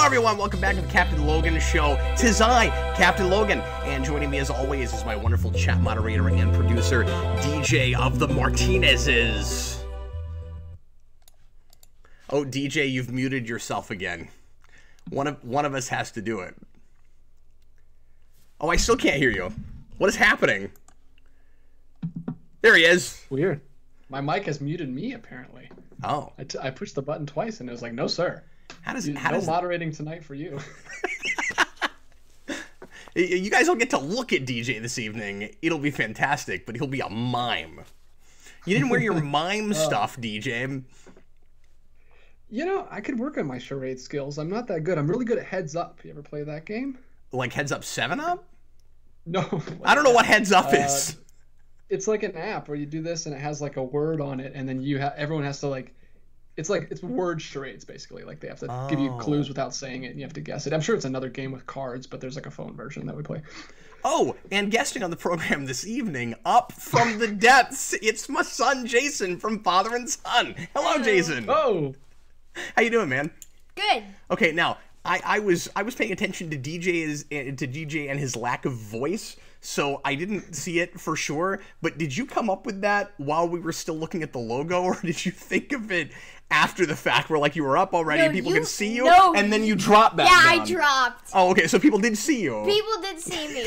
everyone, welcome back to the Captain Logan Show. 'Tis I, Captain Logan, and joining me as always is my wonderful chat moderator and producer, DJ of the Martinezes. Oh, DJ, you've muted yourself again. One of us has to do it. Oh, I still can't hear you. What is happening? There he is. Weird. My mic has muted me, apparently. Oh. I pushed the button twice, and it was like, no, sir. No moderating tonight for you. You guys don't get to look at DJ this evening. It'll be fantastic, but he'll be a mime. You didn't wear your mime stuff, DJ. You know, I could work on my charade skills. I'm not that good. I'm really good at Heads Up. You ever play that game? Like Heads Up 7-Up? No. I don't know what Heads Up is. It's like an app where you do this, and it has like a word on it, and then everyone has to like. It's word charades, basically. Like they have to give you clues without saying it, and you have to guess it. I'm sure it's another game with cards, but there's like a phone version that we play. Oh, and guesting on the program this evening, up from the depths, it's my son Jason from Father and Son. Hello, Jason. Oh. How you doing, man? Good. Okay, now I was paying attention to DJ and his lack of voice, so I didn't see it for sure. But did you come up with that while we were still looking at the logo, or did you think of it after the fact, where like you were up already and people could see you, and then you dropped back down? I dropped. Oh, okay, so people did see you. People did see me.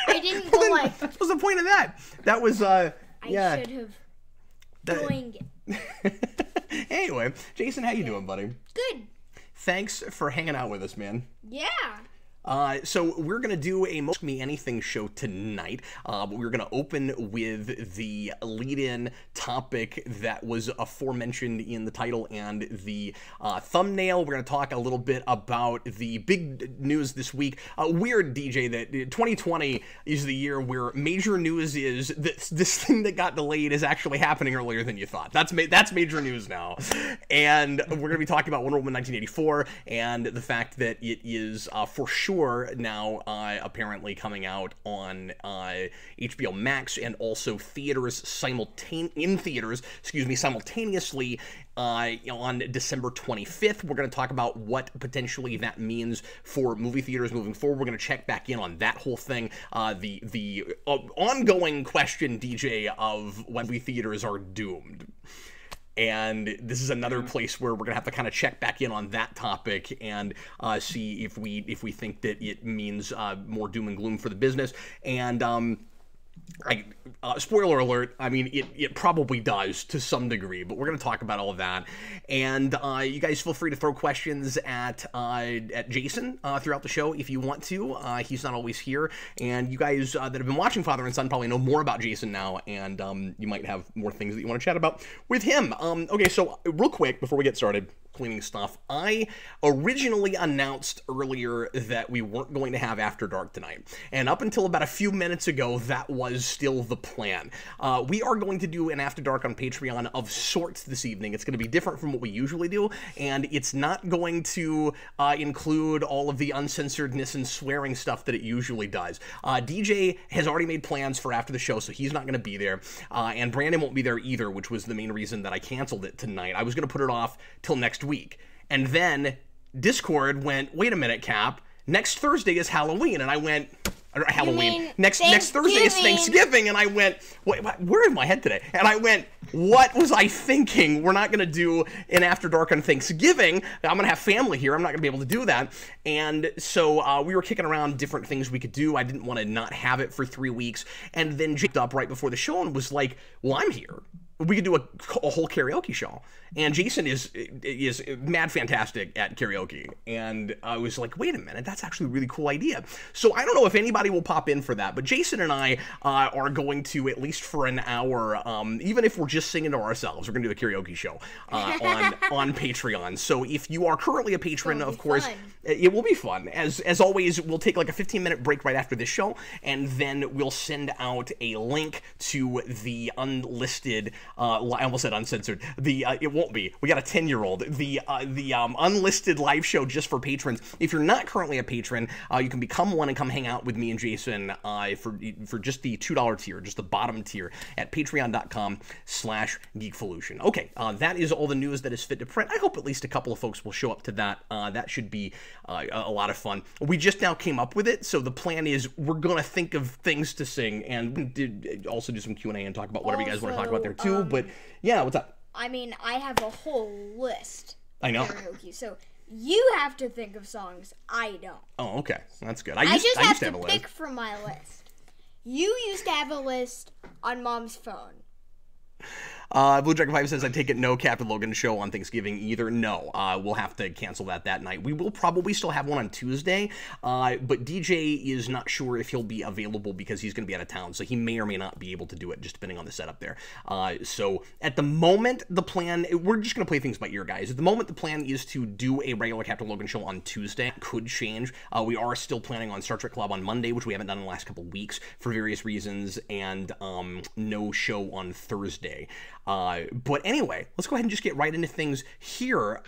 I didn't go like. What was the point of that? That was yeah. I should have joined it. Anyway, Jason, how you doing, buddy? Good. Thanks for hanging out with us, man. Yeah. So we're going to do a Most Me Anything show tonight. We're going to open with the lead-in topic that was aforementioned in the title and the thumbnail. We're going to talk a little bit about the big news this week. Weird, DJ, that 2020 is the year where major news is that this thing that got delayed is actually happening earlier than you thought. That's major news now. And we're going to be talking about Wonder Woman 1984 and the fact that it is for sure now apparently coming out on HBO Max and also in theaters simultaneously on December 25th. We're going to talk about what potentially that means for movie theaters moving forward. We're going to check back in on that whole thing. The ongoing question, DJ, of when movie theaters are doomed. And this is another place where we're gonna have to kind of check back in on that topic and see if we think that it means more doom and gloom for the business. And spoiler alert, I mean, it probably does to some degree, but we're going to talk about all of that. And you guys feel free to throw questions at Jason throughout the show if you want to. He's not always here. And you guys that have been watching Father and Son probably know more about Jason now, and you might have more things that you want to chat about with him. Okay, so real quick, before we get started cleaning stuff, I originally announced earlier that we weren't going to have After Dark tonight, and up until about a few minutes ago, that was still the plan. We are going to do an After Dark on Patreon of sorts this evening. It's going to be different from what we usually do, and it's not going to include all of the uncensoredness and swearing stuff that it usually does. DJ has already made plans for after the show, so he's not going to be there, and Brandon won't be there either, which was the main reason that I canceled it tonight. I was going to put it off till next week. And then Discord went, wait a minute, Cap, next Thursday is Halloween. And I went, Halloween. Next Thursday is Thanksgiving. And I went, where in my head today? And I went, what was I thinking? We're not going to do an After Dark on Thanksgiving. I'm going to have family here. I'm not going to be able to do that. And so we were kicking around different things we could do. I didn't want to not have it for 3 weeks. And then Jake up right before the show and was like, well, I'm here. We could do a whole karaoke show. And Jason is mad fantastic at karaoke. And I was like, wait a minute, that's actually a really cool idea. So I don't know if anybody will pop in for that, but Jason and I are going to, at least for an hour, even if we're just singing to ourselves, we're going to do a karaoke show on Patreon. So if you are currently a patron, of course, it will be fun. As always, we'll take like a 15-minute break right after this show, and then we'll send out a link to the unlisted, I almost said uncensored, it won't be, we got a 10-year-old, the unlisted live show just for patrons. If you're not currently a patron, you can become one and come hang out with me and Jason for just the $2 tier, just the bottom tier at patreon.com/geekvolution. Okay, that is all the news that is fit to print. I hope at least a couple of folks will show up to that. That should be a lot of fun. We just now came up with it, so the plan is we're going to think of things to sing and also do some Q&A and talk about whatever you guys want to talk about there too. But yeah, what's up? I mean, I have a whole list. I know. Karaoke, so you have to think of songs. I don't. Oh, okay. That's good. I just have to have a list. pick from my list. You used to have a list on Mom's phone. Blue Dragon 5 says, I take it no Captain Logan show on Thanksgiving either. No, we'll have to cancel that night. We will probably still have one on Tuesday, but DJ is not sure if he'll be available because he's going to be out of town, so he may or may not be able to do it, just depending on the setup there. So at the moment, the plan, we're just going to play things by ear, guys. At the moment, the plan is to do a regular Captain Logan show on Tuesday. It could change. We are still planning on Star Trek Club on Monday, which we haven't done in the last couple weeks for various reasons, and no show on Thursday. But anyway, let's go ahead and just get right into things here.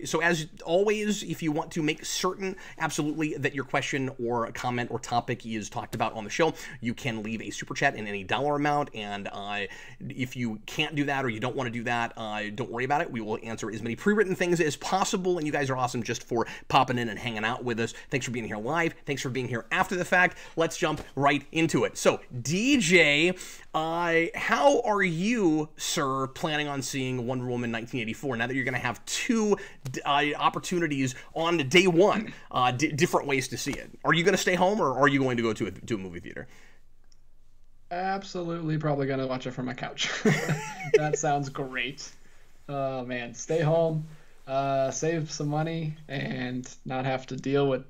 So as always, if you want to make certain absolutely that your question or comment or topic is talked about on the show, you can leave a super chat in any dollar amount. And if you can't do that or you don't want to do that, don't worry about it. We will answer as many pre-written things as possible. And you guys are awesome just for popping in and hanging out with us. Thanks for being here live. Thanks for being here after the fact. Let's jump right into it. So DJ, how are you, sir, planning on seeing Wonder Woman 1984 now that you're going to have two opportunities on day one, different ways to see it? Are you going to stay home or are you going to go to a movie theater? Absolutely, probably going to watch it from my couch. That sounds great. Oh, man. Stay home, save some money, and not have to deal with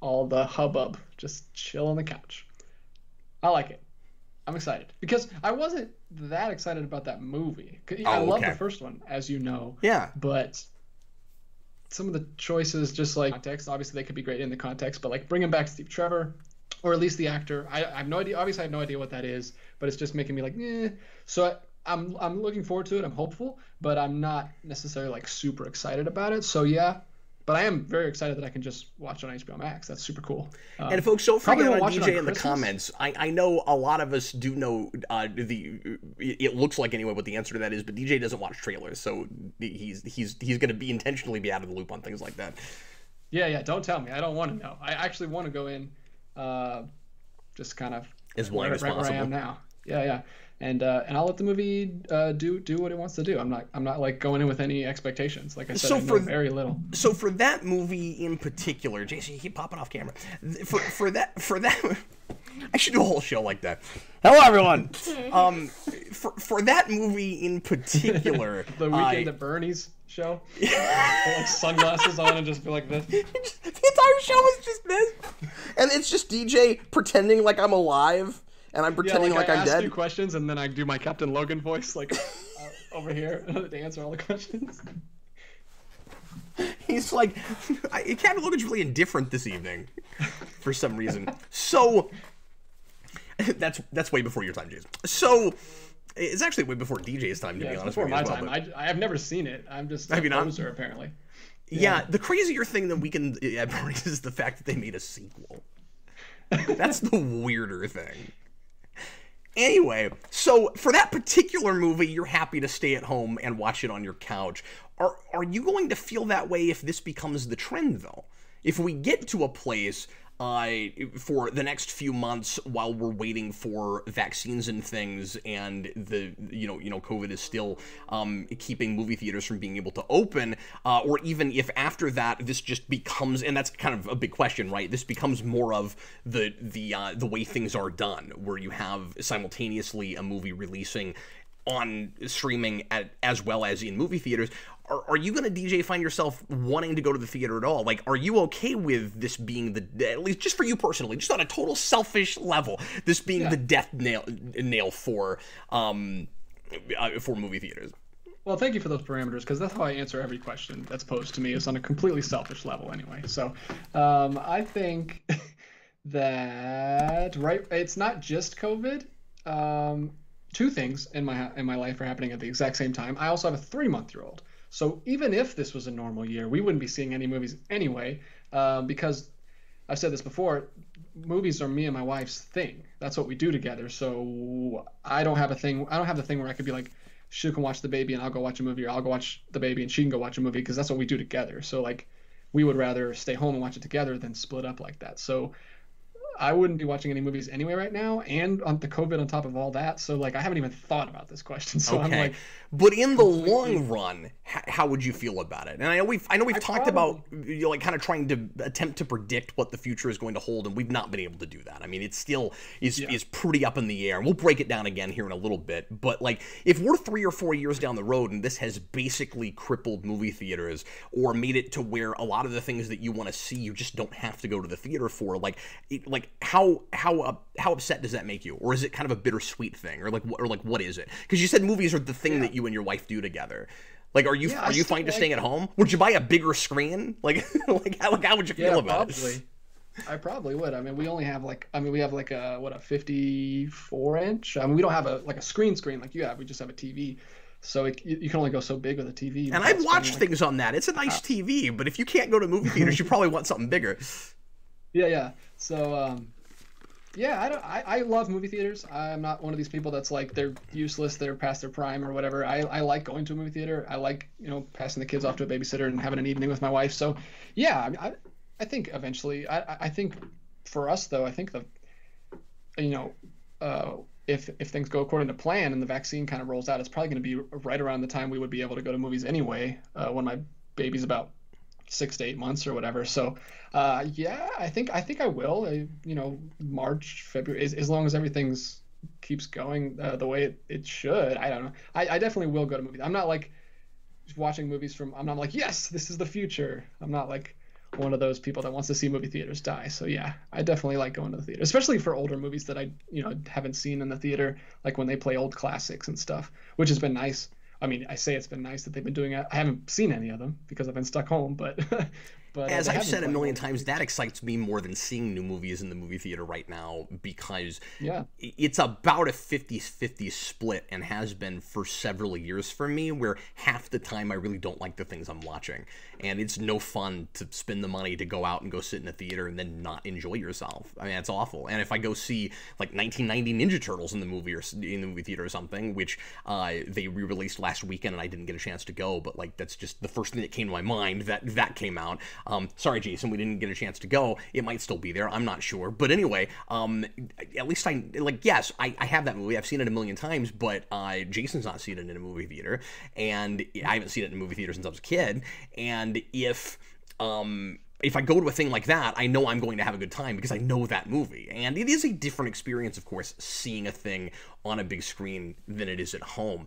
all the hubbub. Just chill on the couch. I like it. I'm excited because I wasn't that excited about that movie. I love the first one, as you know. Yeah. But some of the choices, just like context, obviously they could be great in the context, but like bringing back Steve Trevor, or at least the actor, I have no idea. Obviously, I have no idea what that is, but it's just making me like, eh. So I'm looking forward to it. I'm hopeful, but I'm not necessarily like super excited about it. So yeah. But I am very excited that I can just watch it on HBO Max. That's super cool. And folks, don't forget on DJ in the comments. I know a lot of us do know it looks like anyway what the answer to that is, but DJ doesn't watch trailers, so he's going to be intentionally be out of the loop on things like that. Yeah. Don't tell me. I don't want to know. I actually want to go in, just kind of as blind as possible. Where I am now. Yeah. And I'll let the movie do what it wants to do. I'm not like going in with any expectations. Like I said, I know very little. So for that movie in particular, Jason, you keep popping off camera. For that, I should do a whole show like that. Hello, everyone. For that movie in particular, the Weekend at Bernie's show, like sunglasses on and just be like this. The entire show is just this, and it's just DJ pretending like I'm alive. And I'm pretending like I'm dead. I ask you questions, and then I do my Captain Logan voice, like, over here to answer all the questions. He's like, Captain Logan's really indifferent this evening, for some reason. So, that's way before your time, Jason. So, it's actually way before DJ's time, to be honest with you. Before my time. I have never seen it. I'm just a poser, apparently. Yeah, the crazier thing than Weekend at Bernie's is the fact that they made a sequel. That's the weirder thing. Anyway, so for that particular movie, you're happy to stay at home and watch it on your couch. Are you going to feel that way if this becomes the trend, though? If we get to a place for the next few months while we're waiting for vaccines and things, and the COVID is still keeping movie theaters from being able to open, or even if after that this just becomes, and that's kind of a big question, right? This becomes more of the way things are done, where you have simultaneously a movie releasing on streaming as well as in movie theaters. Are you going to, DJ, find yourself wanting to go to the theater at all? Like, are you okay with this being at least just for you personally, just on a total selfish level, this being the death nail for movie theaters? Well, thank you for those parameters, because that's how I answer every question that's posed to me, is on a completely selfish level anyway. So I think that, right, it's not just COVID. Two things in my life are happening at the exact same time. I also have a 3-month-old. So even if this was a normal year, we wouldn't be seeing any movies anyway, because I've said this before, movies are me and my wife's thing. That's what we do together. So I don't have the thing where I could be like, she can watch the baby and I'll go watch a movie, or I'll go watch the baby and she can go watch a movie, because that's what we do together. So like, we would rather stay home and watch it together than split up like that. So I wouldn't be watching any movies anyway right now, and on the COVID on top of all that. So like I haven't even thought about this question. So okay. I'm like, but in the long run, how would you feel about it? And I know we've talked about, you know, like kind of trying to attempt to predict what the future is going to hold, and we've not been able to do that. I mean, it still is pretty up in the air, and we'll break it down again here in a little bit. But like, if we're 3 or 4 years down the road and this has basically crippled movie theaters or made it to where a lot of the things that you want to see you just don't have to go to the theater for, like how upset does that make you, or is it kind of a bittersweet thing, or what is it? Because you said movies are the thing that you and your wife do together. Like, are you fine just staying at home? Would you buy a bigger screen? Like how would you feel about it? I probably would. I mean, we only have we have like a 54-inch. I mean, we don't have a screen like you have. We just have a TV. So you can only go so big with a TV. And I've watched things on that. It's a nice TV, but if you can't go to movie theaters, you probably want something bigger. Yeah. So, I love movie theaters. I'm not one of these people that's like they're useless, they're past their prime or whatever. I like going to a movie theater. I like, you know, passing the kids off to a babysitter and having an evening with my wife. So yeah, I think eventually, I think for us though, I think if things go according to plan and the vaccine kind of rolls out, it's probably going to be right around the time we would be able to go to movies anyway, when my baby's about 6 to 8 months or whatever. So I think I will, March, February, as long as everything's keeps going the way it should. I don't know. I definitely will go to movies. I'm not like watching movies I'm not like, yes, this is the future. I'm not like one of those people that wants to see movie theaters die. So yeah, I definitely like going to the theater, especially for older movies that I haven't seen in the theater, like when they play old classics and stuff, which has been nice. I mean, I say it's been nice that they've been doing it. I haven't seen any of them because I've been stuck home, but as I've said a million times, that excites me more than seeing new movies in the movie theater right now, because it's about a 50-50 split and has been for several years for me, where half the time I really don't like the things I'm watching, and it's no fun to spend the money to go out and go sit in a theater and then not enjoy yourself. I mean, it's awful. And if I go see like 1990 Ninja Turtles in the movie theater or something, which they re-released last weekend and I didn't get a chance to go, but like that's just the first thing that came to my mind that came out. Sorry, Jason, we didn't get a chance to go. It might still be there. I'm not sure. But anyway, at least I have that movie. I've seen it a million times, but Jason's not seen it in a movie theater, and I haven't seen it in a movie theater since I was a kid. And if I go to a thing like that, I know I'm going to have a good time because I know that movie. And it is a different experience, of course, seeing a thing on a big screen than it is at home.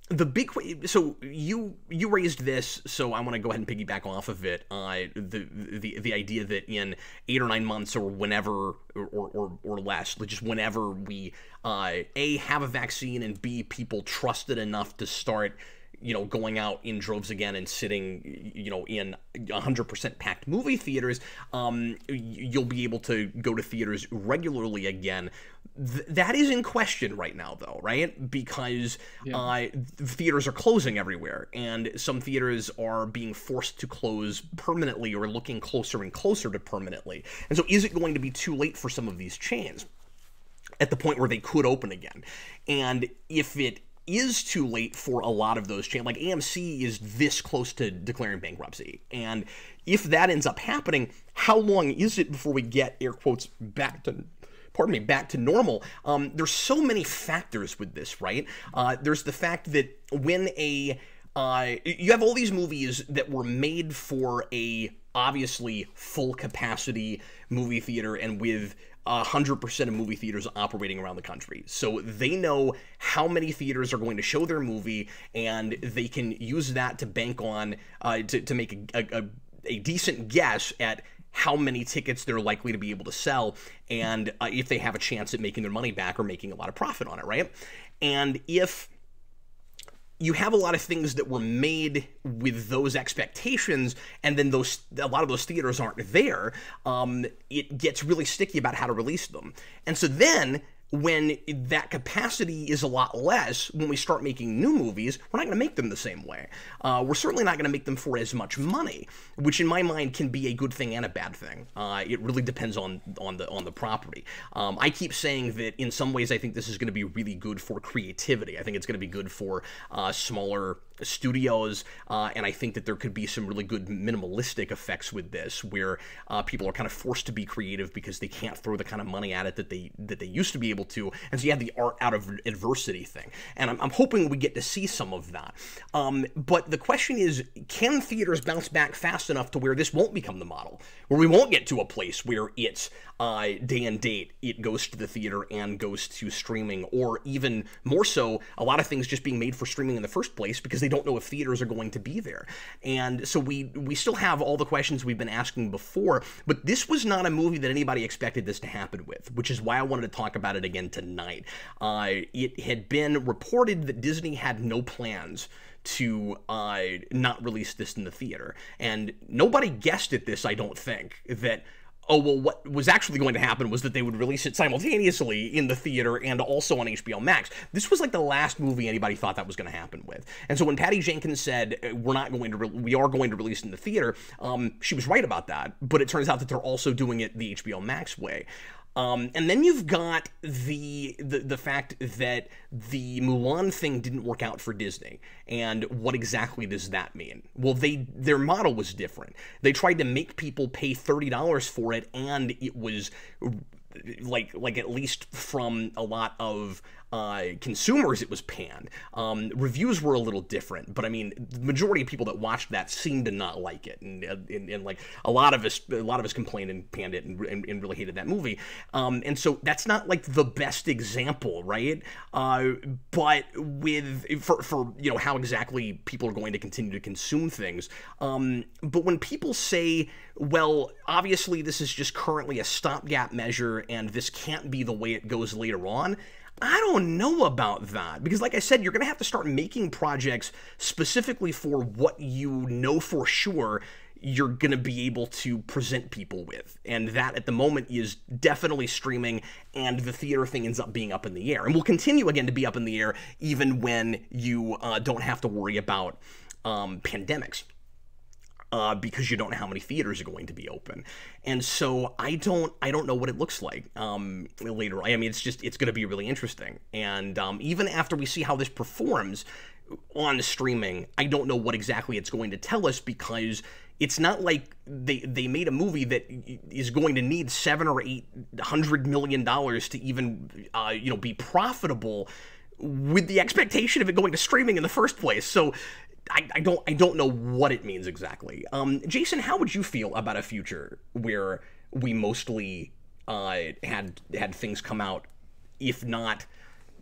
The big, so you raised this, so I want to go ahead and piggyback off of it. The idea that in 8 or 9 months or whenever or less, just whenever we A, have a vaccine, and B, people trust it enough to start going out in droves again and sitting, in 100% packed movie theaters, you'll be able to go to theaters regularly again. That is in question right now, though, right? Because theaters are closing everywhere, and some theaters are being forced to close permanently or looking closer and closer to permanently. And so is it going to be too late for some of these chains at the point where they could open again? And if it is too late for a lot of those chains, like AMC is this close to declaring bankruptcy, and if that ends up happening, how long is it before we get, air quotes, back to normal? There's so many factors with this, right? There's the fact that when you have all these movies that were made for a obviously full capacity movie theater and with 100% of movie theaters operating around the country. So they know how many theaters are going to show their movie, and they can use that to bank on, to make a decent guess at how many tickets they're likely to be able to sell, and if they have a chance at making their money back or making a lot of profit on it, right? And if you have a lot of things that were made with those expectations, and then a lot of those theaters aren't there, it gets really sticky about how to release them. And so then, when that capacity is a lot less, when we start making new movies, we're not going to make them the same way. We're certainly not going to make them for as much money, which in my mind can be a good thing and a bad thing. It really depends on the property. I keep saying that in some ways I think this is going to be really good for creativity. I think it's going to be good for smaller studios, and I think that there could be some really good minimalistic effects with this, where people are kind of forced to be creative because they can't throw the kind of money at it that they used to be able to, and so you have the art out of adversity thing, and I'm hoping we get to see some of that. But the question is, can theaters bounce back fast enough to where this won't become the model, where we won't get to a place where it's day and date, it goes to the theater and goes to streaming, or even more so, a lot of things just being made for streaming in the first place because they don't know if theaters are going to be there. And so we still have all the questions we've been asking before, but this was not a movie that anybody expected this to happen with, which is why I wanted to talk about it again tonight. It had been reported that Disney had no plans to not release this in the theater, and nobody guessed at this, I don't think, that oh, well, what was actually going to happen was that they would release it simultaneously in the theater and also on HBO Max. This was like the last movie anybody thought that was going to happen with. And so when Patty Jenkins said, we are going to release it in the theater, she was right about that. But it turns out that they're also doing it the HBO Max way. And then you've got the fact that the Mulan thing didn't work out for Disney. And what exactly does that mean? Well, their model was different. They tried to make people pay $30 for it, and it was like at least from a lot of consumers, it was panned. Reviews were a little different, but I mean, the majority of people that watched that seemed to not like it, and like a lot of us complained and panned it and really hated that movie. And so that's not like the best example, right? But for you know how exactly people are going to continue to consume things. But when people say, well, obviously this is just currently a stopgap measure and this can't be the way it goes later on, I don't know about that, because like I said, you're going to have to start making projects specifically for what you know for sure you're going to be able to present people with. And that at the moment is definitely streaming, and the theater thing ends up being up in the air. And will continue again to be up in the air even when you don't have to worry about pandemics. Because you don't know how many theaters are going to be open. And so I don't know what it looks like later. I mean, it's going to be really interesting. And even after we see how this performs on streaming, I don't know what exactly it's going to tell us, because it's not like they made a movie that is going to need $700 or $800 million to even be profitable, with the expectation of it going to streaming in the first place. So I don't know what it means exactly. Jason, how would you feel about a future where we mostly had things come out, if not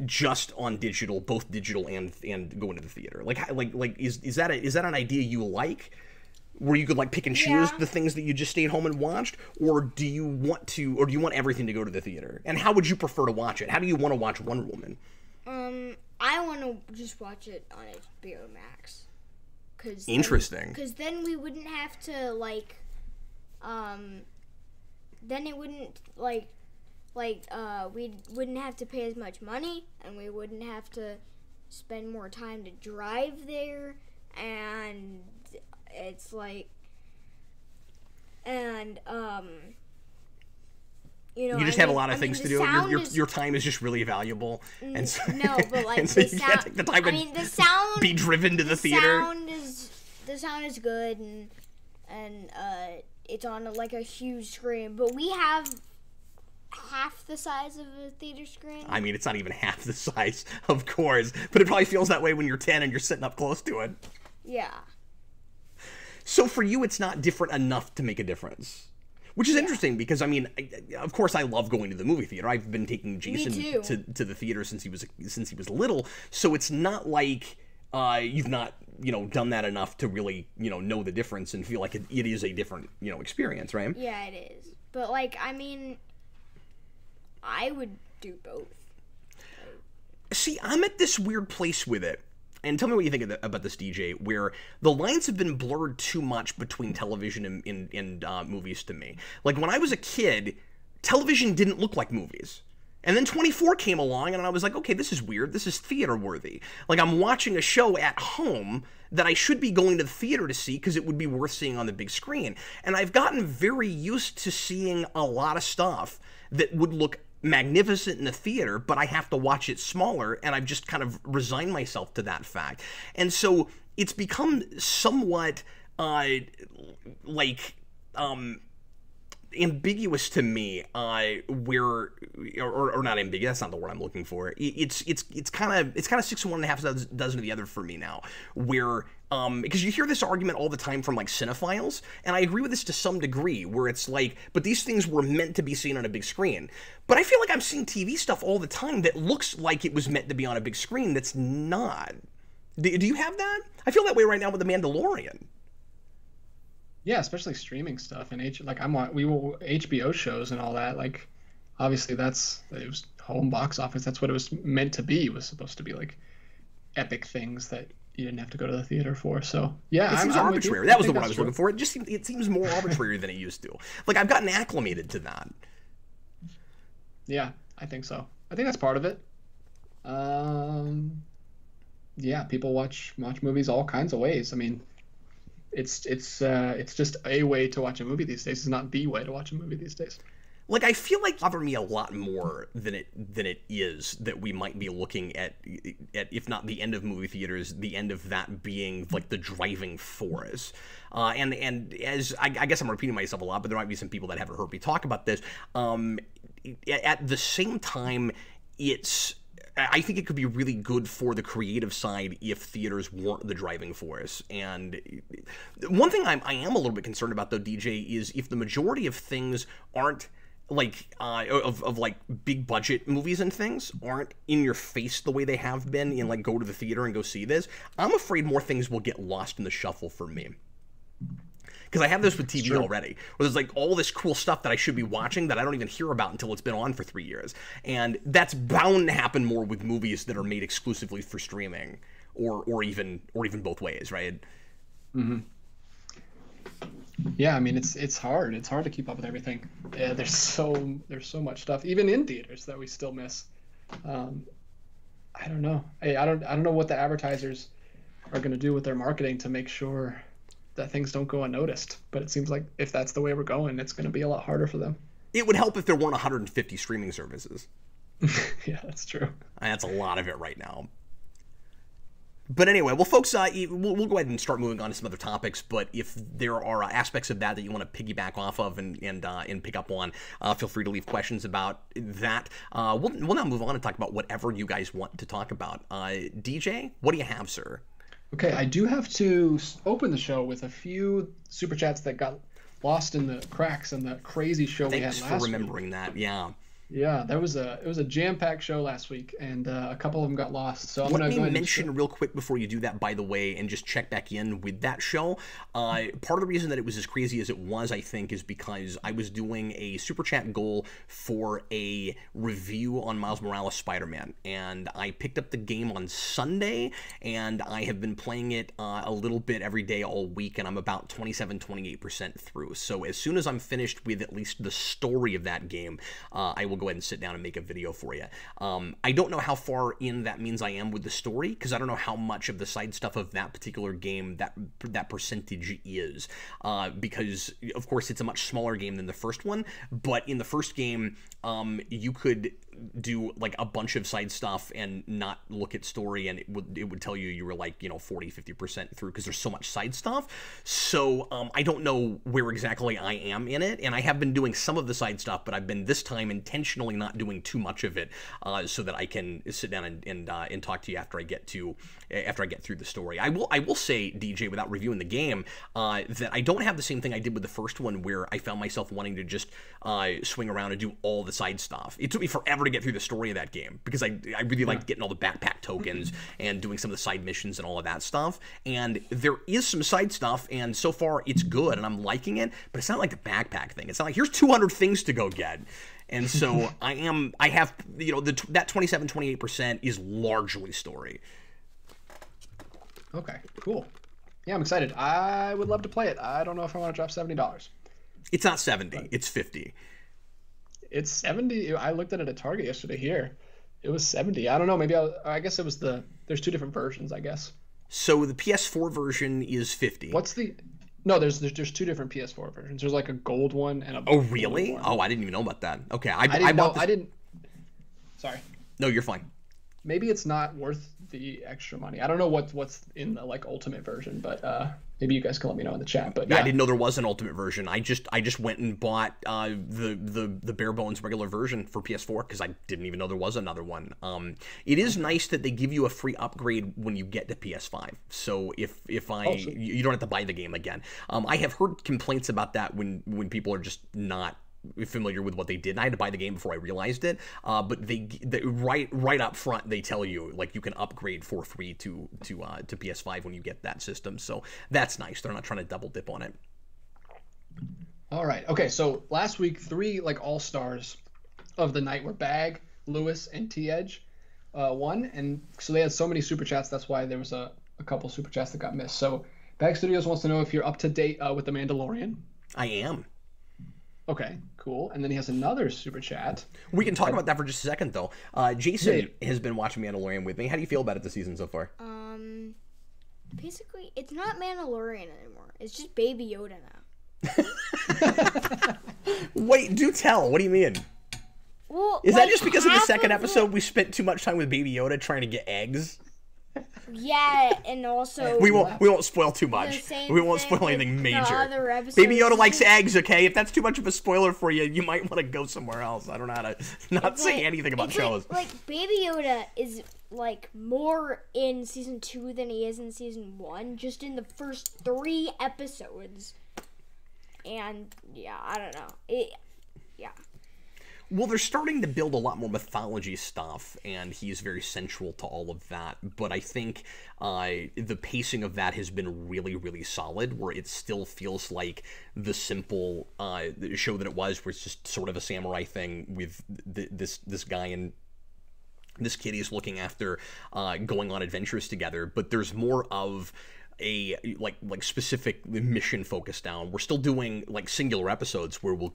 just on digital, both digital and go into the theater? Like is that an idea you like, where you could like pick and choose the things that you just stayed home and watched, or do you want everything to go to the theater? And how would you prefer to watch it? How do you want to watch Wonder Woman? I want to just watch it on HBO Max. Interesting. Because then we wouldn't have to then it wouldn't we wouldn't have to pay as much money, and we wouldn't have to spend more time to drive there, and it's like, and you just have a lot of things to do. Your time is just really valuable, and so, no, but like and so you can't take the time the sound, be driven to the theater. The sound is good, and it's on like a huge screen, but we have half the size of a theater screen. I mean, it's not even half the size, of course, but it probably feels that way when you're 10 and you're sitting up close to it. Yeah. So for you, it's not different enough to make a difference. Which is interesting, because I mean, of course, I love going to the movie theater. I've been taking Jason to the theater since he was little. So it's not like you've not done that enough to really know the difference and feel like it is a different experience, right? Yeah, it is. But like, I mean, I would do both. See, I'm at this weird place with it. And tell me what you think about this, DJ, where the lines have been blurred too much between television and movies to me. Like, when I was a kid, television didn't look like movies. And then 24 came along, and I was like, okay, this is weird. This is theater-worthy. Like, I'm watching a show at home that I should be going to the theater to see because it would be worth seeing on the big screen. And I've gotten very used to seeing a lot of stuff that would look magnificent in the theater, but I have to watch it smaller, and I've just kind of resigned myself to that fact. And so it's become somewhat like ambiguous to me, where or not ambiguous, that's not the word I'm looking for. It's kind of 6 of one and a half dozen of the other for me now, where because you hear this argument all the time from like cinephiles, and I agree with this to some degree, where it's like, but these things were meant to be seen on a big screen. But I feel like I'm seeing TV stuff all the time that looks like it was meant to be on a big screen that's not. Do you have that? I feel that way right now with The Mandalorian. Yeah, especially streaming stuff and we will HBO shows and all that. Like, obviously it was home box office. That's what it was meant to be. It was supposed to be like epic things that you didn't have to go to the theater for. So yeah, it seems arbitrary. That was the word I was looking for. It seems more arbitrary than it used to. Like, I've gotten acclimated to that. Yeah, I think so. I think that's part of it. Yeah, people watch movies all kinds of ways. I mean, it's just a way to watch a movie these days. It's not the way to watch a movie these days. Like, I feel like bother me a lot more than it is that we might be looking at if not the end of movie theaters, the end of that being like the driving force. And as I guess I'm repeating myself a lot, but there might be some people that haven't heard me talk about this. At the same time, I think it could be really good for the creative side if theaters weren't the driving force. And one thing I am a little bit concerned about, though, DJ, is if the majority of things aren't like of like big budget movies and things aren't in your face the way they have been in like go to the theater and go see this, I'm afraid more things will get lost in the shuffle for me. Because I have this with TV already, where there's like all this cool stuff that I should be watching that I don't even hear about until it's been on for 3 years. And that's bound to happen more with movies that are made exclusively for streaming, or even both ways, right? Mm-hmm. Yeah, I mean it's hard. It's hard to keep up with everything. Yeah, there's so much stuff, even in theaters, that we still miss. I don't know. I don't know what the advertisers are going to do with their marketing to make sure that things don't go unnoticed, but it seems like if that's the way we're going, it's going to be a lot harder for them. It would help if there weren't 150 streaming services. Yeah, that's true. That's a lot of it right now. But anyway, well, folks, we'll go ahead and start moving on to some other topics. But if there are aspects of that you want to piggyback off of and pick up on, feel free to leave questions about that. We'll now move on and talk about whatever you guys want to talk about. DJ, what do you have, sir? Okay, I do have to open the show with a few super chats that got lost in the cracks in the crazy show we had last week. Thanks for remembering that. Yeah. Yeah, it was a jam-packed show last week, and a couple of them got lost. So I'm going to go ahead and mention real quick before you do that, by the way, and just check back in with that show. Part of the reason that it was as crazy as it was, I think, is because I was doing a super chat goal for a review on Miles Morales Spider-Man, and I picked up the game on Sunday, and I have been playing it a little bit every day all week, and I'm about 27-28% through. So as soon as I'm finished with at least the story of that game, I will go ahead and sit down and make a video for you. I don't know how far in that means I am with the story, because I don't know how much of the side stuff of that particular game that percentage is, because of course it's a much smaller game than the first one, but in the first game you could do like a bunch of side stuff and not look at story, and it would tell you were like 40-50% through, because there's so much side stuff. So I don't know where exactly I am in it, and I have been doing some of the side stuff, but I've been this time intentionally not doing too much of it, so that I can sit down and talk to you after I get through the story. I will say, DJ, without reviewing the game, that I don't have the same thing I did with the first one, where I found myself wanting to just swing around and do all the side stuff. It took me forever to get through the story of that game, because I really liked getting all the backpack tokens and doing some of the side missions and all of that stuff. And there is some side stuff, and so far it's good, and I'm liking it, but it's not like the backpack thing. It's not like here's 200 things to go get. And so I have, that 27-28% is largely story. Okay, cool. Yeah, I'm excited. I would love to play it. I don't know if I want to drop $70. It's not 70, it's 50. It's 70. I looked at it at Target yesterday here. It was 70. I don't know, maybe I guess it was there's two different versions, I guess. So the PS4 version is 50. No, there's two different PS4 versions. There's like a gold one and a Oh, really? One. Oh, I didn't even know about that. Okay, I didn't. Sorry. No, you're fine. maybe it's not worth the extra money. I don't know what's in the like ultimate version, but maybe you guys can let me know in the chat. But yeah. I didn't know there was an ultimate version. I just went and bought the bare bones regular version for PS4 because I didn't even know there was another one. It is nice that they give you a free upgrade when you get to PS5. So if you don't have to buy the game again. I have heard complaints about that when people are just not familiar with what they did. And I had to buy the game before I realized it. But they right up front they tell you like you can upgrade for free to PS5 when you get that system. So that's nice. They're not trying to double dip on it. All right. Okay. So last week, 3 like all stars of the night were Bag, Lewis, and T Edge won, and so they had so many super chats. That's why there was a couple super chats that got missed. So Bag Studios wants to know if you're up to date with the Mandalorian. I am. Okay, cool. And then he has another super chat. We can talk about that for just a second, though. Jason has been watching Mandalorian with me. How do you feel about it this season so far? Basically, it's not Mandalorian anymore. It's just Baby Yoda now. Wait, do tell. What do you mean? Well, is that just because of the second episode we spent too much time with Baby Yoda trying to get eggs? Yeah, and also we won't spoil too much. We won't spoil anything major. Baby Yoda likes eggs, okay? If that's too much of a spoiler for you, you might want to go somewhere else. I don't know how to not say anything about shows. Like Baby Yoda is like more in season 2 than he is in season 1, just in the first 3 episodes. And yeah, I don't know. Well, they're starting to build a lot more mythology stuff, and he's very central to all of that. But I think the pacing of that has been really, really solid, where it still feels like the simple show that it was, where it's just sort of a samurai thing with this guy and this kid he's looking after going on adventures together. But there's more of a like specific mission focused down. We're still doing like singular episodes where we'll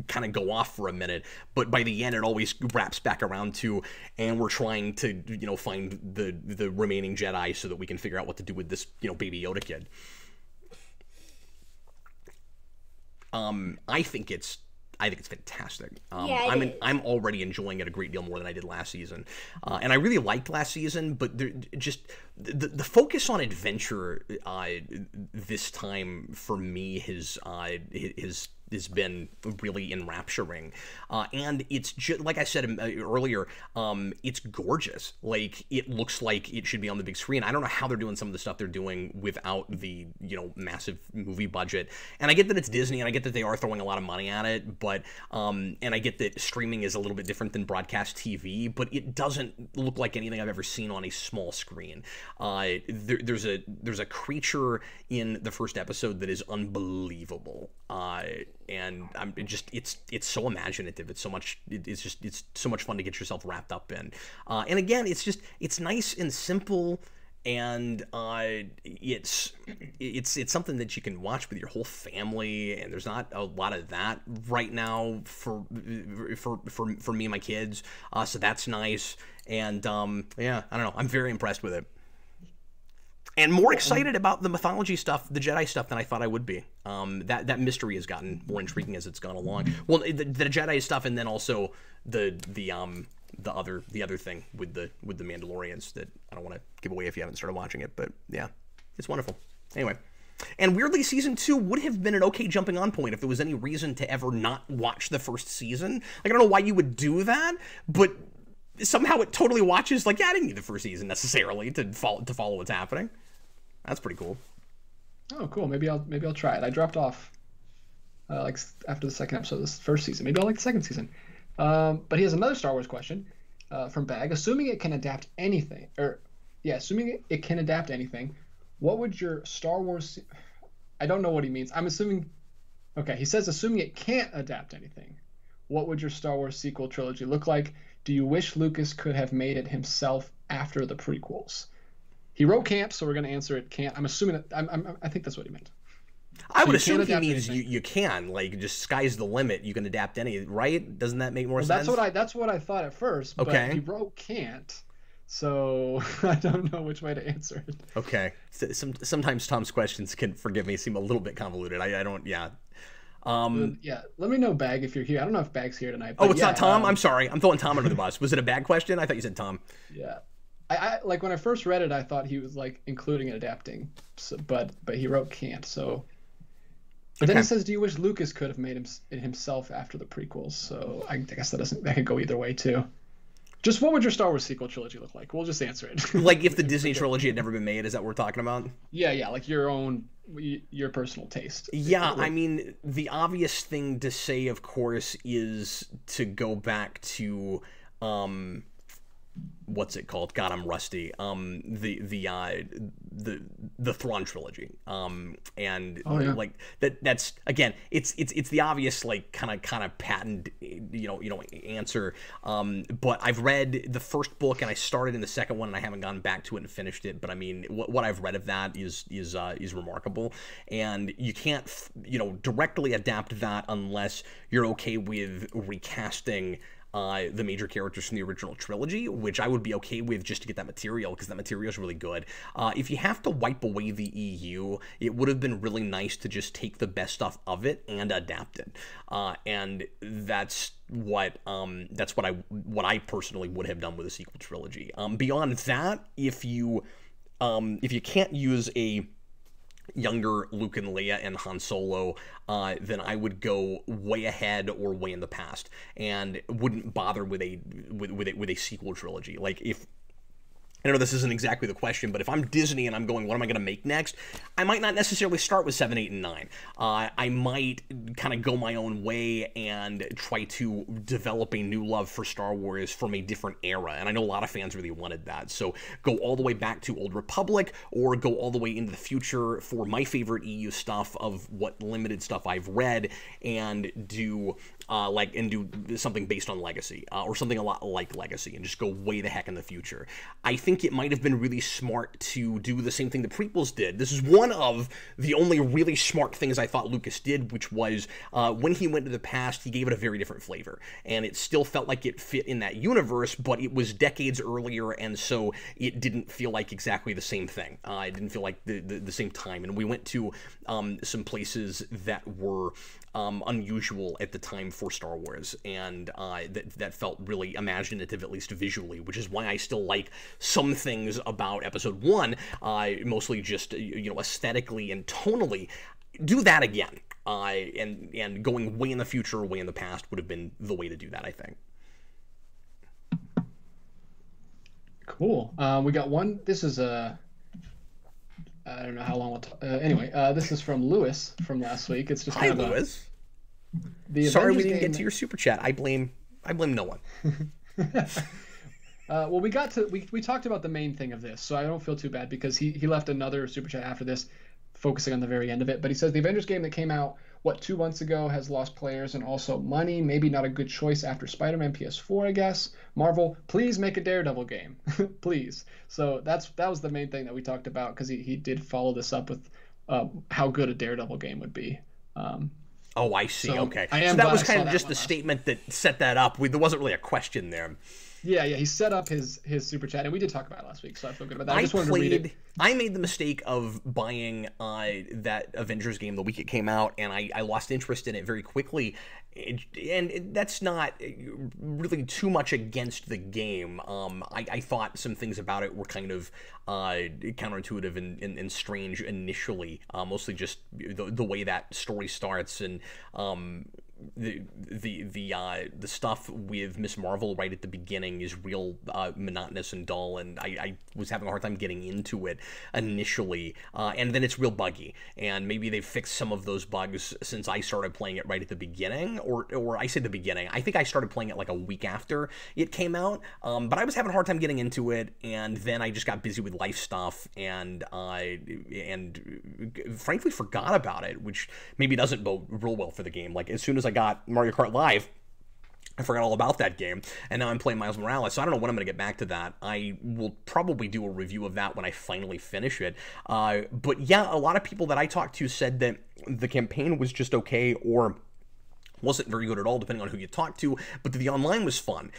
kind of go off for a minute, but by the end it always wraps back around to, and we're trying to find the remaining Jedi so that we can figure out what to do with this Baby Yoda kid. I think it's fantastic. I'm already enjoying it a great deal more than I did last season, and I really liked last season. But the focus on adventure this time for me has been really enrapturing, and it's just like I said earlier. It's gorgeous. Like it looks like it should be on the big screen. I don't know how they're doing some of the stuff they're doing without the massive movie budget. And I get that it's Disney, and I get that they are throwing a lot of money at it. But and I get that streaming is a little bit different than broadcast TV. But it doesn't look like anything I've ever seen on a small screen. There's a creature in the first episode that is unbelievable. And it's so imaginative. It's so much fun to get yourself wrapped up in. And again, it's nice and simple, and it's something that you can watch with your whole family. And there's not a lot of that right now for me and my kids. So that's nice. And yeah, I don't know. I'm very impressed with it. And more excited about the mythology stuff, the Jedi stuff, than I thought I would be. That mystery has gotten more intriguing as it's gone along. Well, the Jedi stuff, and then also the other thing with the Mandalorians that I don't want to give away if you haven't started watching it. But yeah, it's wonderful. Anyway, and weirdly, season 2 would have been an okay jumping on point if there was any reason to ever not watch the first season. Like I don't know why you would do that, but somehow it totally watches. Like, yeah, I didn't need the first season necessarily to follow what's happening. That's pretty cool. Oh, cool. Maybe I'll try it. I dropped off like after the second episode of this first season. Maybe I'll like the second season. But he has another Star Wars question from Bag. Assuming it can adapt anything, what would your Star Wars? I don't know what he means. I'm assuming. Okay, he says assuming it can't adapt anything, what would your Star Wars sequel trilogy look like? Do you wish Lucas could have made it himself after the prequels? He wrote can't, so we're going to answer it can't. I'm assuming that I think that's what he meant. I would assume he means you can, like, just sky's the limit. You can adapt any, right? Doesn't that make more sense? That's what I thought at first. But he wrote can't, so I don't know which way to answer it. Okay. Sometimes Tom's questions can, forgive me, seem a little bit convoluted. I don't. Yeah. Yeah, let me know, Bag, if you're here. I don't know if Bag's here tonight. Oh, But it's yeah, not Tom? I'm sorry. I'm throwing Tom under the bus. Was it a bad question? I thought you said Tom. Yeah. I like when I first read it, I thought he was like including and adapting, so, but he wrote can't. So, but then Okay. he says, "Do you wish Lucas could have made it himself after the prequels?" So I guess that could go either way too. Just what would your Star Wars sequel trilogy look like? We'll just answer it. Like if the Disney trilogy had never been made, is that what we're talking about? Yeah, like your personal taste. Yeah, I mean, the obvious thing to say, of course, is to go back to, what's it called? God, I'm rusty. The Thrawn trilogy. And Oh, yeah. like that's again, it's the obvious like kind of patent answer. But I've read the first book and I started in the second one and I haven't gone back to it and finished it. But I mean, what I've read of that is remarkable, and you can't directly adapt that unless you're okay with recasting the major characters from the original trilogy, which I would be okay with just to get that material, because that material is really good. If you have to wipe away the EU, it would have been really nice to just take the best stuff of it and adapt it. And that's what I personally would have done with a sequel trilogy. Beyond that, if you can't use a younger Luke and Leia and Han Solo, then I would go way ahead or way in the past, and wouldn't bother with a sequel trilogy. Like if I know this isn't exactly the question, but if I'm Disney and I'm going, what am I going to make next? I might not necessarily start with 7, 8, and 9. I might kind of go my own way and try to develop a new love for Star Wars from a different era. And I know a lot of fans really wanted that. So go all the way back to Old Republic, or go all the way into the future for my favorite EU stuff of what limited stuff I've read, and do something based on Legacy, or something a lot like Legacy, and just go way the heck in the future. I think it might have been really smart to do the same thing the prequels did. This is one of the only really smart things I thought Lucas did, which was when he went to the past, he gave it a very different flavor, and it still felt like it fit in that universe, but it was decades earlier, and so it didn't feel like exactly the same thing. It didn't feel like the same time, and we went to some places that were unusual at the time for Star Wars, and that felt really imaginative, at least visually, which is why I still like some things about Episode 1, mostly just aesthetically and tonally. Do that again, and going way in the future or way in the past would have been the way to do that, I think. Cool. We got one. This is a. I don't know how long we'll anyway, this is from Lewis from last week. It's just Hi, kind of Lewis. The Sorry Avengers we didn't game get to your super chat. I blame no one. Well, we talked about the main thing of this, so I don't feel too bad, because he left another super chat after this, focusing on the very end of it. But he says the Avengers game that came out 2 months ago has lost players and also money. Maybe not a good choice after Spider-Man PS4, I guess. Marvel, please make a Daredevil game, please. So that was the main thing that we talked about, because he did follow this up with how good a Daredevil game would be. Oh, I see. So Okay. I am So that glad was I kind saw of that just one the last statement that set that up. There wasn't really a question there. Yeah, he set up his super chat, and we did talk about it last week, so I feel good about that. I just wanted to read it. I made the mistake of buying that Avengers game the week it came out, and I lost interest in it very quickly. And that's not really too much against the game. I thought some things about it were kind of counterintuitive and strange initially, mostly just the way that story starts, and the stuff with Miss Marvel right at the beginning is real monotonous and dull, and I was having a hard time getting into it initially, and then it's real buggy, and maybe they've fixed some of those bugs since I started playing it right at the beginning, or I said the beginning. I think I started playing it like a week after it came out, but I was having a hard time getting into it, and then I just got busy with life stuff, and frankly forgot about it, which maybe doesn't bode real well for the game. Like, as soon as I got Mario Kart Live, I forgot all about that game, and now I'm playing Miles Morales, so I don't know when I'm going to get back to that. I will probably do a review of that when I finally finish it. But yeah, a lot of people that I talked to said that the campaign was just okay, or wasn't very good at all, depending on who you talked to, but the online was fun.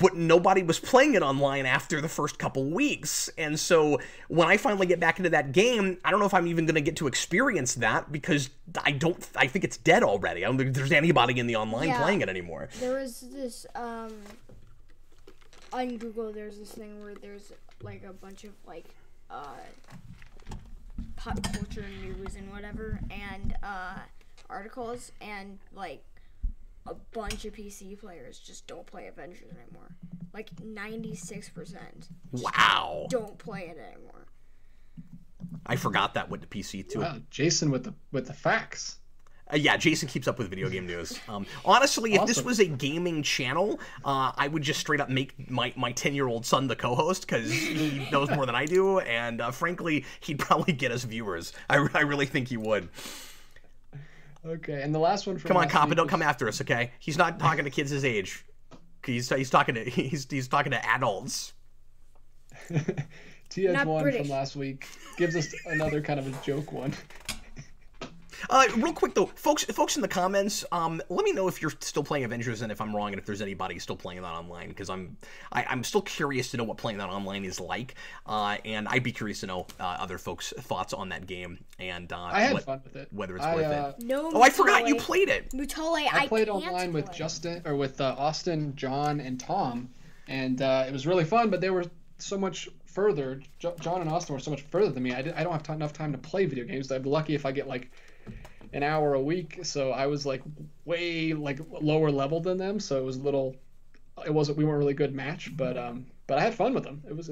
but nobody was playing it online after the first couple weeks. And so when I finally get back into that game, I don't know if I'm even going to get to experience that because I think it's dead already. I don't think there's anybody in the online playing it anymore. There was this, on Google, there's this thing where there's, like, a bunch of, like, pop culture news and whatever, and, articles, and, like, a bunch of PC players just don't play Avengers anymore. Like 96%. Wow. Don't play it anymore. I forgot that went to PC too. Wow, Jason with the facts. Yeah, Jason keeps up with video game news. Honestly, if this was a gaming channel, I would just straight up make my 10-year-old son the co-host because he knows more than I do, and frankly, he'd probably get us viewers. I really think he would. Okay, and the last one from come on, Coppa, don't come after us, okay? He's not talking to kids his age. He's talking to adults. TH1 from last week gives us another kind of a joke one. Real quick though, folks in the comments, let me know if you're still playing Avengers and if I'm wrong and if there's anybody still playing that online, because I'm still curious to know what playing that online is like, and I'd be curious to know other folks' thoughts on that game and I had fun with it. Whether it's worth it. No, oh, I forgot you played it. Mutale, I played online with Justin or with Austin, John, and Tom, and it was really fun. But they were so much further. John and Austin were so much further than me. I don't have enough time to play video games. I'm lucky if I get like an hour a week, so I was like way like lower level than them, so it was a little, we weren't a really good match, but I had fun with them. It was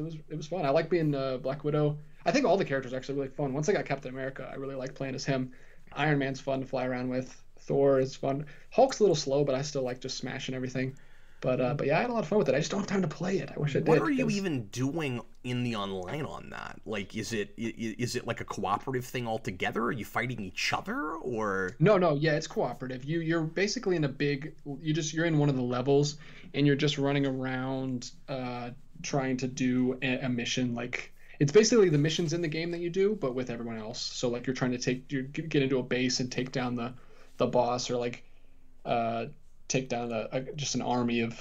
fun. I like being Black Widow. I think all the characters are actually really fun. Once I got Captain America, I really like playing as him. Iron Man's fun to fly around with. Thor is fun. Hulk's a little slow, but I still like just smashing everything. But yeah, I had a lot of fun with it. I just don't have time to play it. I wish I did. What are you even doing in the online on that? Like, is it like a cooperative thing altogether? Are you fighting each other or? No, yeah, it's cooperative. You're basically in a big. You're in one of the levels, and you're just running around, trying to do a mission. Like it's basically the missions in the game that you do, but with everyone else. So like you're trying to get into a base and take down the boss, or like take down just an army of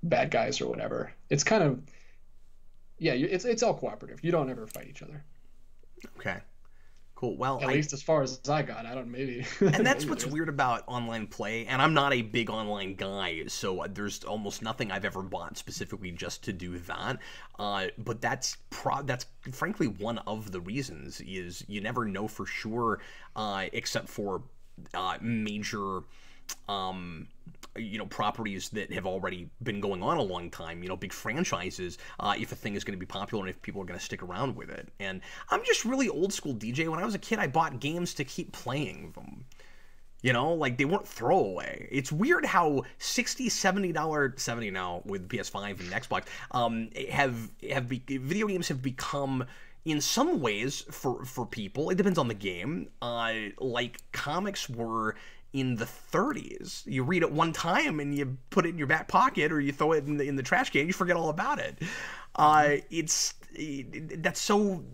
bad guys or whatever. It's kind of it's all cooperative. You don't ever fight each other. Okay, cool. Well, at least as far as I got, I don't maybe. And that's what's weird about online play. And I'm not a big online guy, so there's almost nothing I've ever bought specifically just to do that. But that's frankly one of the reasons is you never know for sure, except for major properties that have already been going on a long time, big franchises, if a thing is going to be popular and if people are going to stick around with it. And I'm just really old school, DJ. When I was a kid, I bought games to keep playing them. Like they weren't throwaway. It's weird how $60, $70 now with PS5 and Xbox, video games have become, in some ways, for people, it depends on the game, like comics were in the 30s. You read it one time and you put it in your back pocket or you throw it in the trash can, you forget all about it. That's so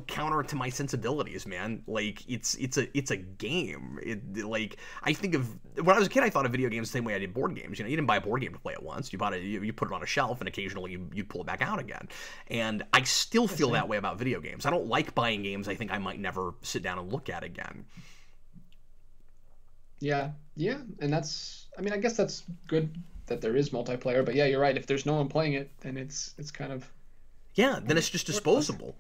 counter to my sensibilities, man. Like it's a game. Like I think of when I was a kid, I thought of video games the same way I did board games. You didn't buy a board game to play it once. You bought it, you put it on a shelf, and occasionally you pull it back out again. And I still feel that way about video games. I don't like buying games I think I might never sit down and look at again. Yeah, and I guess that's good that there is multiplayer, but yeah, you're right. If there's no one playing it, then it's kind of... Yeah, then it's just disposable.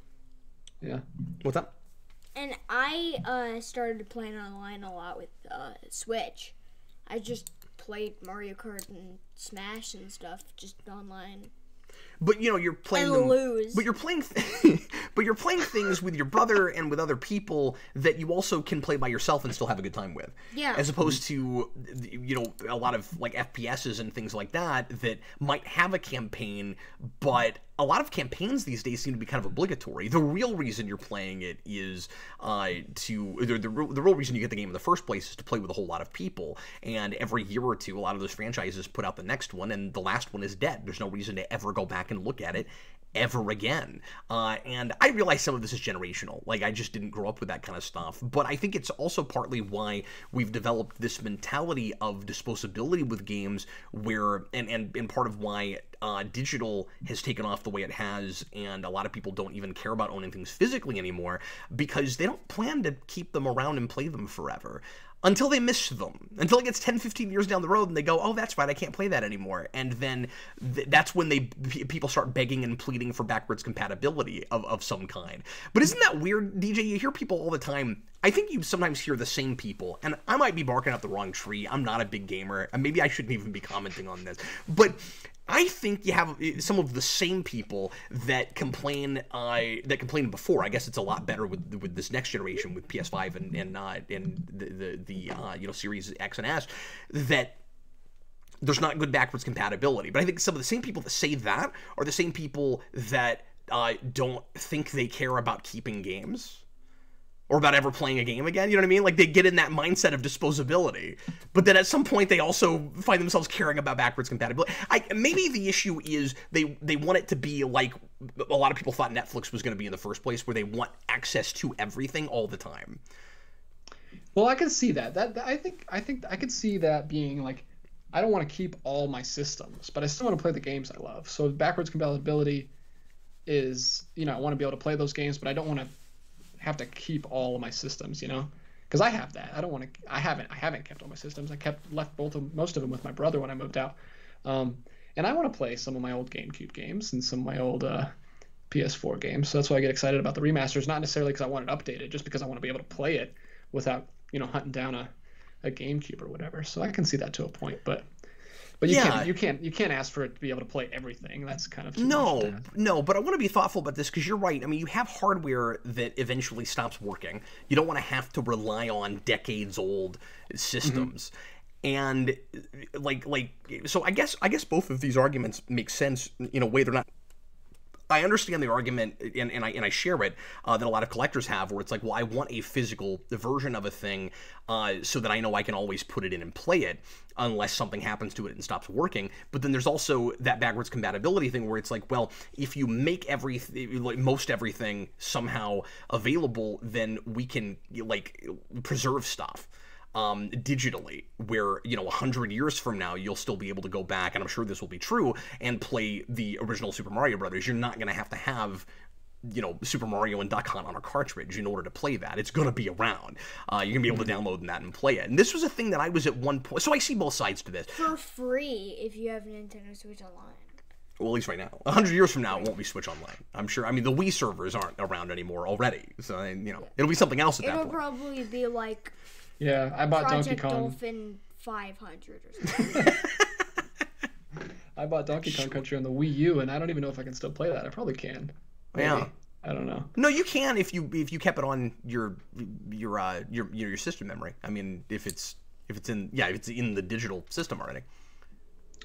Yeah. What's up? And I started playing online a lot with Switch. I just played Mario Kart and Smash and stuff just online. But you're playing them, lose. But you're playing things with your brother and with other people that you also can play by yourself and still have a good time with. Yeah. As opposed to a lot of like FPSs and things like that might have a campaign, but a lot of campaigns these days seem to be kind of obligatory. The real reason you're playing it is the real reason you get the game in the first place is to play with a whole lot of people. And every year or two, a lot of those franchises put out the next one, and the last one is dead. There's no reason to ever go back and look at it ever again. And I realize some of this is generational. Like, I just didn't grow up with that kind of stuff. But I think it's also partly why we've developed this mentality of disposability with games where, and part of why digital has taken off the way it has, and a lot of people don't even care about owning things physically anymore because they don't plan to keep them around and play them forever. Until they miss them. Until it gets 10, 15 years down the road and they go, oh, that's right, I can't play that anymore. And then that's when people start begging and pleading for backwards compatibility of some kind. But isn't that weird, DJ? You hear people all the time. I think you sometimes hear the same people, and I might be barking up the wrong tree. I'm not a big gamer, and maybe I shouldn't even be commenting on this. But I think you have some of the same people that complained before. I guess it's a lot better with this next generation with PS5 and the Series X and S, that there's not good backwards compatibility. But I think some of the same people that say that are the same people that don't think they care about keeping games or about ever playing a game again. You know what I mean? Like, they get in that mindset of disposability, but then at some point they also find themselves caring about backwards compatibility. Maybe the issue is they want it to be like a lot of people thought Netflix was going to be in the first place, where they want access to everything all the time. Well, I can see that. I think I could see that being like, I don't want to keep all my systems, but I still want to play the games I love. So backwards compatibility is, I want to be able to play those games, but I don't want to have to keep all of my systems, because I have that. I haven't kept all my systems. I left most of them with my brother when I moved out. And I want to play some of my old GameCube games and some of my old PS4 games. So that's why I get excited about the remasters, not necessarily because I want it updated, just because I want to be able to play it without, hunting down a GameCube or whatever. So I can see that to a point, but you can't ask for it to be able to play everything. That's kind of too much. No, but I want to be thoughtful about this, because you're right. I mean, you have hardware that eventually stops working. You don't want to have to rely on decades old systems. And so I guess both of these arguments make sense in a way. They're not. I understand the argument, and I share it, that a lot of collectors have, where it's like, well, I want a physical version of a thing so that I know I can always put it in and play it unless something happens to it and stops working. But then there's also that backwards compatibility thing where it's like, well, if you make most everything somehow available, then we can preserve stuff digitally, where 100 years from now you'll still be able to go back, and I'm sure this will be true, and play the original Super Mario Brothers. You're not going to have Super Mario and Duck Hunt on a cartridge in order to play that. It's going to be around. You're going to be able to download that and play it. And this was a thing that I was at one point, so I see both sides to this. For free if you have Nintendo Switch Online. Well, at least right now. 100 years from now, it won't be Switch Online, I'm sure. I mean, the Wii servers aren't around anymore already, so it'll be something else at that point. It'll probably be like, yeah, I bought Project Donkey Kong. Dolphin 500 or something. I bought Donkey Kong Country on the Wii U, and I don't even know if I can still play that. I probably can. Maybe. Yeah. I don't know. No, you can if you kept it on your system memory. I mean, if it's in the digital system already.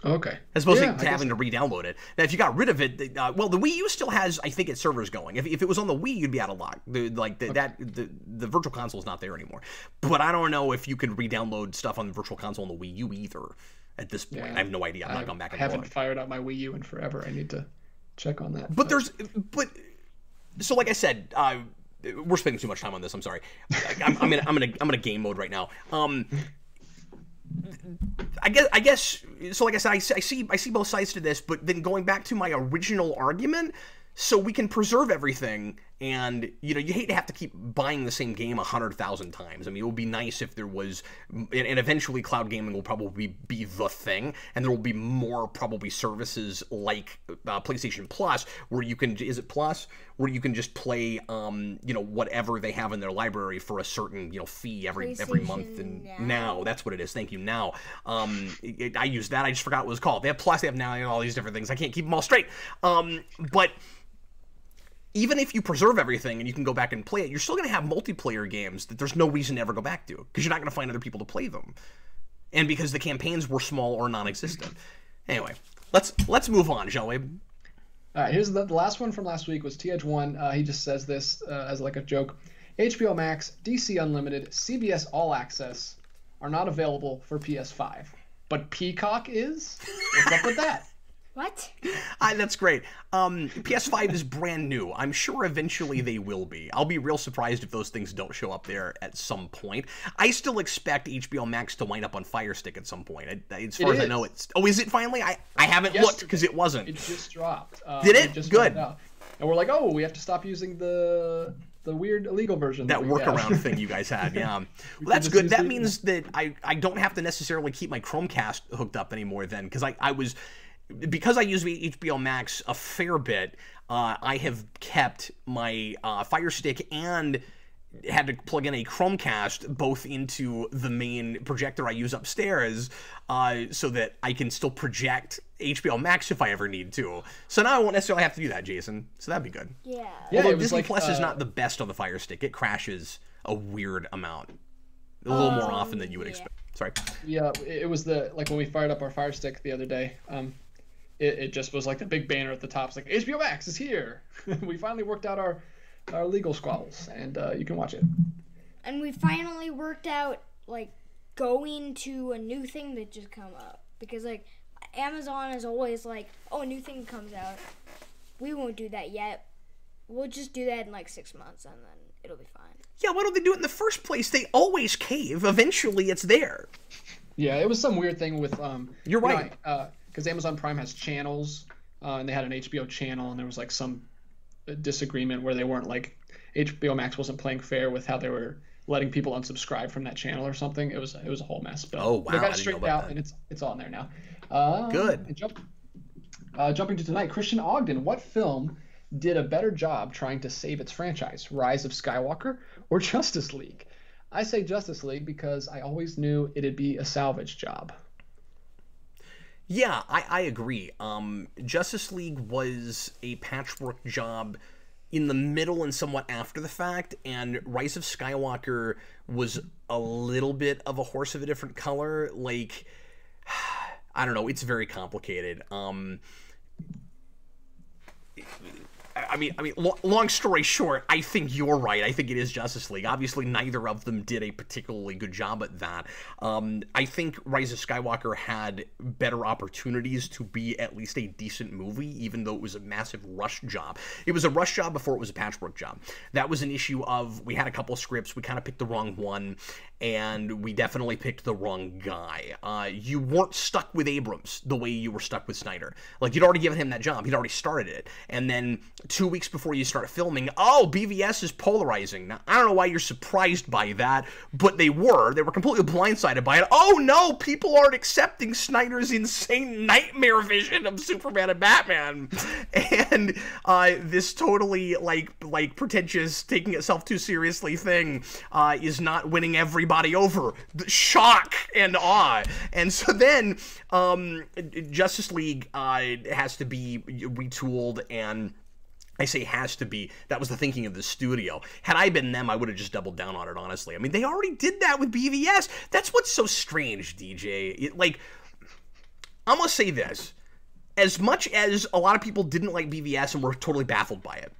Okay. As opposed to having to re-download it. Now, if you got rid of it, the Wii U still has, I think, its servers going. If it was on the Wii, you'd be out of luck. The Virtual Console is not there anymore. But I don't know if you can re-download stuff on the Virtual Console on the Wii U either at this point. I have no idea. I'm not going back and I haven't fired up my Wii U in forever. I need to check on that. So like I said, we're spending too much time on this. I'm sorry. I'm in a game mode right now. I guess. So, like I said, I see both sides to this, but then going back to my original argument, so we can preserve everything, and you hate to have to keep buying the same game 100,000 times. I mean, it would be nice if there was, and eventually cloud gaming will probably be the thing, and there will be more probably services like PlayStation Plus, where you can, is it Plus, where you can just play whatever they have in their library for a certain fee every month. And now that's what it is. Thank you. Now I use that. I just forgot what it was called. They have Plus, they have Now, all these different things. I can't keep them all straight. But even if you preserve everything and you can go back and play it, you're still going to have multiplayer games that there's no reason to ever go back to, because you're not going to find other people to play them, and because the campaigns were small or non-existent. Anyway, let's move on, shall we? All right, here's the last one from last week was TH1. He just says this as like a joke. HBO Max, DC Unlimited, CBS All Access are not available for PS5, but Peacock is? What's up with that? What? That's great. PS5 is brand new. I'm sure eventually they will be. I'll be real surprised if those things don't show up there at some point. I still expect HBO Max to wind up on Fire Stick at some point. As far as I know, it's... Oh, is it finally? I haven't looked because it wasn't. It just dropped. Did it? Just Good. And we're like, oh, we have to stop using the weird illegal version. That workaround thing you guys had, yeah. Well, that's good. That means that I don't have to necessarily keep my Chromecast hooked up anymore then, because because I use HBO Max a fair bit, I have kept my Fire Stick and had to plug in a Chromecast both into the main projector I use upstairs so that I can still project HBO Max if I ever need to. So now I won't necessarily have to do that, Jason. So that'd be good. Yeah. Although Disney Plus is not the best on the Fire Stick. It crashes a weird amount. A little more often than you would expect. Sorry. Yeah, it was like when we fired up our Fire Stick the other day, it just was like the big banner at the top. It's like, HBO Max is here. We finally worked out our legal squabbles, and you can watch it. And we finally worked out, like, going to a new thing that just come up. Because, like, Amazon is always like, oh, a new thing comes out. We won't do that yet. We'll just do that in, like, 6 months, and then it'll be fine. Yeah, why don't they do it in the first place? They always cave. Eventually, it's there. Yeah, it was some weird thing with... You're right. Because Amazon Prime has channels, and they had an HBO channel, and there was, like, some disagreement where they weren't, like... HBO Max wasn't playing fair with how they were letting people unsubscribe from that channel or something. It was a whole mess. But oh, wow. They got it straightened out, and it's on there now. Good. Jumping to tonight, Christian Ogden, what film did a better job trying to save its franchise, Rise of Skywalker or Justice League? I say Justice League because I always knew it'd be a salvage job. Yeah, I agree. Justice League was a patchwork job in the middle and somewhat after the fact, and Rise of Skywalker was a little bit of a horse of a different color. Like, I don't know, it's very complicated. I mean, long story short, I think you're right. I think it is Justice League. Obviously, neither of them did a particularly good job at that. I think Rise of Skywalker had better opportunities to be at least a decent movie, even though it was a massive rush job. It was a rush job before it was a patchwork job. That was an issue of, we had a couple scripts, we kind of picked the wrong one, and we definitely picked the wrong guy. You weren't stuck with Abrams the way you were stuck with Snyder. Like, you'd already given him that job. He'd already started it. And then 2 weeks before you start filming, oh, BVS is polarizing. Now, I don't know why you're surprised by that, but they were. They were completely blindsided by it. Oh, no, people aren't accepting Snyder's insane nightmare vision of Superman and Batman. And this totally, like pretentious, taking itself too seriously thing is not winning everybody over. The shock and awe. And so then Justice League has to be retooled, and I say has to be. That was the thinking of the studio. Had I been them, I would have just doubled down on it, honestly. I mean, they already did that with BVS. That's what's so strange, DJ. I'm going to say this. As much as a lot of people didn't like BVS and were totally baffled by it,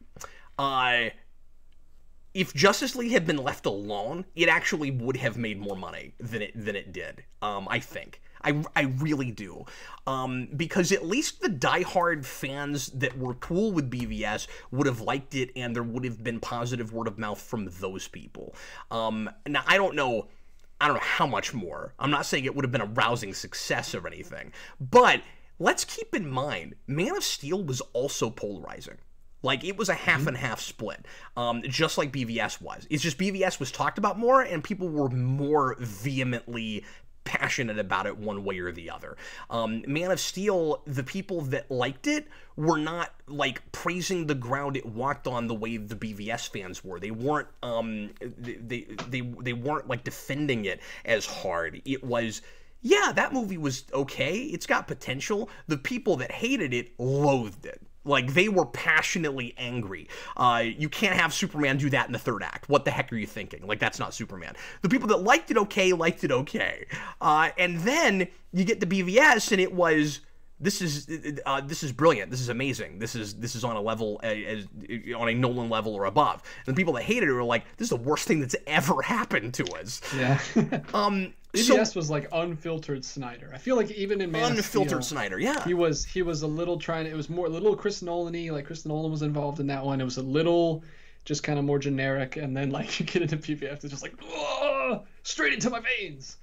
if Justice League had been left alone, it actually would have made more money than it did, I think. I really do. Because at least the diehard fans that were cool with BVS would have liked it, and there would have been positive word of mouth from those people. Now, I don't know how much more. I'm not saying it would have been a rousing success or anything. But let's keep in mind, Man of Steel was also polarizing. Like, it was a half and half split, just like BVS was. It's just BVS was talked about more, and people were more vehemently passionate about it one way or the other. Man of Steel, the people that liked it were not, like, praising the ground it walked on the way the BVS fans were. They weren't, they weren't, like, defending it as hard. It was, yeah, that movie was okay. It's got potential. The people that hated it loathed it. Like, they were passionately angry. You can't have Superman do that in the third act. What the heck are you thinking? Like, that's not Superman. The people that liked it okay, liked it okay. And then you get the BVS, and it was, this is brilliant. This is amazing. This is on a level, on a Nolan level or above. And the people that hated it were like, this is the worst thing that's ever happened to us. Yeah. BVS was like unfiltered Snyder. I feel like even in Man of Steel, unfiltered Snyder, yeah. He was a little trying. It was more a little Chris Nolan-y. Like Chris Nolan was involved in that one. It was a little just kind of more generic. And then like you get into BVS, it's just like straight into my veins.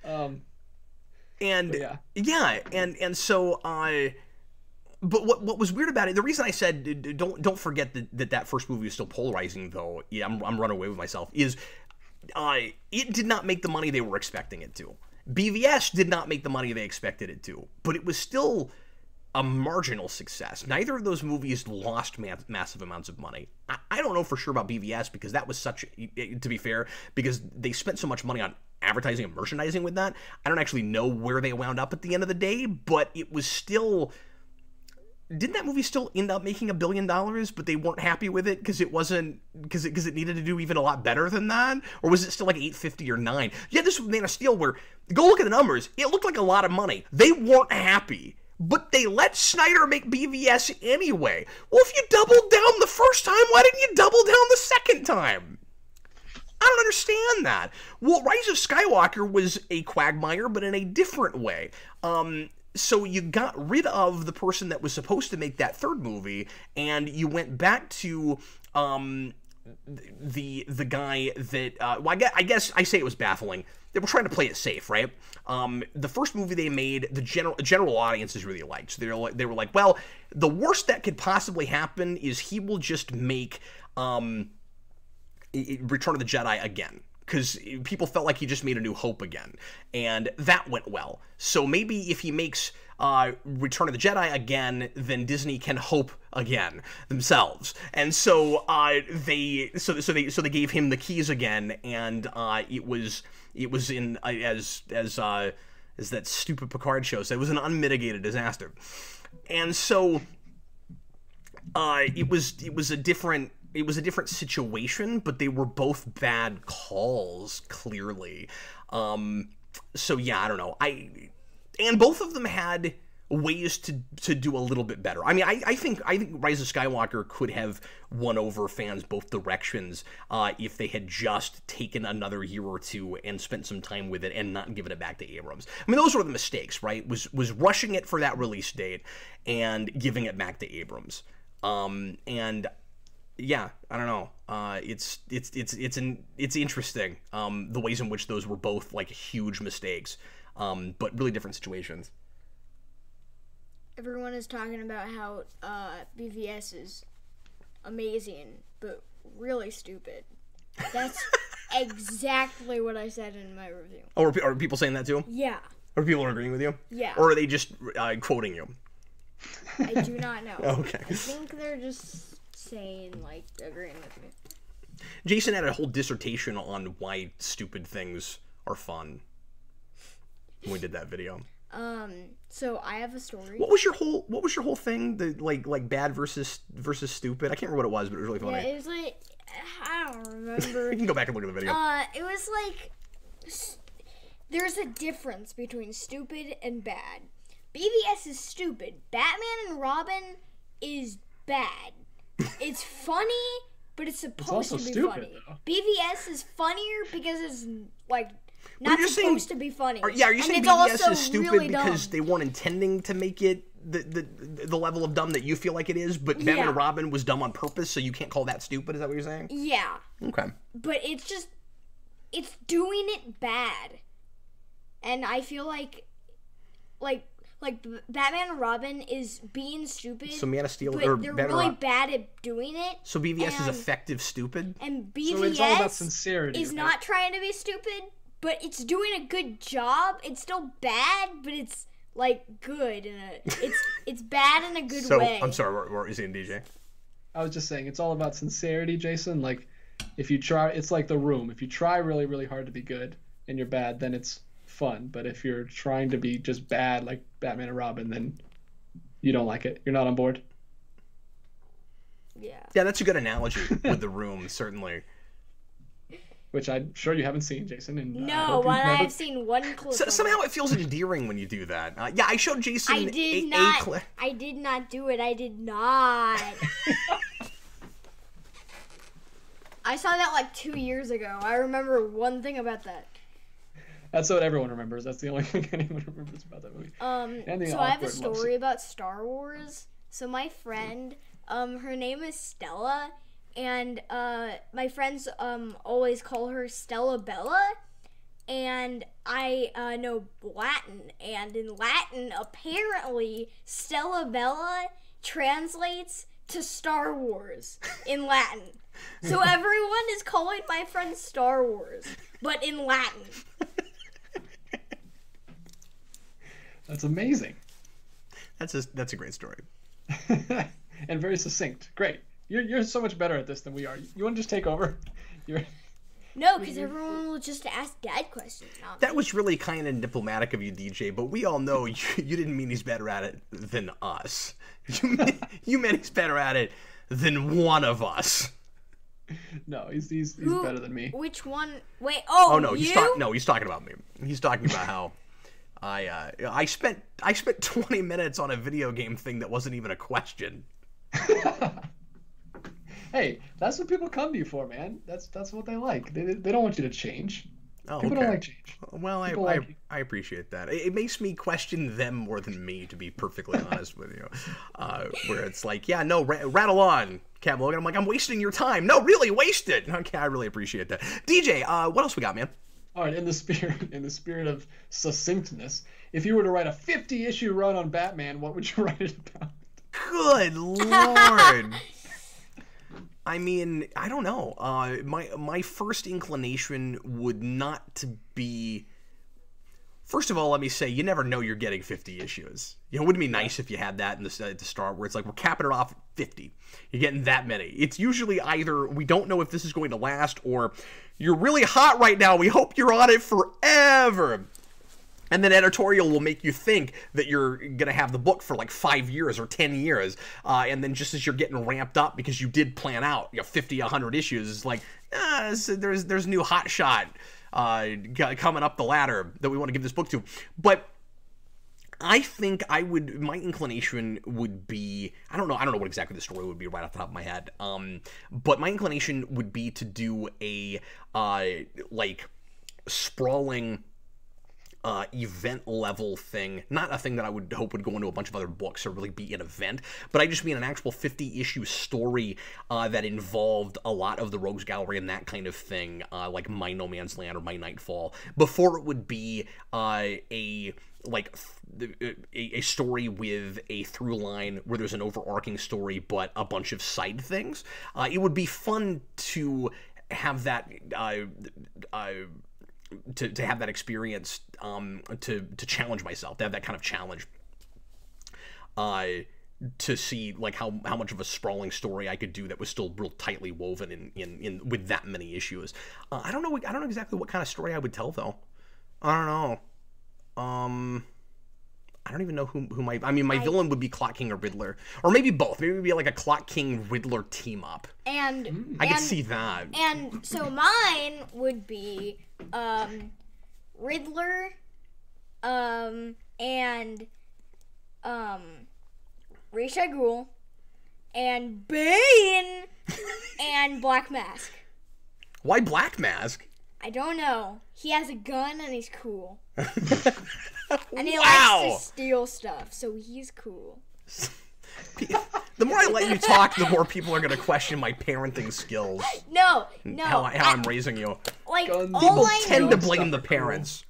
And yeah, and so but what was weird about it, the reason I said don't forget that first movie was still polarizing, though, yeah, I'm running away with myself, is it did not make the money they were expecting it to. BVS did not make the money they expected it to, but it was still a marginal success. Neither of those movies lost massive amounts of money. I don't know for sure about BVS, because that was such, to be fair, because they spent so much money on advertising and merchandising with that. I don't actually know where they wound up at the end of the day, but it was still... Didn't that movie still end up making $1 billion, but they weren't happy with it because it wasn't, because it needed to do even a lot better than that? Or was it still like 850 or 9? Yeah, this was Man of Steel, where, go look at the numbers, it looked like a lot of money. They weren't happy, but they let Snyder make BVS anyway. Well, if you doubled down the first time, why didn't you double down the second time? I don't understand that. Well, Rise of Skywalker was a quagmire, but in a different way. So you got rid of the person that was supposed to make that third movie, and you went back to the guy that well, I guess I say it was baffling. They were trying to play it safe, right? The first movie they made, the general audiences really liked. So they were like, well, the worst that could possibly happen is he will just make Return of the Jedi again, because people felt like he just made A New Hope again, and that went well. So maybe if he makes Return of the Jedi again, then Disney can hope again themselves. And so they gave him the keys again, and it was in as that stupid Picard show said, it was an unmitigated disaster. And so it was a different situation, but they were both bad calls, clearly. So yeah, I don't know. And both of them had ways to do a little bit better. I mean, I think Rise of Skywalker could have won over fans both directions if they had just taken another year or two and spent some time with it and not given it back to Abrams. I mean, those were the mistakes, right? Was rushing it for that release date and giving it back to Abrams. And yeah, I don't know. It's interesting the ways in which those were both like huge mistakes, but really different situations. Everyone is talking about how BVS is amazing, but really stupid. That's exactly what I said in my review. Oh, are people saying that too? Yeah. Are people agreeing with you? Yeah. Or are they just quoting you? I do not know. Okay. I think they're just saying, like, agreeing with me. Jason had a whole dissertation on why stupid things are fun when we did that video. So I have a story. What was your whole thing? The like bad versus stupid? I can't remember what it was, but it was really funny. Yeah, it was like, I don't remember. You can go back and look at the video. It was like, there's a difference between stupid and bad. BVS is stupid. Batman and Robin is bad. It's funny, but it's supposed to be stupid, funny. though. BVS is funnier because it's like not supposed to be funny. Are you saying BVS is stupid really because dumb. they weren't intending to make it the level of dumb that you feel like it is, but Batman and Robin was dumb on purpose, so you can't call that stupid? Is that what you're saying? Yeah. Okay. But it's doing it bad, and I feel like Batman and Robin is being stupid. So Man of Steel, but or they're Batman really bad at doing it. So BVS is effective stupid? And So it's all about BVS sincerity. is right? not trying to be stupid, but it's doing a good job. It's still bad, but it's like good it's bad in a good way. I'm sorry, what is it in DJ? I was just saying, it's all about sincerity, Jason. Like, if you try, it's like The Room. If you try really, really hard to be good and you're bad, then it's fun. But if you're trying to be just bad, like Batman and Robin, then you don't like it. You're not on board. Yeah. Yeah, that's a good analogy with The Room, certainly. Which I'm sure you haven't seen, Jason. And No, but I've seen one clip. Somehow it feels endearing when you do that. Yeah, I showed Jason I did not do it. I did not. I saw that like 2 years ago. I remember one thing about that. That's what everyone remembers. That's the only thing anyone remembers about that movie. So I have a story about Star Wars. So my friend, her name is Stella, and my friends always call her Stella Bella. And I know Latin, and in Latin, apparently, Stella Bella translates to Star Wars in Latin. So everyone is calling my friend Star Wars, but in Latin. That's amazing. That's a great story. And very succinct. Great. You're so much better at this than we are. You want to just take over? No, because everyone will just ask dad questions. That was really kind of diplomatic of you, DJ, but we all know you didn't mean he's better at it than us. You meant he's better at it than one of us. No, he's better than me. Which one? Wait, no, you? He's talking about me. He's talking about how I spent 20 minutes on a video game thing that wasn't even a question. Hey, that's what people come to you for, man. That's what they like. They don't want you to change. Oh, people don't like change. Well, I appreciate that. It makes me question them more than me, to be perfectly honest with you. Where it's like, yeah, no, rattle on, Cam Logan. I'm like, I'm wasting your time. No, really, waste it. Okay, I really appreciate that. DJ, what else we got, man? All right, in the spirit of succinctness, if you were to write a 50-issue run on Batman, what would you write it about? Good Lord. I mean, I don't know. My first inclination would not to be... First of all, let me say, you never know you're getting 50 issues. You know, wouldn't it be nice if you had that at the start where it's like, we're capping it off at 50. You're getting that many. It's usually either we don't know if this is going to last, or you're really hot right now. We hope you're on it forever. And then editorial will make you think that you're going to have the book for like 5 years or 10 years. And then just as you're getting ramped up because you did plan out 50, 100 issues, it's like, there's a new hot shot coming up the ladder that we want to give this book to. But I think my inclination would be, I don't know what exactly the story would be right off the top of my head. But my inclination would be to do a, sprawling event level thing, not a thing that I would hope would go into a bunch of other books or really be an event, but I just mean an actual 50-issue story that involved a lot of the Rogues Gallery and that kind of thing, like My No Man's Land or My Nightfall, before it would be a story with a through line where there's an overarching story but a bunch of side things. It would be fun to have that to have that experience, to challenge myself, to have that kind of challenge, to see like how much of a sprawling story I could do that was still real tightly woven in with that many issues. I don't know exactly what kind of story I would tell though. I don't know. I don't even know who my villain would be Clock King or Riddler, or maybe both. Maybe it'd be like a Clock King Riddler team up. I could see that. And so mine would be Riddler, and Ra's al Ghul, and Bane, and Black Mask. Why Black Mask? I don't know. He has a gun and he's cool. And he likes to steal stuff, so he's cool. The more I let you talk, the more people are going to question my parenting skills. No. How I'm raising you. Like, people tend to blame the parents.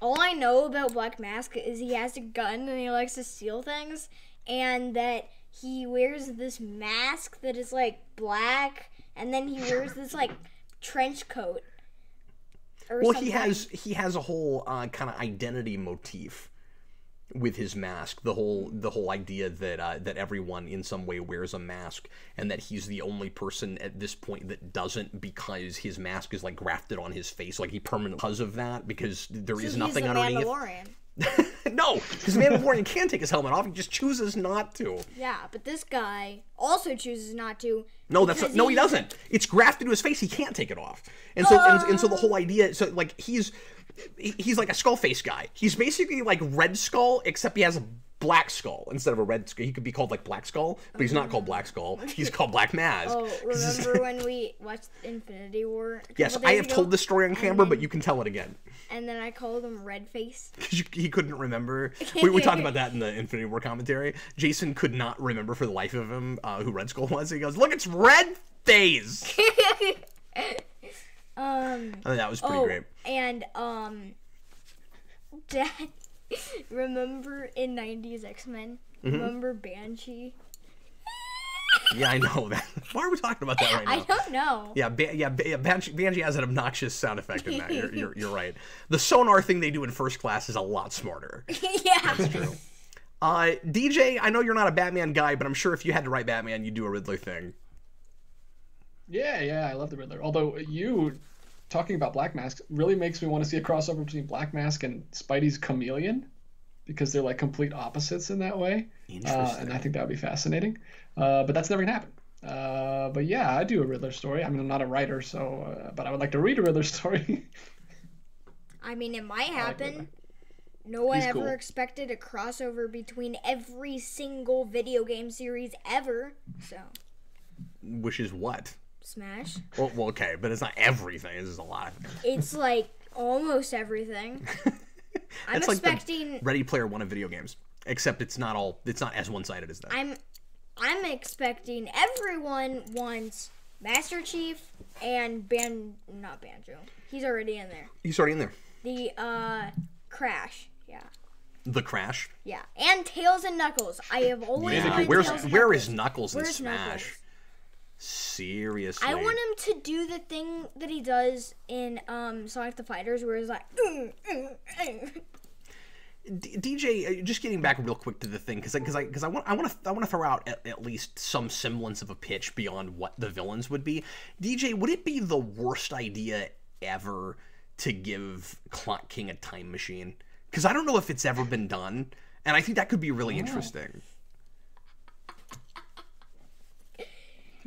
All I know about Black Mask is he has a gun and he likes to steal things, and that he wears this mask that is like black, and then he wears this like trench coat. Well, something. he has a whole kind of identity motif with his mask. The whole idea that everyone in some way wears a mask, and that he's the only person at this point that doesn't, because his mask is like grafted on his face, like he permanently, because of that, because there is nothing underneath. Mandalorian. No, because Mandalorian can take his helmet off. He just chooses not to. Yeah, but this guy also chooses not to. No, he doesn't. It's grafted to his face. He can't take it off. And so and so the whole idea, so like he's like a skull face guy. He's basically like Red Skull, except he has Black Skull instead of a Red Skull. He could be called like Black Skull, but he's not called Black Skull. He's called Black Maz. Oh, remember when we watched Infinity War? Yes, I have told this story on camera, but you can tell it again. And then I called him Red Face. Because he couldn't remember. We talked about that in the Infinity War commentary. Jason could not remember for the life of him who Red Skull was. He goes, "Look, it's Red Face." I think that was pretty great. And Dad, remember in 90s X-Men? Remember Banshee? Yeah, I know that. Why are we talking about that right now? I don't know. Yeah, Banshee has an obnoxious sound effect in that. You're right. The sonar thing they do in First Class is a lot smarter. Yeah. That's true. DJ, I know you're not a Batman guy, but I'm sure if you had to write Batman, you'd do a Riddler thing. Yeah, I love the Riddler. Although you talking about Black Mask really makes me want to see a crossover between Black Mask and Spidey's Chameleon, because they're like complete opposites in that way. Interesting. And I think that would be fascinating. But that's never gonna happen. But yeah, I do a Riddler story. I mean, I'm not a writer, so but I would like to read a Riddler story. I mean, it might happen. No one He's ever cool. expected a crossover between every single video game series ever. So, Which is what? Smash. Well, okay, but it's not everything. This is a lot. It's like almost everything. I'm It's like expecting. the Ready Player One of video games, except it's not as one-sided as that. I'm expecting everyone wants Master Chief and not Banjo. He's already in there. He's already in there. The Crash. Yeah. The Crash. Yeah, and Tails and Knuckles. I have always wanted Tails and Where Knuckles. is Knuckles in Where's Smash? Knuckles? Seriously. I want him to do the thing that he does in Sonic the Fighters, where he's like. DJ, just getting back real quick to the thing, because I want to throw out at least some semblance of a pitch beyond what the villains would be. DJ, would it be the worst idea ever to give Clock King a time machine? Because I don't know if it's ever been done, and I think that could be really interesting.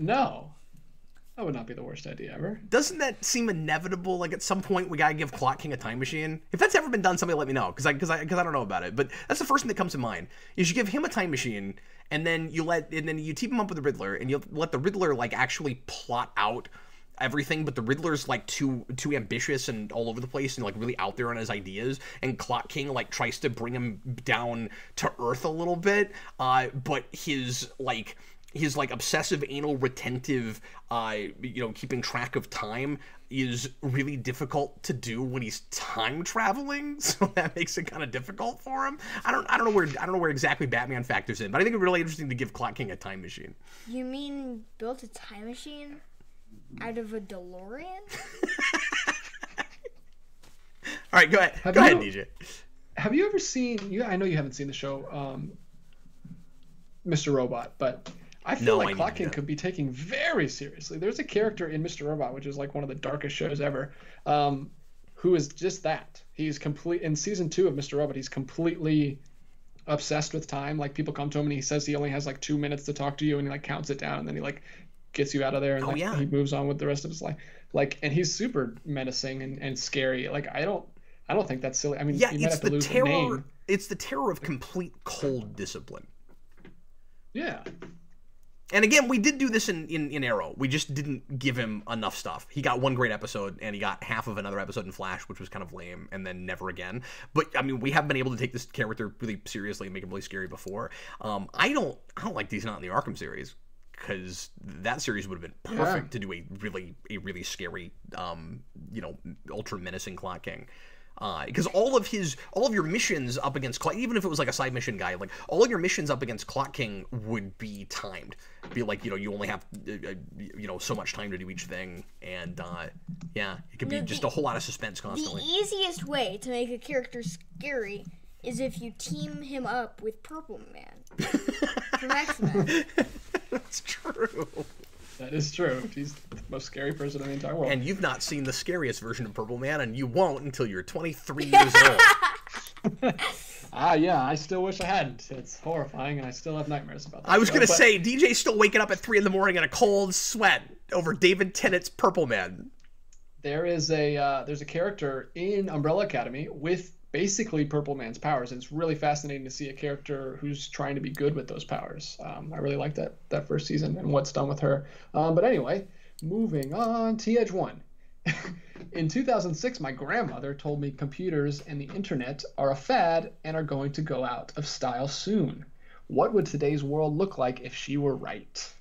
No, that would not be the worst idea ever. Doesn't that seem inevitable? Like at some point we gotta give Clock King a time machine. If that's ever been done, somebody let me know, because I don't know about it. But that's the first thing that comes to mind. Is you give him a time machine, and then you team him up with the Riddler, and you let the Riddler like actually plot out everything, but the Riddler's like too ambitious and all over the place and like really out there on his ideas, and Clock King like tries to bring him down to earth a little bit, but his obsessive anal retentive keeping track of time is really difficult to do when he's time traveling, so that makes it kind of difficult for him. I don't know where exactly Batman factors in, but I think it's really interesting to give Clock King a time machine. You mean built a time machine out of a DeLorean? All right, go ahead. Go ahead, DJ. Have you ever seen? I know you haven't seen the show, Mr. Robot, but I feel like Clock King could be taken very seriously. There's a character in Mr. Robot, which is like one of the darkest shows ever, who is just that. He's in season 2 of Mr. Robot. He's completely obsessed with time. Like people come to him and he says he only has like 2 minutes to talk to you, and he like counts it down, and then he like gets you out of there, and he moves on with the rest of his life. Like, and he's super menacing and scary. Like I don't think that's silly. I mean, you might have to lose the name. It's the terror of complete cold discipline. Yeah. And again, we did do this in Arrow. We just didn't give him enough stuff. He got one great episode, and he got half of another episode in Flash, which was kind of lame, and then never again. But I mean, we have been able to take this character really seriously and make him really scary before. I don't like he's not in the Arkham series, because that series would have been perfect to do a really scary, ultra menacing Clock King. Because all of your missions up against Clock, even if it was like a side mission guy, like all of your missions up against Clock King would be timed. Be like, you only have so much time to do each thing, and it could be just a whole lot of suspense constantly. The easiest way to make a character scary is if you team him up with Purple Man from X-Men. That's true. That is true. He's the most scary person in the entire world. And you've not seen the scariest version of Purple Man, and you won't until you're 23 years old. Yeah, I still wish I hadn't. It's horrifying, and I still have nightmares about that. I was going to say, DJ's still waking up at 3 in the morning in a cold sweat over David Tennant's Purple Man. There's a character in Umbrella Academy with basically Purple Man's powers. And it's really fascinating to see a character who's trying to be good with those powers. I really like that first season and what's done with her. But anyway, moving on, TH1. In 2006, my grandmother told me computers and the internet are a fad and are going to go out of style soon. What would today's world look like if she were right?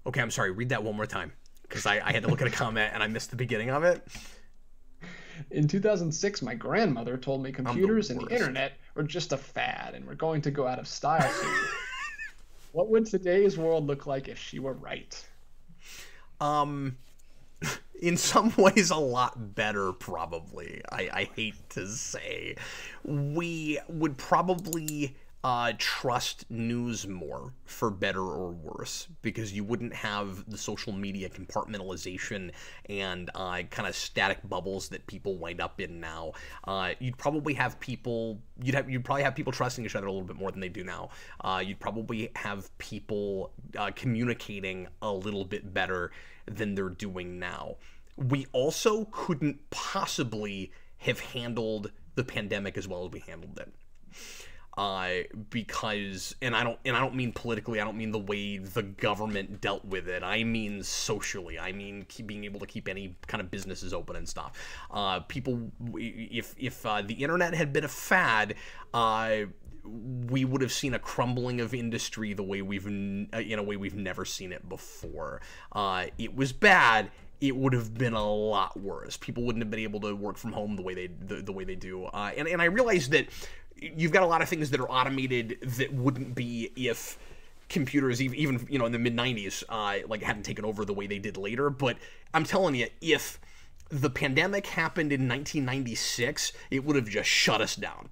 Okay, I'm sorry. Read that one more time because I had to look at a comment and I missed the beginning of it. In 2006, my grandmother told me computers and the internet were just a fad and were going to go out of style soon. What would today's world look like if she were right? In some ways, a lot better, probably. I hate to say. We would probably trust news more, for better or worse, because you wouldn't have the social media compartmentalization and kind of static bubbles that people wind up in now. You'd probably have people. You'd probably have people trusting each other a little bit more than they do now. You'd probably have people communicating a little bit better than they're doing now. We also couldn't possibly have handled the pandemic as well as we handled it. Because, and I don't mean politically, I don't mean the way the government dealt with it. I mean socially. I mean being able to keep any kind of businesses open and stuff. People, if the internet had been a fad, we would have seen a crumbling of industry the way in a way we've never seen it before. It was bad. It would have been a lot worse. People wouldn't have been able to work from home the way they do. And I realize that you've got a lot of things that are automated that wouldn't be if computers, even in the mid-90s, hadn't taken over the way they did later. But I'm telling you, if the pandemic happened in 1996, it would have just shut us down.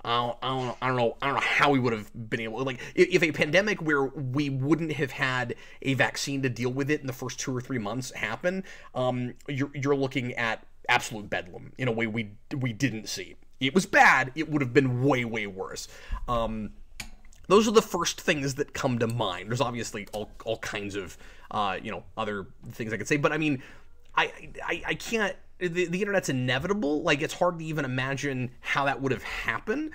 I don't know how we would have been able to, if a pandemic where we wouldn't have had a vaccine to deal with it in the first 2 or 3 months happen, you're looking at absolute bedlam in a way we didn't see. It was bad. It would have been way, way worse. Those are the first things that come to mind. There's obviously all kinds of other things I could say, but I mean, I can't. The internet's inevitable. It's hard to even imagine how that would have happened.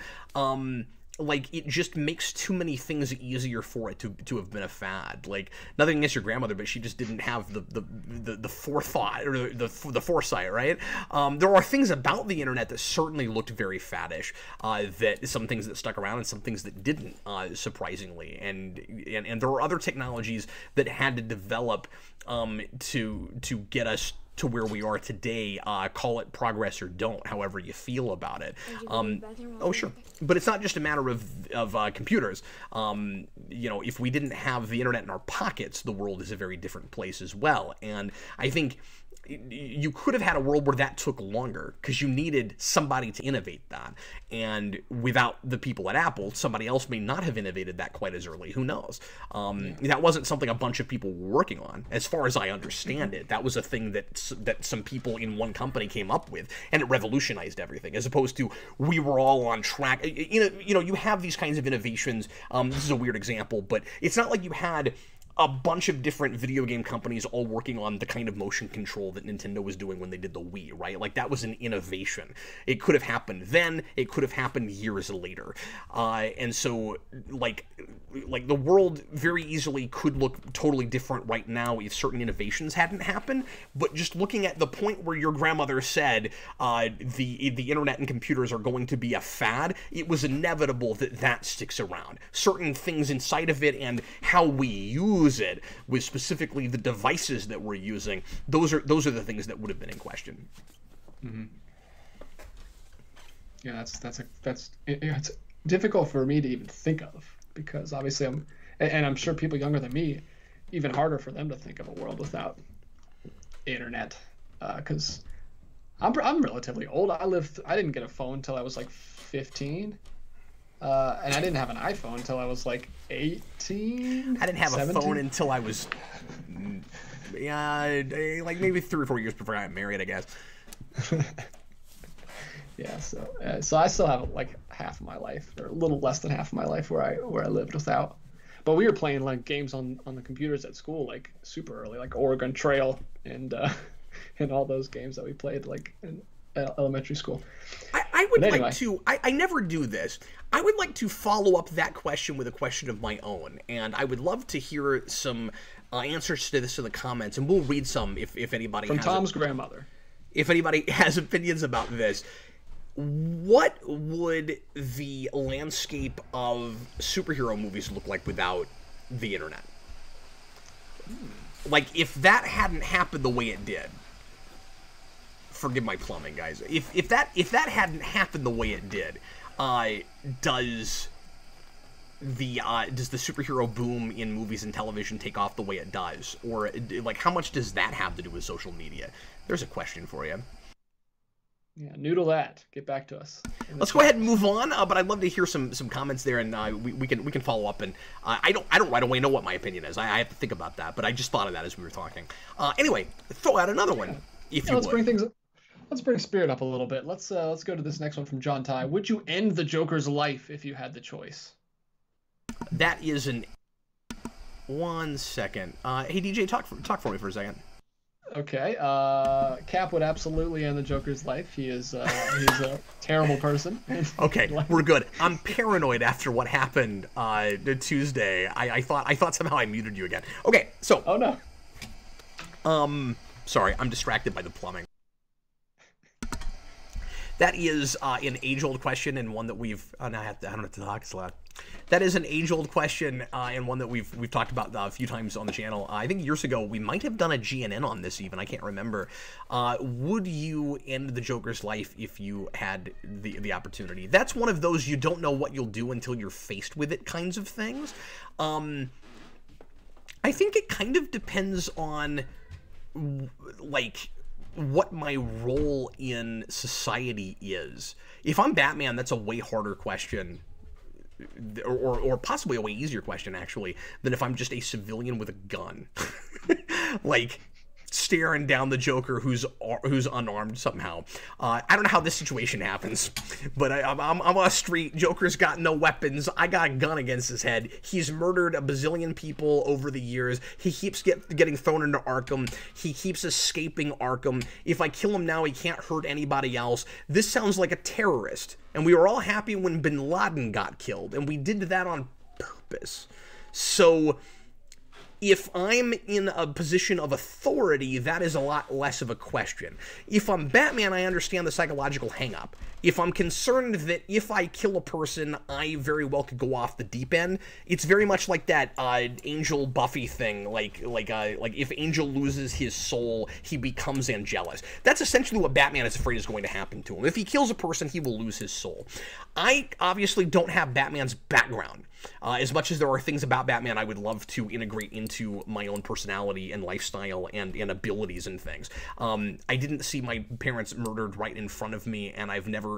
It just makes too many things easier for it to have been a fad. Nothing against your grandmother, but she just didn't have the forethought or the foresight, right? There are things about the internet that certainly looked very faddish. That some things that stuck around and some things that didn't, surprisingly. And there were other technologies that had to develop to get us to where we are today. Call it progress or don't, however you feel about it. Oh, sure. But it's not just a matter of computers. If we didn't have the internet in our pockets, the world is a very different place as well. And I think you could have had a world where that took longer because you needed somebody to innovate that. And without the people at Apple, somebody else may not have innovated that quite as early. Who knows? That wasn't something a bunch of people were working on. As far as I understand it, that was a thing that some people in one company came up with, and it revolutionized everything, as opposed to we were all on track. You have these kinds of innovations. This is a weird example, but it's not like you had a bunch of different video game companies all working on the kind of motion control that Nintendo was doing when they did the Wii, right? That was an innovation. It could have happened then. It could have happened years later. And so, the world very easily could look totally different right now if certain innovations hadn't happened. But just looking at the point where your grandmother said the internet and computers are going to be a fad, it was inevitable that sticks around. Certain things inside of it and how we use it, with specifically the devices that we're using, those are the things that would have been in question. Mm-hmm. Yeah, it's difficult for me to even think of, because obviously I'm sure people younger than me, even harder for them to think of a world without internet, because I'm relatively old. I didn't get a phone until I was 15. And I didn't have an iPhone until I was 18. I didn't have 17. a phone until I was, maybe 3 or 4 years before I got married, I guess. Yeah, so I still have half of my life, or a little less than half of my life, where I lived without. But we were playing games on the computers at school super early, Oregon Trail and all those games that we played in elementary school. I I would But anyway. like to, I never do this. I would like to follow up that question with a question of my own, and I would love to hear some answers to this in the comments, and we'll read some if anybody From has Tom's grandmother. If anybody has opinions about this. What would the landscape of superhero movies look like without the internet? Like, if that hadn't happened the way it did, forgive my plumbing, guys. If that hadn't happened the way it did, does the superhero boom in movies and television take off the way it does, or like how much does that have to do with social media? There's a question for you. Yeah, noodle that. Get back to us. Let's go ahead and move on. But I'd love to hear some comments there, and we can follow up. And I don't right away know what my opinion is. I have to think about that. But I just thought of that as we were talking. Anyway, throw out another one if you would. Let's bring spirit up a little bit. Let's go to this next one from John Ty. Would you end the Joker's life if you had the choice? That is an. 1 second. Hey DJ, talk for me for a second. Okay. Cap would absolutely end the Joker's life. He's a terrible person. Okay, we're good. I'm paranoid after what happened Tuesday. I thought somehow I muted you again. Okay, so. Oh no. Sorry, I'm distracted by the plumbing. That is an age-old question, and one that we've. I don't have to talk so loud. That is an age-old question, and one that we've talked about a few times on the channel. I think years ago we might have done a GNN on this even. I can't remember. Would you end the Joker's life if you had the opportunity? That's one of those you don't know what you'll do until you're faced with it kinds of things. I think it kind of depends on like what my role in society is. If I'm Batman, that's a way harder question. Or possibly a way easier question, actually, than if I'm just a civilian with a gun. Like, staring down the Joker who's unarmed somehow. I don't know how this situation happens, but I'm on a street. Joker's got no weapons. I got a gun against his head. He's murdered a bazillion people over the years. He keeps getting thrown into Arkham. He keeps escaping Arkham. If I kill him now, he can't hurt anybody else. This sounds like a terrorist. And we were all happy when Bin Laden got killed, and we did that on purpose. So if I'm in a position of authority, that is a lot less of a question. If I'm Batman, I understand the psychological hang-up. If I'm concerned that if I kill a person, I very well could go off the deep end, it's very much like that Angel Buffy thing, like if Angel loses his soul, he becomes Angelus. That's essentially what Batman is afraid is going to happen to him. If he kills a person, he will lose his soul. I obviously don't have Batman's background. As much as there are things about Batman I would love to integrate into my own personality and lifestyle and abilities and things. I didn't see my parents murdered right in front of me, and I've never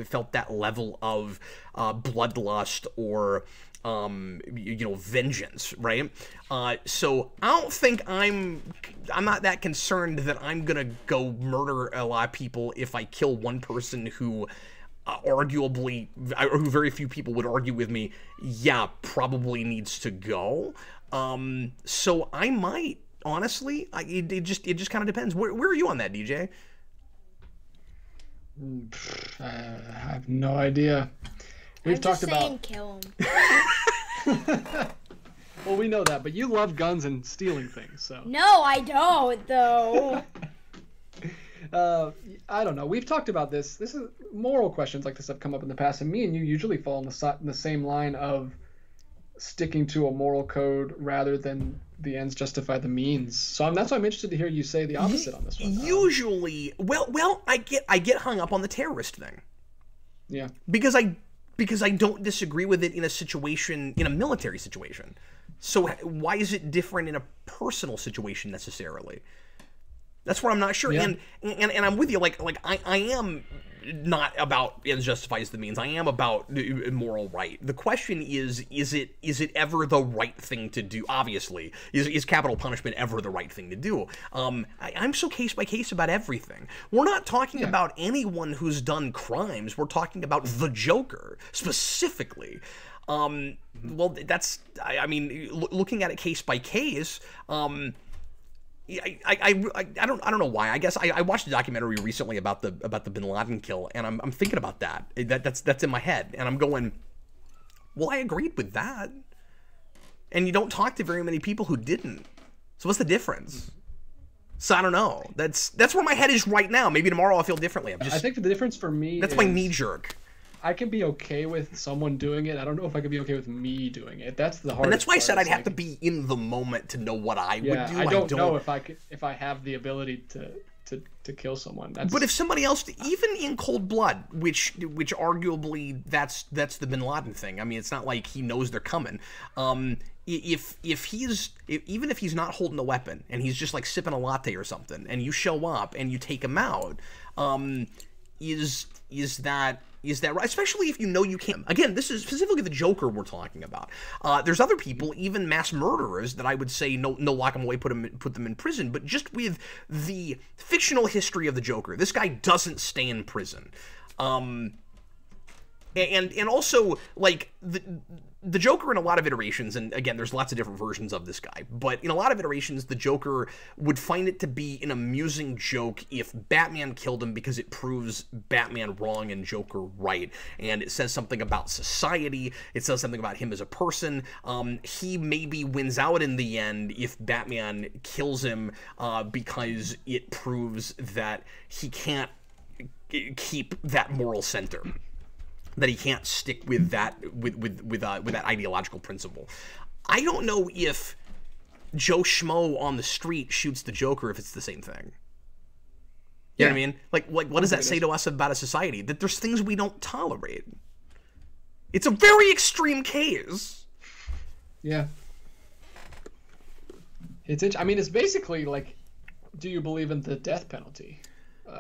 felt that level of bloodlust or vengeance, right? So I don't think I'm not that concerned that I'm gonna go murder a lot of people if I kill one person who arguably, or who very few people would argue with me, yeah, probably needs to go. So I might, honestly, it just kind of depends. Where are you on that, DJ? I have no idea. We've talked about kill him. Well, we know that, but you love guns and stealing things, so. No, I don't, though. I don't know. We've talked about this. This is moral questions like this have come up in the past, and me and you usually fall in the same line of sticking to a moral code rather than the ends justify the means. So that's why I'm interested to hear you say the opposite on this one. Usually, well, I get hung up on the terrorist thing. Yeah. Because I don't disagree with it in a military situation. So why is it different in a personal situation necessarily? That's where I'm not sure. Yeah. And I'm with you. Like I am not about ends justifies the means. I am about moral right. The question is it ever the right thing to do? Obviously, is capital punishment ever the right thing to do? I'm so case by case about everything. We're not talking about anyone who's done crimes. We're talking about the Joker specifically. Well, that's, I mean, looking at it case by case, I don't know why. I guess I watched a documentary recently about the Bin Laden kill, and I'm thinking about that. That's in my head, and I'm going, well, I agreed with that. And you don't talk to very many people who didn't. So what's the difference? So I don't know. That's where my head is right now. Maybe tomorrow I'll feel differently. I think the difference for me that's is my knee jerk. I can be okay with someone doing it. I don't know if I could be okay with me doing it. That's the hardest. And that's why I said part. I'd have to be in the moment to know what I would do. I don't know if I have the ability to kill someone. But if somebody else, even in cold blood, which arguably that's the Bin Laden thing. I mean, it's not like he knows they're coming. Even if he's not holding a weapon and he's just like sipping a latte or something, and you show up and you take him out, is that right? Especially if you know you can't. Again, this is specifically the Joker we're talking about. There's other people, even mass murderers, that I would say no lock them away, put them in prison. But just with the fictional history of the Joker, this guy doesn't stay in prison. And also, like, the Joker in a lot of iterations, and again, there's lots of different versions of this guy, but in a lot of iterations, the Joker would find it to be an amusing joke if Batman killed him because it proves Batman wrong and Joker right, and it says something about society, it says something about him as a person. He maybe wins out in the end if Batman kills him because it proves that he can't keep that moral center, that he can't stick with that with that ideological principle. I don't know if Joe Schmo on the street shoots the Joker if it's the same thing. You know what I mean? Like what does that say to us about a society? That there's things we don't tolerate. It's a very extreme case. Yeah. I mean, it's basically like, do you believe in the death penalty?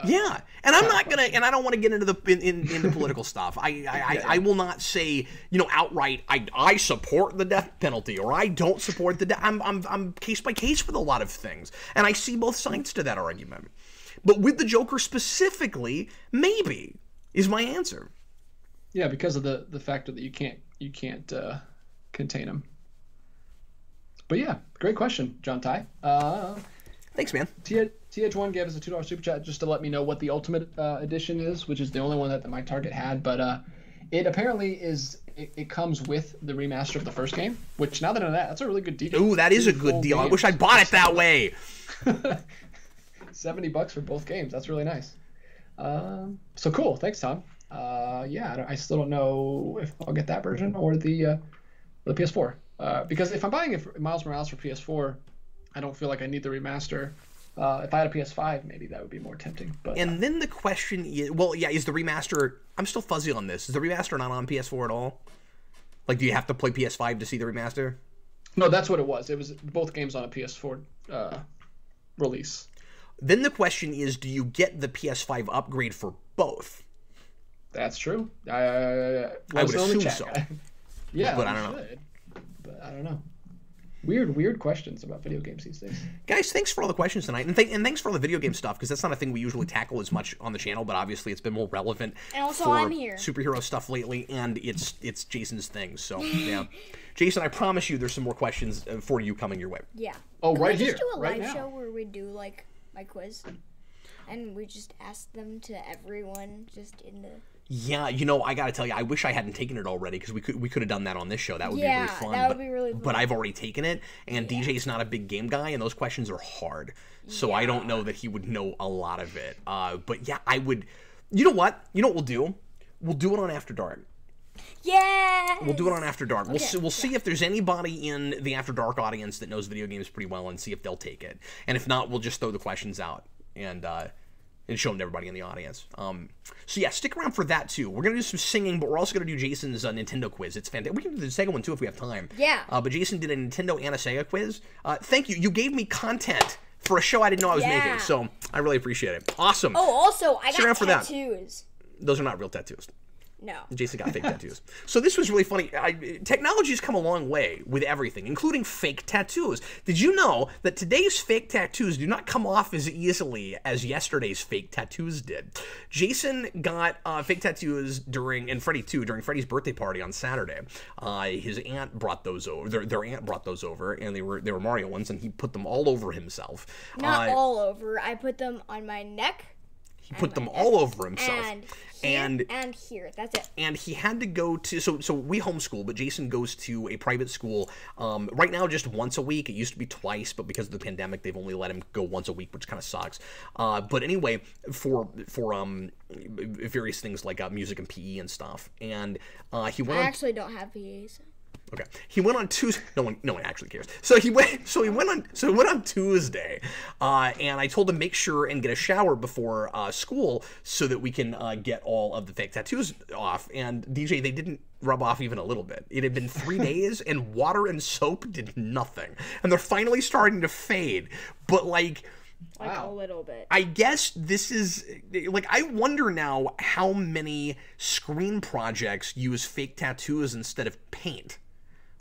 Yeah, and I'm not gonna, and I don't want to get into the into political stuff. I will not say, outright I support the death penalty or I don't support the death. I'm case by case with a lot of things, and I see both sides to that argument. But with the Joker specifically, maybe is my answer. Yeah, because of the factor that you can't contain him. But yeah, great question, John Ty. Thanks, man. TH1 gave us a $2 super chat just to let me know what the Ultimate Edition is, which is the only one that my target had. But it apparently is. It comes with the remaster of the first game, which now that I know that's a really good deal. Ooh, that is a good deal. I wish I bought it that way. $70 for both games. That's really nice. So cool. Thanks, Tom. Yeah, I still don't know if I'll get that version or the PS4. Because if I'm buying Miles Morales for PS4, I don't feel like I need the remaster. If I had a PS5, maybe that would be more tempting. But then the question is, is the remaster? I'm still fuzzy on this. Is the remaster not on PS4 at all? Like, do you have to play PS5 to see the remaster? No, that's what it was. It was both games on a PS4 release. Then the question is, do you get the PS5 upgrade for both? That's true. I would assume so. Yeah, but I don't know. But I don't know. Weird questions about video games these days. Guys, thanks for all the questions tonight, and thanks for all the video game stuff, because that's not a thing we usually tackle as much on the channel, but obviously it's been more relevant and also for I'm here. Superhero stuff lately, and it's Jason's thing, so yeah. Jason, I promise you there's some more questions for you coming your way. Yeah. Oh, right here. Just do a right live now. show where we do like my quiz, and we just ask them to everyone just in the. Yeah, I gotta tell you, I wish I hadn't taken it already, because we could have done that on this show. That would be really fun. That would be really fun. But I've already taken it, and DJ's not a big game guy, and those questions are hard. So I don't know that he would know a lot of it. But yeah, I would. You know what? You know what we'll do? We'll do it on After Dark. Yeah. We'll do it on After Dark. Okay. We'll see if there's anybody in the After Dark audience that knows video games pretty well, and see if they'll take it. And if not, we'll just throw the questions out and show them to everybody in the audience. So yeah, stick around for that too. We're gonna do some singing, but we're also gonna do Jason's Nintendo quiz. It's fantastic. We can do the Sega one too if we have time. Yeah. But Jason did a Nintendo and a Sega quiz. Thank you. You gave me content for a show I didn't know I was making, so I really appreciate it. Awesome. Oh, also I Stick around got for that. tattoos. Those are not real tattoos. No. Jason got fake tattoos. So this was really funny. Technology's come a long way with everything, including fake tattoos. Did you know that today's fake tattoos do not come off as easily as yesterday's fake tattoos did? Jason got fake tattoos and Freddie too, during Freddie's birthday party on Saturday. His aunt brought those over. Their aunt brought those over, and they were Mario ones, and he put them all over himself. Not all over. I put them on my neck. He put them all over himself. And here. That's it. And he had to go to, so we homeschool, but Jason goes to a private school right now just once a week. It used to be twice, but because of the pandemic, they've only let him go once a week, which kind of sucks. But anyway, for various things like music and PE and stuff. And he went I actually don't have PE, so. Okay. He went on Tuesday. No one actually cares. So he went on Tuesday, and I told him make sure and get a shower before school so that we can get all of the fake tattoos off. And DJ, they didn't rub off even a little bit. It had been 3 days, and water and soap did nothing. And they're finally starting to fade. But like a little bit. I guess this is like, I wonder now how many screen projects use fake tattoos instead of paint.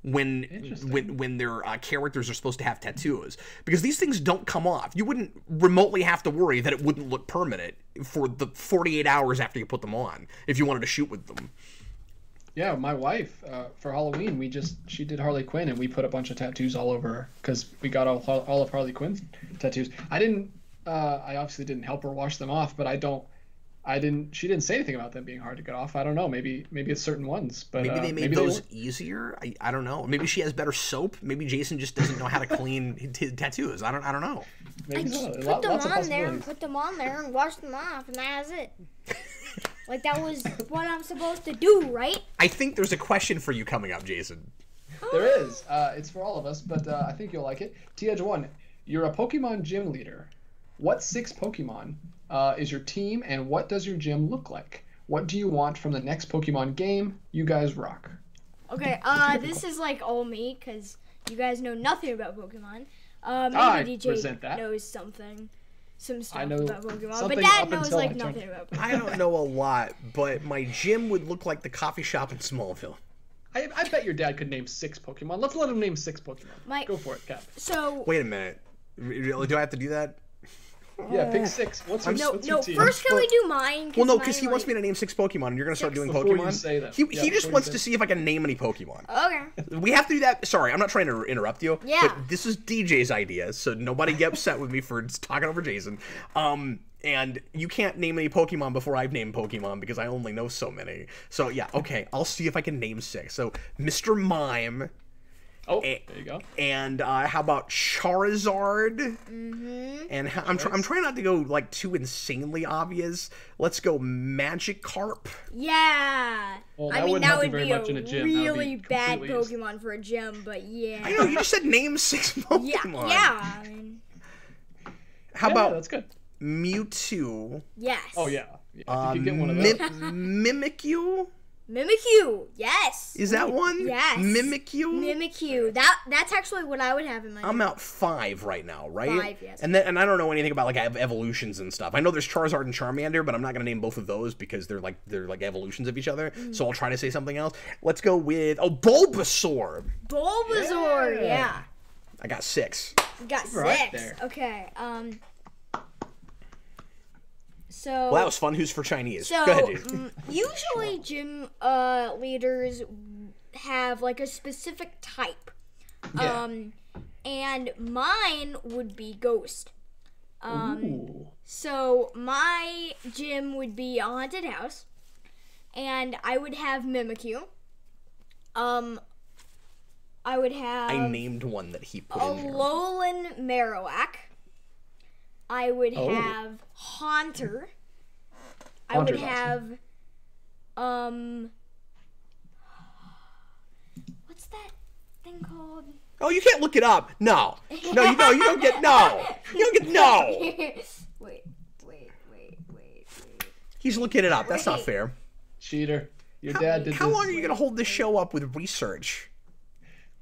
When their characters are supposed to have tattoos, because these things don't come off. You wouldn't remotely have to worry that it wouldn't look permanent for the 48 hours after you put them on if you wanted to shoot with them. Yeah, my wife for Halloween she did Harley Quinn, and we put a bunch of tattoos all over her because we got all of Harley Quinn's tattoos. I obviously didn't help her wash them off, but she didn't say anything about them being hard to get off. I don't know. Maybe it's certain ones, but maybe they made those easier. I don't know. Maybe she has better soap. Maybe Jason just doesn't know how to clean his tattoos. I don't know. Maybe so. Put them on there and wash them off, and that's it. Like, that was what I'm supposed to do, right? I think there's a question for you coming up, Jason. There is. It's for all of us, but I think you'll like it. TH1, you're a Pokemon gym leader. What 6 Pokemon is your team, and what does your gym look like? What do you want from the next Pokemon game? You guys rock. Okay, this is like all me, because you guys know nothing about Pokemon. Maybe DJ knows some stuff about Pokemon, but Dad knows like nothing about Pokemon. I don't know a lot, but my gym would look like the coffee shop in Smallville. I bet your dad could name 6 Pokemon. Let's let him name 6 Pokemon. Go for it, Cap. So wait a minute. Really, do I have to do that? Yeah, pick 6. What's your team? First can we do mine? Well, no, because he wants me to name 6 Pokemon, and you're going to start doing Pokemon. You say them. He just wants to see if I can name any Pokemon. Okay. We have to do that. Sorry, I'm not trying to interrupt you. Yeah. But this is DJ's idea, so nobody get upset with me for talking over Jason. And you can't name any Pokemon before I've named Pokemon, because I only know so many. So, yeah, okay, I'll see if I can name 6. So, Mr. Mime. Oh, there you go. And how about Charizard? Mm-hmm. And I'm trying not to go like too insanely obvious. Let's go Magikarp. Yeah. Well, that would be much in a gym. really bad Pokemon for a gym, but yeah. I know, you just said name 6 Pokemon. Yeah. I mean, how about that's good. Mewtwo? Yes. Oh yeah. If you could get one of those. Mimikyu? Mimikyu, yes. Is that one? Yes. Mimikyu? That's actually what I would have in my I'm at 5 right now, right? 5, yes. And I don't know anything about like evolutions and stuff. I know there's Charizard and Charmander, but I'm not gonna name both of those because they're like evolutions of each other. So I'll try to say something else. Let's go with Bulbasaur. Bulbasaur, yeah. I got 6. You got 6. Right there. Okay. So, well, that was fun. Who's for Chinese? So, go ahead, dude. Usually gym leaders have like a specific type. Yeah. And mine would be Ghost. So my gym would be a haunted house, and I would have Mimikyu. I would have. I named one that he put in there. Alolan Marowak. I would have Haunter. I would have what's that thing called? Oh, you can't look it up. No, you don't get no. You don't get no. Wait. He's looking it up. That's not fair. Cheater. Your dad did How this. long are you gonna hold this show up with research?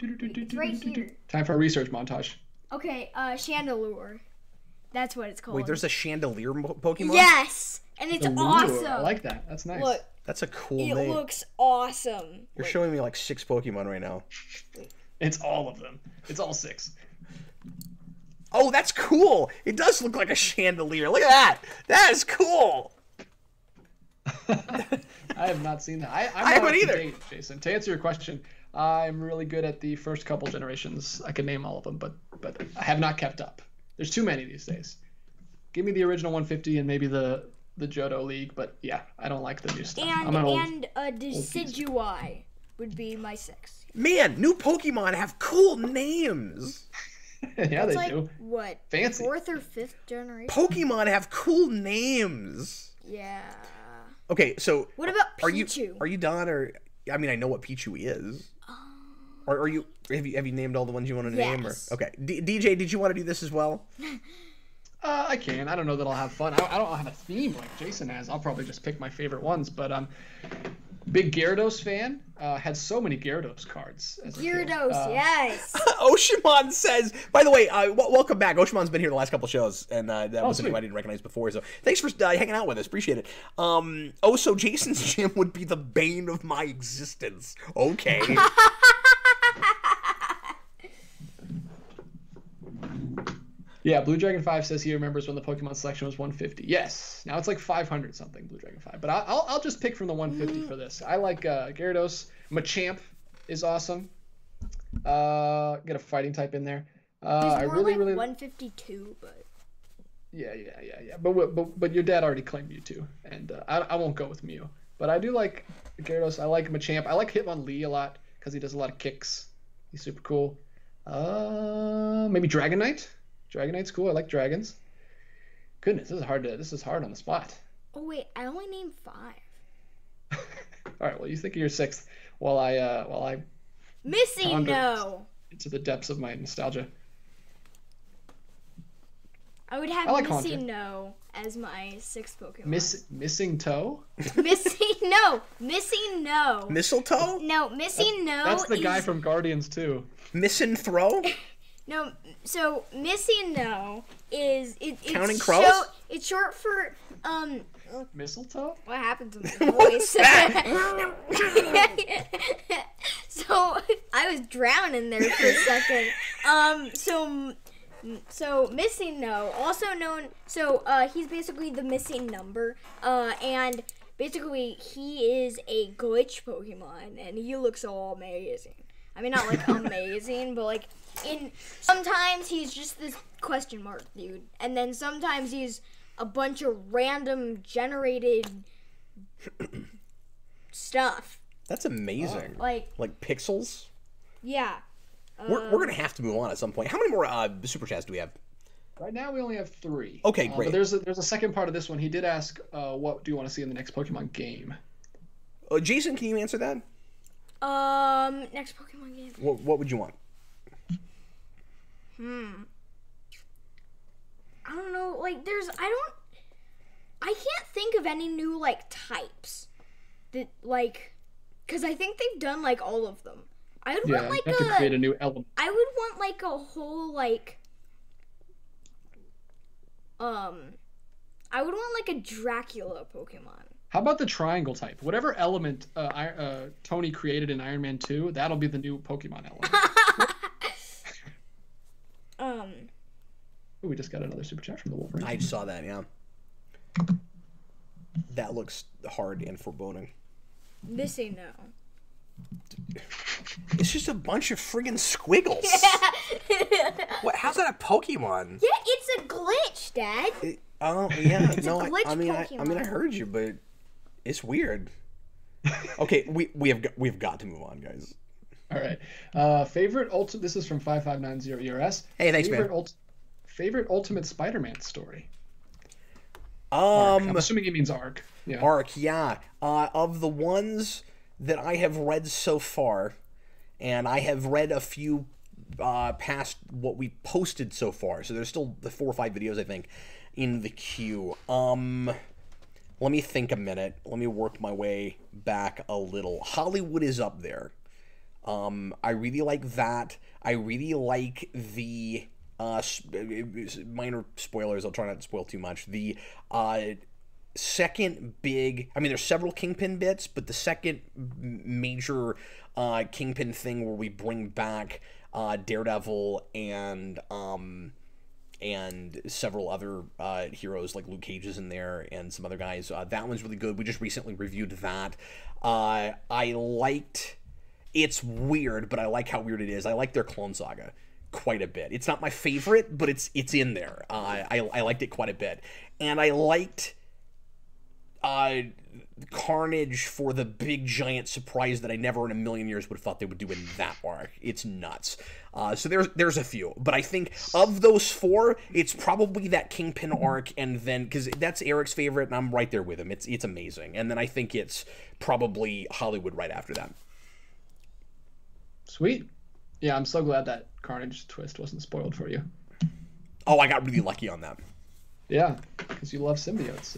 It's right here. Time for a research montage. Okay, Chandelure. That's what it's called. Wait, there's a Chandelier Pokemon? Yes, and it's awesome. I like that. That's nice. Look, That's a cool It name. looks awesome. You're showing me like 6 Pokemon right now. It's all of them. It's all 6. Oh, that's cool. It does look like a chandelier. Look at that. That is cool. I have not seen that. I I'm haven't not up to either. date, Jason. To answer your question, I'm really good at the first couple generations. I can name all of them, but I have not kept up. There's too many these days. Give me the original 150 and maybe the Johto League, but yeah, I don't like the new stuff. And Decidueye would be my 6. Man, new Pokemon have cool names. Yeah, It's they like, do. what, Fancy. 4th or 5th generation? Pokemon have cool names. Yeah. Okay, so What about are Pichu? you done, or I mean, I know what Pichu is. Or are you have you named all the ones you want to name? Or Yes. okay, DJ, did you want to do this as well? I can. I don't know that I'll have fun. I don't have a theme like Jason has. I'll probably just pick my favorite ones. But big Gyarados fan. Had so many Gyarados cards. As a kid. Gyarados, yes. Oshimon says, by the way, welcome back. Oshimon's been here the last couple shows, and that was a name sweet. I didn't recognize before. So thanks for hanging out with us. Appreciate it. So Jason's gym would be the bane of my existence. Okay. Yeah, Blue Dragon 5 says he remembers when the Pokemon selection was 150. Yes, now it's like 500 something, Blue Dragon 5. But I'll just pick from the 150 for this. I like Gyarados. Machamp is awesome. Get a fighting type in there. I really 152, but yeah. But your dad already claimed Mewtwo, and I won't go with Mew. But I do like Gyarados. I like Machamp. I like Hitmonlee a lot because he does a lot of kicks. He's super cool. Maybe Dragonite. Dragonite's cool. I like dragons. Goodness, this is hard on the spot. oh wait, I only named 5. All right, well, you think of your 6th while I Missy Ponder. No. into the depths of my nostalgia. I would have I like Missy Haunter. No as my 6th Pokemon. Missing toe? Missy No. Missy No. Mistletoe? No, Missy No. That's the guy is- from Guardians too. Misanthrow? No, so Missy No is it's Counting crows? It's short for Mistletoe? what happened to my voice? So I was drowning there for a second. So Missing No, also known, he's basically the missing number, and basically he is a glitch Pokemon, and he looks all amazing. I mean, not like amazing, but like sometimes he's just this question mark dude, and then sometimes he's a bunch of random generated stuff. That's amazing. Like pixels? yeah. We're gonna have to move on at some point. How many more super chats do we have? Right now we only have 3. Okay, great. But there's a second part of this one. He did ask, what do you want to see in the next Pokemon game? Jason, can you answer that? Next Pokemon game. What would you want? I don't know, like I can't think of any new like types that like, cause I think they've done like all of them. I would want like you have to create a new element. I would want like a whole like, I would want like a Dracula Pokemon. How about the triangle type? Whatever element Tony created in Iron Man 2, that'll be the new Pokemon element. Ooh, we just got another super chat from the Wolverine. I saw that, yeah. That looks hard and foreboding. Missing No. It's just a bunch of friggin' squiggles. What? How's that a Pokemon? Yeah, it's a glitch, Dad. Oh yeah, It's no, a glitch I mean, Pokemon. I heard you, but it's weird. Okay, we've got to move on, guys. All right. This is from 5590 ERS. Hey, thanks, man. Favorite Ultimate Spider-Man story? Um, I'm assuming he means arc. Yeah. Arc, yeah. Of the ones that I have read so far, and I have read a few past what we posted so far, so there's still the 4 or 5 videos, I think, in the queue. Let me think a minute. Let me work my way back a little. Hollywood is up there. I really like that. I really like the minor spoilers. I'll try not to spoil too much. The second big, I mean, there's several Kingpin bits, but the second major Kingpin thing where we bring back Daredevil and several other heroes, like Luke Cage is in there and some other guys. That one's really good. We just recently reviewed that. I liked, it's weird, but I like how weird it is. I like their Clone Saga quite a bit. It's not my favorite, but it's in there. I liked it quite a bit. And I liked Carnage for the big giant surprise that I never in a million years would have thought they would do in that arc. It's nuts. So there's a few, but I think of those four, it's probably that Kingpin arc, and then because that's Eric's favorite, and I'm right there with him. It's amazing, and then I think it's probably Hollywood right after that. Sweet. Yeah, I'm so glad that Carnage twist wasn't spoiled for you. Oh, I got really lucky on that. Yeah, because you love symbiotes,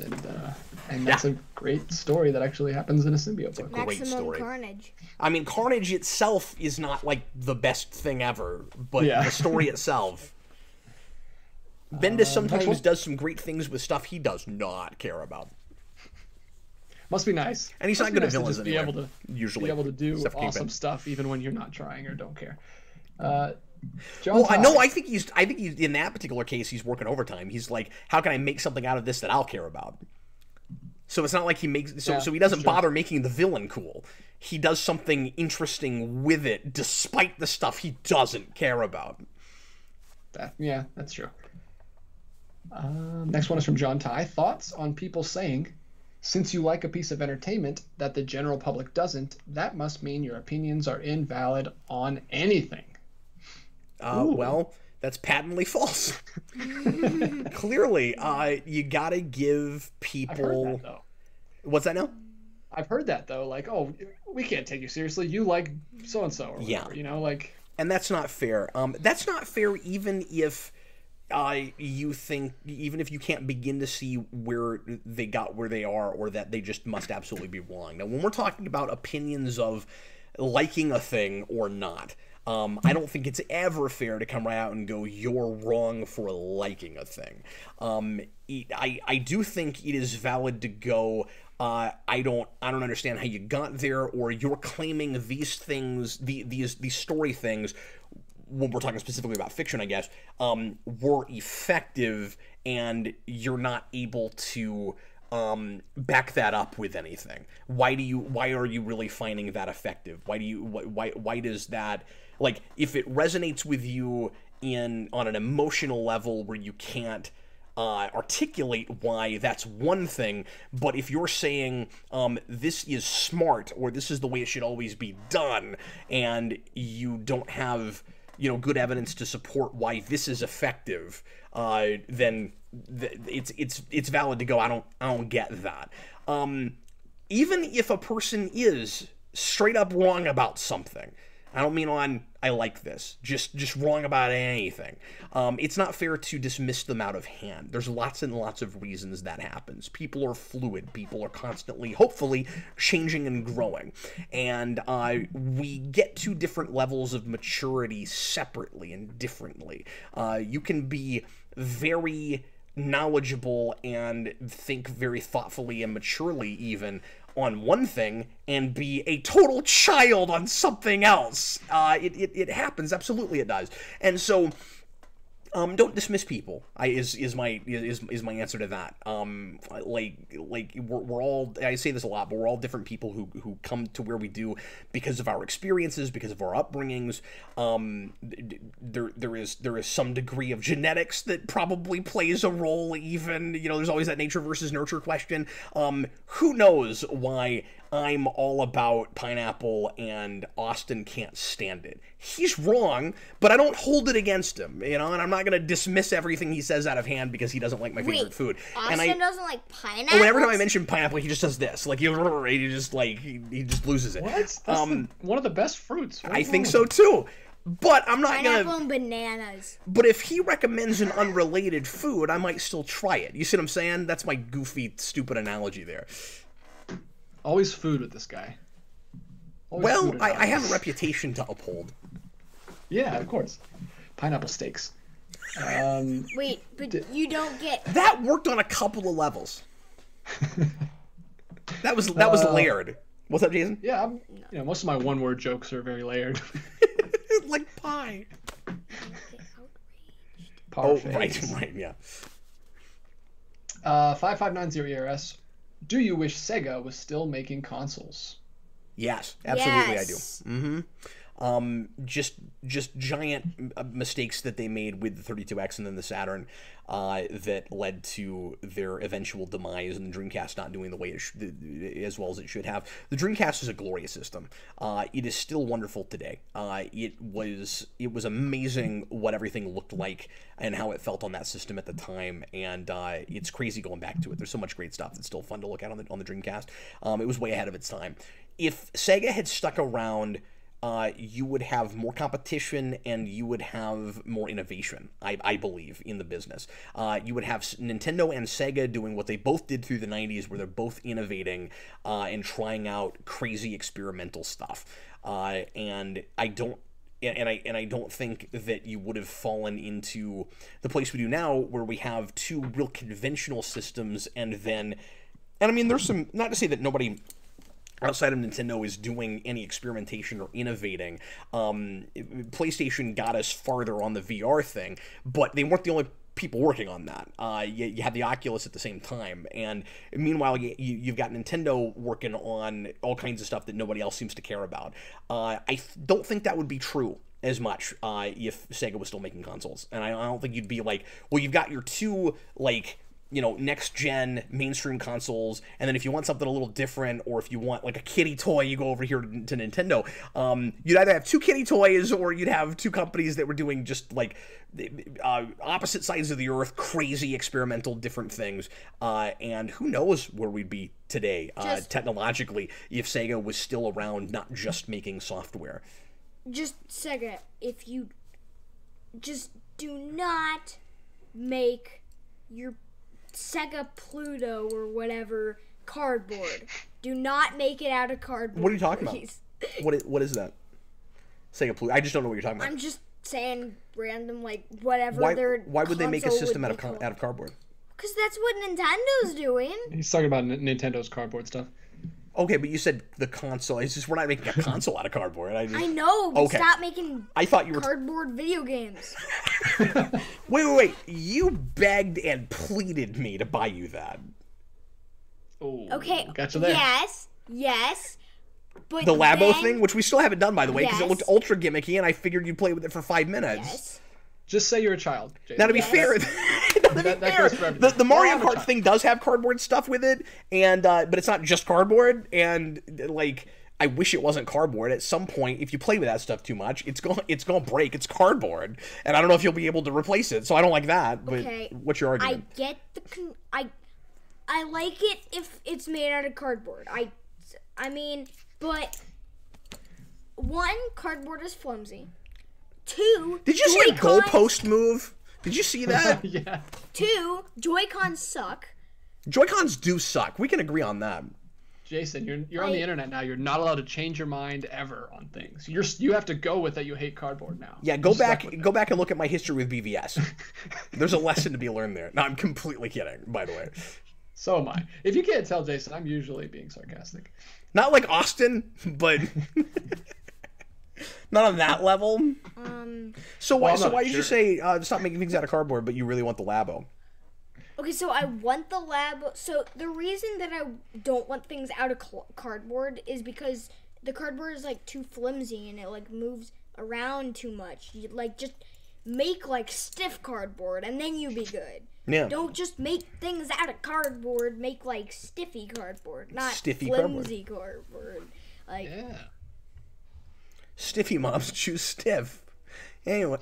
and that's a great story that actually happens in a symbiote book. Great Maximum story. Carnage. I mean, Carnage itself is not like the best thing ever, but Yeah. the story itself. Bendis sometimes does some great things with stuff he does not care about. Must be nice. And he's Must not be good at nice to villains just anyway, be able to usually. be able to do Except for Kingpin. awesome stuff even when you're not trying or don't care. John Well, I know. Todd. I think he's in that particular case. He's working overtime. He's like, how can I make something out of this that I'll care about? So it's not like he makes. So he doesn't bother making the villain cool. He does something interesting with it, despite the stuff he doesn't care about. Yeah, that's true. Next one is from John Ty. Thoughts on people saying, since you like a piece of entertainment that the general public doesn't, that must mean your opinions are invalid on anything. Well, that's patently false. Clearly, you gotta give people. I've heard that, though. What's that now? I've heard that, though. Like, oh, we can't take you seriously. You like so-and-so or whatever, you know? Like, and that's not fair. That's not fair even if you think, even if you can't begin to see where they got where they are, or that they just must absolutely be wrong. Now, when we're talking about opinions of liking a thing or not, I don't think it's ever fair to come right out and go, you're wrong for liking a thing. I do think it is valid to go, I don't understand how you got there, or you're claiming these things, these story things, when we're talking specifically about fiction, I guess, were effective, and you're not able to back that up with anything. Why are you really finding that effective? Why does that, like, if it resonates with you on an emotional level where you can't articulate why, that's one thing, but if you're saying this is smart, or this is the way it should always be done, and you don't have good evidence to support why this is effective, then it's valid to go, I don't get that. Even if a person is straight up wrong about something, I don't mean I like this, just wrong about anything. It's not fair to dismiss them out of hand. There's lots and lots of reasons that happens. People are fluid. People are constantly, hopefully, changing and growing. And we get to different levels of maturity separately and differently. You can be very knowledgeable and think very thoughtfully and maturely even on one thing, and be a total child on something else. It happens, absolutely it does. And so don't dismiss people. Is my answer to that. We're all, I say this a lot, but we're all different people who come to where we do because of our experiences, because of our upbringings. There is some degree of genetics that probably plays a role. Even there's always that nature versus nurture question. Who knows why I'm all about pineapple and Austin can't stand it. He's wrong, but I don't hold it against him, and I'm not going to dismiss everything he says out of hand because he doesn't like my favorite food. Austin doesn't like pineapple? Every time I mention pineapple, he just does this. Like, he just loses it. What? That's one of the best fruits. I think so, too. But I'm not Pineapple gonna... and bananas. But if he recommends an unrelated food, I might still try it. You see what I'm saying? That's my goofy, stupid analogy there. Always food with this guy. Well, I have a reputation to uphold. Yeah, of course. Pineapple steaks. Wait, but you don't get... That worked on a couple of levels. That was layered. What's up, Jason? Yeah, most of my one-word jokes are very layered. Like pie. Parfaits. Right, yeah. 5590ERS. Do you wish Sega was still making consoles? Yes, absolutely, Yes. I do. Just giant mistakes that they made with the 32X and then the Saturn that led to their eventual demise, and the Dreamcast not doing the way as well as it should have. The Dreamcast is a glorious system. It is still wonderful today. It was amazing what everything looked like and how it felt on that system at the time, and it's crazy going back to it. There's so much great stuff that's still fun to look at on the Dreamcast. It was way ahead of its time. If Sega had stuck around, you would have more competition and you would have more innovation, I believe, in the business. You would have Nintendo and Sega doing what they both did through the 90s, where they're both innovating and trying out crazy experimental stuff. And I don't think that you would have fallen into the place we do now, where we have two real conventional systems, and I mean, there's some, not to say that nobody outside of Nintendo is doing any experimentation or innovating. PlayStation got us farther on the VR thing, but they weren't the only people working on that. You had the Oculus at the same time, and meanwhile you've got Nintendo working on all kinds of stuff that nobody else seems to care about. I don't think that would be true as much if Sega was still making consoles, and I don't think you'd be like, well, you've got your two, like, next gen mainstream consoles, and then if you want something a little different, or if you want like a kitty toy, you go over here to Nintendo. You'd either have two kitty toys, or you'd have two companies that were doing just like opposite sides of the earth, crazy experimental different things. And who knows where we'd be today technologically if Sega was still around, not just making software. Just Sega, if you just do not make your Sega Pluto or whatever cardboard. Do not make it out of cardboard. What are you talking please. about? What is that? Sega Pluto? I just don't know what you're talking about. I'm just saying random, like, whatever why would they make a system out of cardboard? Because that's what Nintendo's doing. He's talking about Nintendo's cardboard stuff. Okay, but you said the console. It's just, we're not making a console out of cardboard. I know, but okay. Stop making cardboard video games. Wait. You begged and pleaded me to buy you that. Oh, okay. Gotcha there. Yes. But the Labo thing, which we still haven't done, by the way, because it looked ultra gimmicky, and I figured you'd play with it for 5 minutes. Yes. Just say you're a child, Jason. Now, to be fair, that goes for everything. The Mario Kart thing does have cardboard stuff with it, and but it's not just cardboard. And like, I wish it wasn't cardboard. At some point, if you play with that stuff too much, it's gonna break. It's cardboard, and I don't know if you'll be able to replace it. So I don't like that. But what's your argument? I get I like it if it's made out of cardboard. I mean, but one, cardboard is flimsy. 2, did you see a goalpost move? Did you see that? Yeah. 2, Joy-Cons suck. Joy-Cons do suck. We can agree on that. Jason, you're on the internet now. You're not allowed to change your mind ever on things. You have to go with that. You hate cardboard now. Yeah, go back and look at my history with BVS. There's a lesson to be learned there. No, I'm completely kidding, by the way. So am I. If you can't tell, Jason, I'm usually being sarcastic. Not like Austin, but not on that level. So why did you say stop making things out of cardboard, but you really want the Labo? Okay, so I want the Labo. So the reason that I don't want things out of cardboard is because the cardboard is like too flimsy and it like moves around too much. You like just make like stiff cardboard and then you'll be good. Yeah. Don't just make things out of cardboard. Make like stiffy cardboard, not stiffy flimsy cardboard. Like, yeah. Stiffy moms choose stiff. Anyway.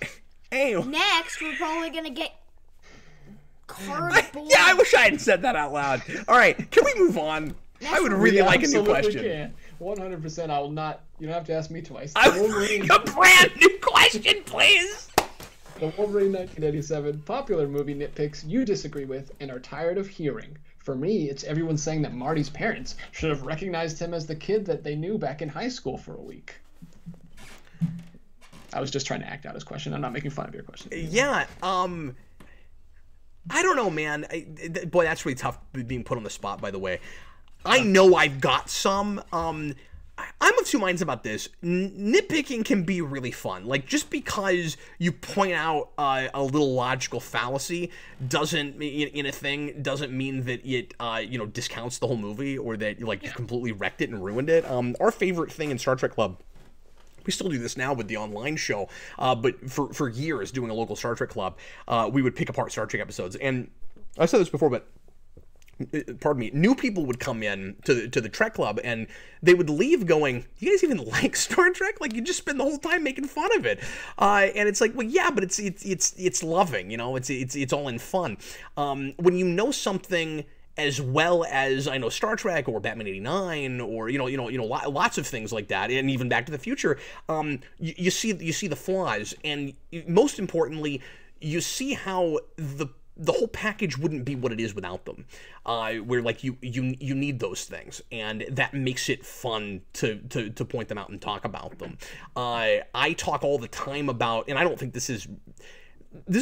Next, we're probably gonna get cardboard. I wish I hadn't said that out loud. All right, can we move on? I would really like a new question. Can. 100%. I will not. You don't have to ask me twice. I would like a brand new question, please. The Wolverine 1987 popular movie nitpicks you disagree with and are tired of hearing. For me, it's everyone saying that Marty's parents should have recognized him as the kid that they knew back in high school for a week. I was just trying to act out his question. I'm not making fun of your question. Yeah, I don't know, man. Boy, that's really tough being put on the spot, by the way. I know I've got some. I'm of two minds about this. Nitpicking can be really fun. Like, just because you point out a little logical fallacy in a thing doesn't mean that it, discounts the whole movie, or that, you completely wrecked it and ruined it. Our favorite thing in Star Trek Club, we still do this now with the online show, but for years, doing a local Star Trek club, we would pick apart Star Trek episodes. And I said this before, but pardon me, new people would come in to the Trek Club, and they would leave going, "You guys even like Star Trek? Like, you just spend the whole time making fun of it." And it's like, well, yeah, but it's loving, it's all in fun. When you know something as well as I know Star Trek or Batman '89 or lots of things like that, and even Back to the Future, you see the flaws, and most importantly, you see how the whole package wouldn't be what it is without them. Where you need those things, and that makes it fun to point them out and talk about them. I talk all the time about, and I don't think this is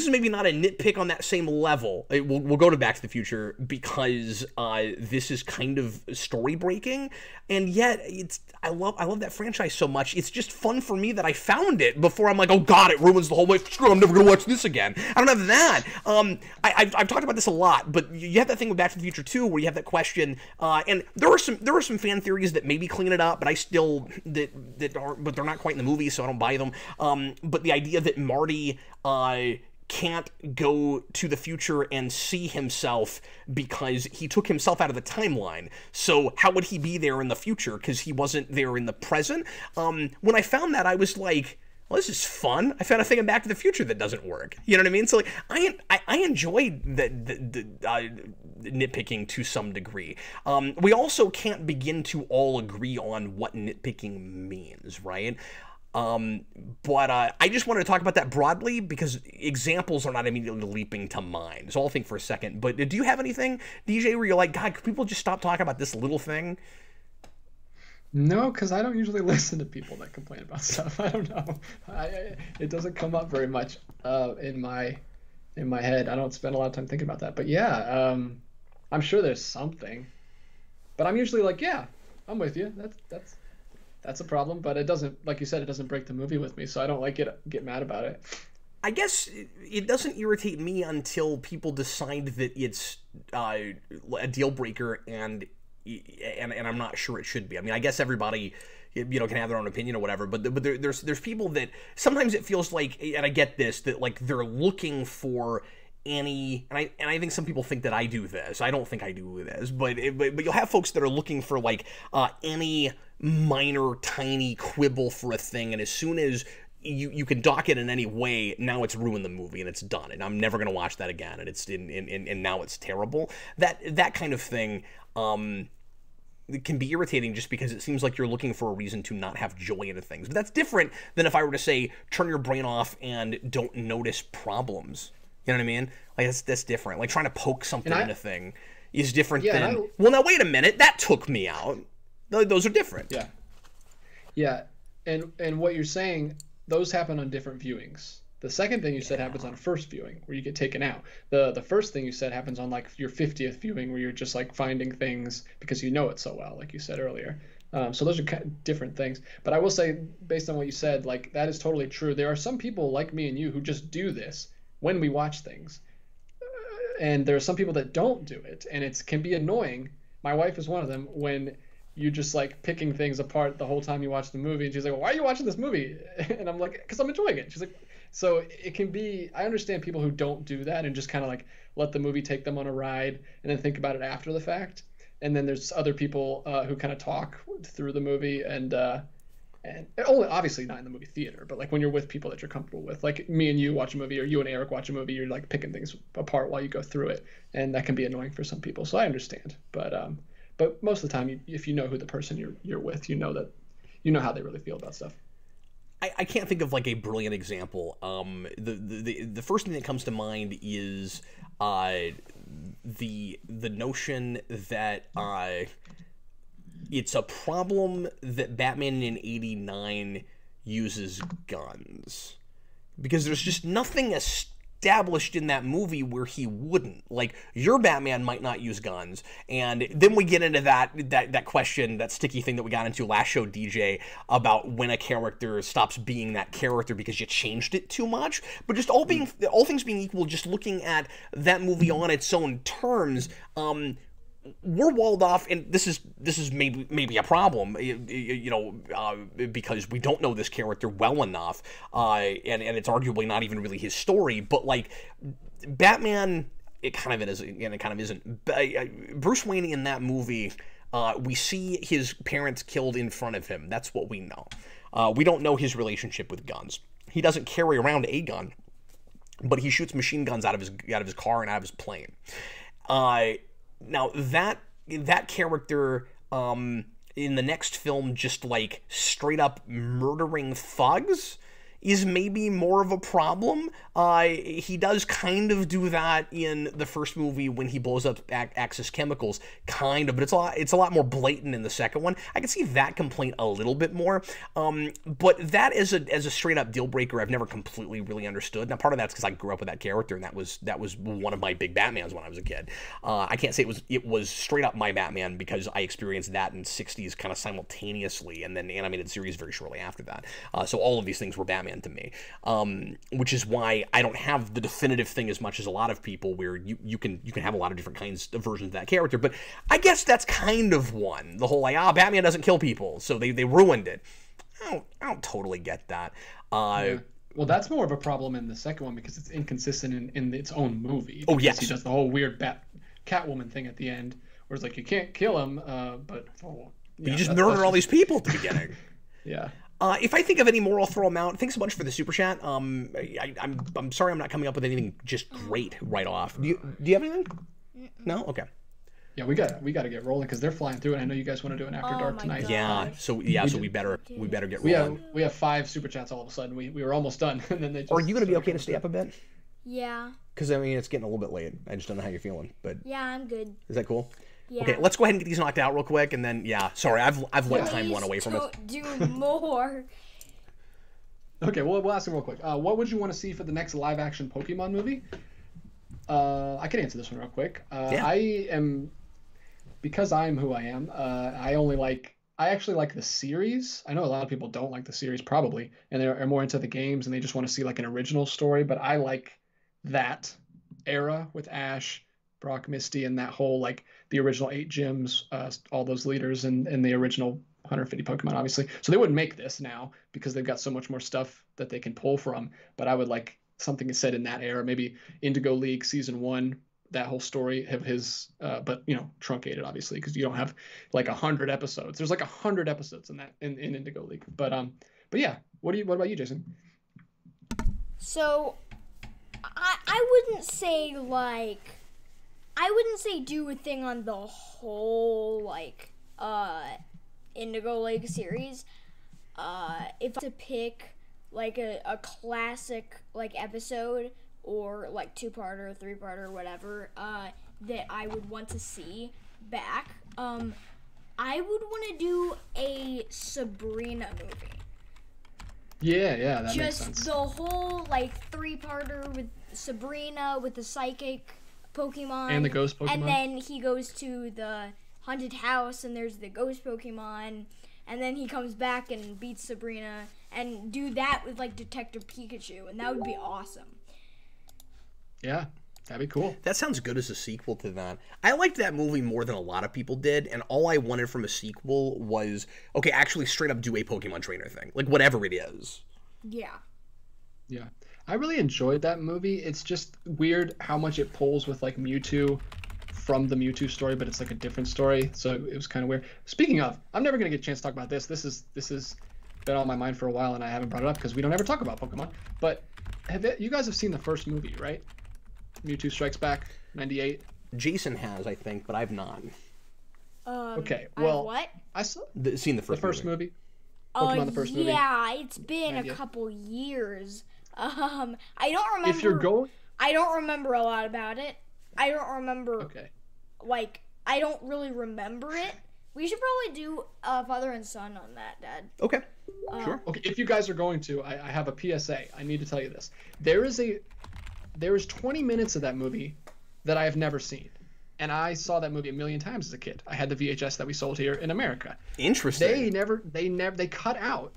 maybe not a nitpick on that same level. We'll go to Back to the Future because this is kind of story breaking, and yet I love that franchise so much. It's just fun for me that I found it before I'm like, oh god, it ruins the whole way. Screw, I'm never gonna watch this again. I don't have that. I've talked about this a lot, but you have that thing with Back to the Future 2 where you have that question, and there are some fan theories that maybe clean it up, but I still that aren't, but they're not quite in the movie, so I don't buy them. But the idea that Marty can't go to the future and see himself because he took himself out of the timeline. So how would he be there in the future because he wasn't there in the present? When I found that, I was like, well, this is fun. I found a thing in Back to the Future that doesn't work. You know what I mean? So like, I enjoyed the nitpicking to some degree. We also can't begin to all agree on what nitpicking means, right? But I just wanted to talk about that broadly because examples are not immediately leaping to mind. So I'll think for a second. But do you have anything, DJ, where you're like, God, could people just stop talking about this little thing? No, because I don't usually listen to people that complain about stuff. I don't know. It doesn't come up very much in my head. I don't spend a lot of time thinking about that. But yeah, I'm sure there's something. But I'm usually like, yeah, I'm with you. That's a problem, but it doesn't, like you said, it doesn't break the movie with me, so I don't get mad about it. I guess it doesn't irritate me until people decide that it's a deal breaker, and I'm not sure it should be. I mean, I guess everybody can have their own opinion or whatever, but there's people that sometimes it feels like, and I get this, that like they're looking for any, and I think some people think that I do this. I don't think I do this, but you'll have folks that are looking for like any minor tiny quibble for a thing, and as soon as you can dock it in any way, now it's ruined the movie and it's done, and I'm never gonna watch that again, and it's and now it's terrible. That kind of thing it can be irritating just because it seems like you're looking for a reason to not have joy into things. But that's different than if I were to say turn your brain off and don't notice problems. You know what I mean? Like that's different. Like trying to poke something in a thing is different than, well, now wait a minute, that took me out. Those are different. Yeah. Yeah. And what you're saying, those happen on different viewings. The second thing you said happens on first viewing where you get taken out. The first thing you said happens on like your 50th viewing where you're just like finding things because you know it so well, like you said earlier. So those are kind of different things. But I will say, based on what you said, like that is totally true. There are some people like me and you who just do this when we watch things. And there are some people that don't do it, and it can be annoying. My wife is one of them. When you just like picking things apart the whole time you watch the movie, and she's like, well, why are you watching this movie? And I'm like, because I'm enjoying it. She's like, so it can be, I understand people who don't do that and just kind of like let the movie take them on a ride and then think about it after the fact. And then there's other people who kind of talk through the movie, and only obviously not in the movie theater, but like when you're with people that you're comfortable with, like me and you watch a movie, or you and Eric watch a movie, you're like picking things apart while you go through it, and that can be annoying for some people. So I understand, but most of the time, if you know who the person you're with, you know how they really feel about stuff. I can't think of like a brilliant example. The first thing that comes to mind is the notion that it's a problem that Batman in '89 uses guns, because there's just nothing established in that movie where he wouldn't. Like, your Batman might not use guns, and then we get into that question, that sticky thing that we got into last show, DJ, about when a character stops being that character because you changed it too much. But just all things being equal, just looking at that movie on its own terms, we're walled off, and this is maybe a problem, because we don't know this character well enough, and it's arguably not even really his story. But like Batman, it kind of is, and it kind of isn't. Bruce Wayne in that movie, we see his parents killed in front of him. That's what we know. We don't know his relationship with guns. He doesn't carry around a gun, but he shoots machine guns out of his car and out of his plane. Now that character in the next film just like straight up murdering thugs is maybe more of a problem. He does kind of do that in the first movie when he blows up Axis Chemicals, kind of, but it's a lot more blatant in the second one. I can see that complaint a little bit more, but that as a straight up deal breaker, I've never completely really understood. Now, part of that's because I grew up with that character, and that was one of my big Batmans when I was a kid. I can't say it was straight up my Batman because I experienced that in the 60s kind of simultaneously, and then the animated series very shortly after that. So all of these things were Batman to me, which is why I don't have the definitive thing as much as a lot of people, where you can have a lot of different kinds of versions of that character. But I guess that's kind of one. The whole like, Batman doesn't kill people, so they ruined it. I don't totally get that. Yeah. Well, that's more of a problem in the second one because it's inconsistent in its own movie. Oh, yes. He does the whole weird Catwoman thing at the end, where it's like, you can't kill him, but you just murder all these people at the beginning. Yeah. If I think of any more, I'll throw them out. Thanks so much for the super chat. I'm sorry I'm not coming up with anything just great right off. Do you have anything? No? Okay. Yeah, we got to get rolling because they're flying through, and I know you guys want to do an After Dark tonight. Yeah. So we better get rolling. We have 5 super chats all of a sudden. We were almost done, and then they just. Are you going to be okay to stay up a bit? Yeah. Because I mean, it's getting a little bit late. I just don't know how you're feeling, but. Yeah, I'm good. Is that cool? Yeah. Okay, let's go ahead and get these knocked out real quick, and then sorry, I've let time run away from us. Do more. Okay, well, we'll ask him real quick. What would you want to see for the next live-action Pokemon movie? I can answer this one real quick. Because I'm who I am, I actually like the series. I know a lot of people don't like the series, probably, and they're more into the games, and they just want to see like an original story, but I like that era with Ash, Brock, Misty, and that whole, like, the original 8 gyms, all those leaders, and the original 150 Pokemon, obviously. So they wouldn't make this now because they've got so much more stuff that they can pull from. But I would like something set in that era, maybe Indigo League Season 1, that whole story of his, but, truncated, obviously, because you don't have, like, 100 episodes. There's, like, 100 episodes in that, in Indigo League. But yeah, what about you, Jason? So, I wouldn't say, do a thing on the whole, like, Indigo League series. If I had to pick, like, a classic, like, episode, or, like, 2-parter, 3-parter, whatever, that I would want to see back, I would want to do a Sabrina movie. Yeah, that makes sense. Just the whole, like, 3-parter with Sabrina, with the psychic Pokemon. And the ghost Pokemon. And then he goes to the haunted house, and there's the ghost Pokemon. And then he comes back and beats Sabrina. And do that with, like, Detective Pikachu. And that would be awesome. Yeah, that'd be cool. That sounds good as a sequel to that. I liked that movie more than a lot of people did, and all I wanted from a sequel was, okay, actually straight up do a Pokemon trainer thing. Like, whatever it is. Yeah. Yeah. I really enjoyed that movie. It's just weird how much it pulls with, like, Mewtwo from the Mewtwo story, but it's, like, a different story, so it was kind of weird. Speaking of, I'm never going to get a chance to talk about this. This has been on my mind for a while, and I haven't brought it up because we don't ever talk about Pokemon. But you guys have seen the first movie, right? Mewtwo Strikes Back, 98. Jason has, I think, but I've not. Okay, well, what? I saw seen the first movie. Pokemon, the first movie. Yeah, it's been a couple years. I don't remember. If you're going, I don't remember a lot about it. I don't remember. Okay. Like, I don't really remember it. We should probably do father and son on that, Dad. Okay. Sure. Okay, if you guys are going to, I have a PSA. I need to tell you this. There is a there was 20 minutes of that movie that I have never seen. And I saw that movie a million times as a kid. I had the VHS that we sold here in America. Interesting. They cut out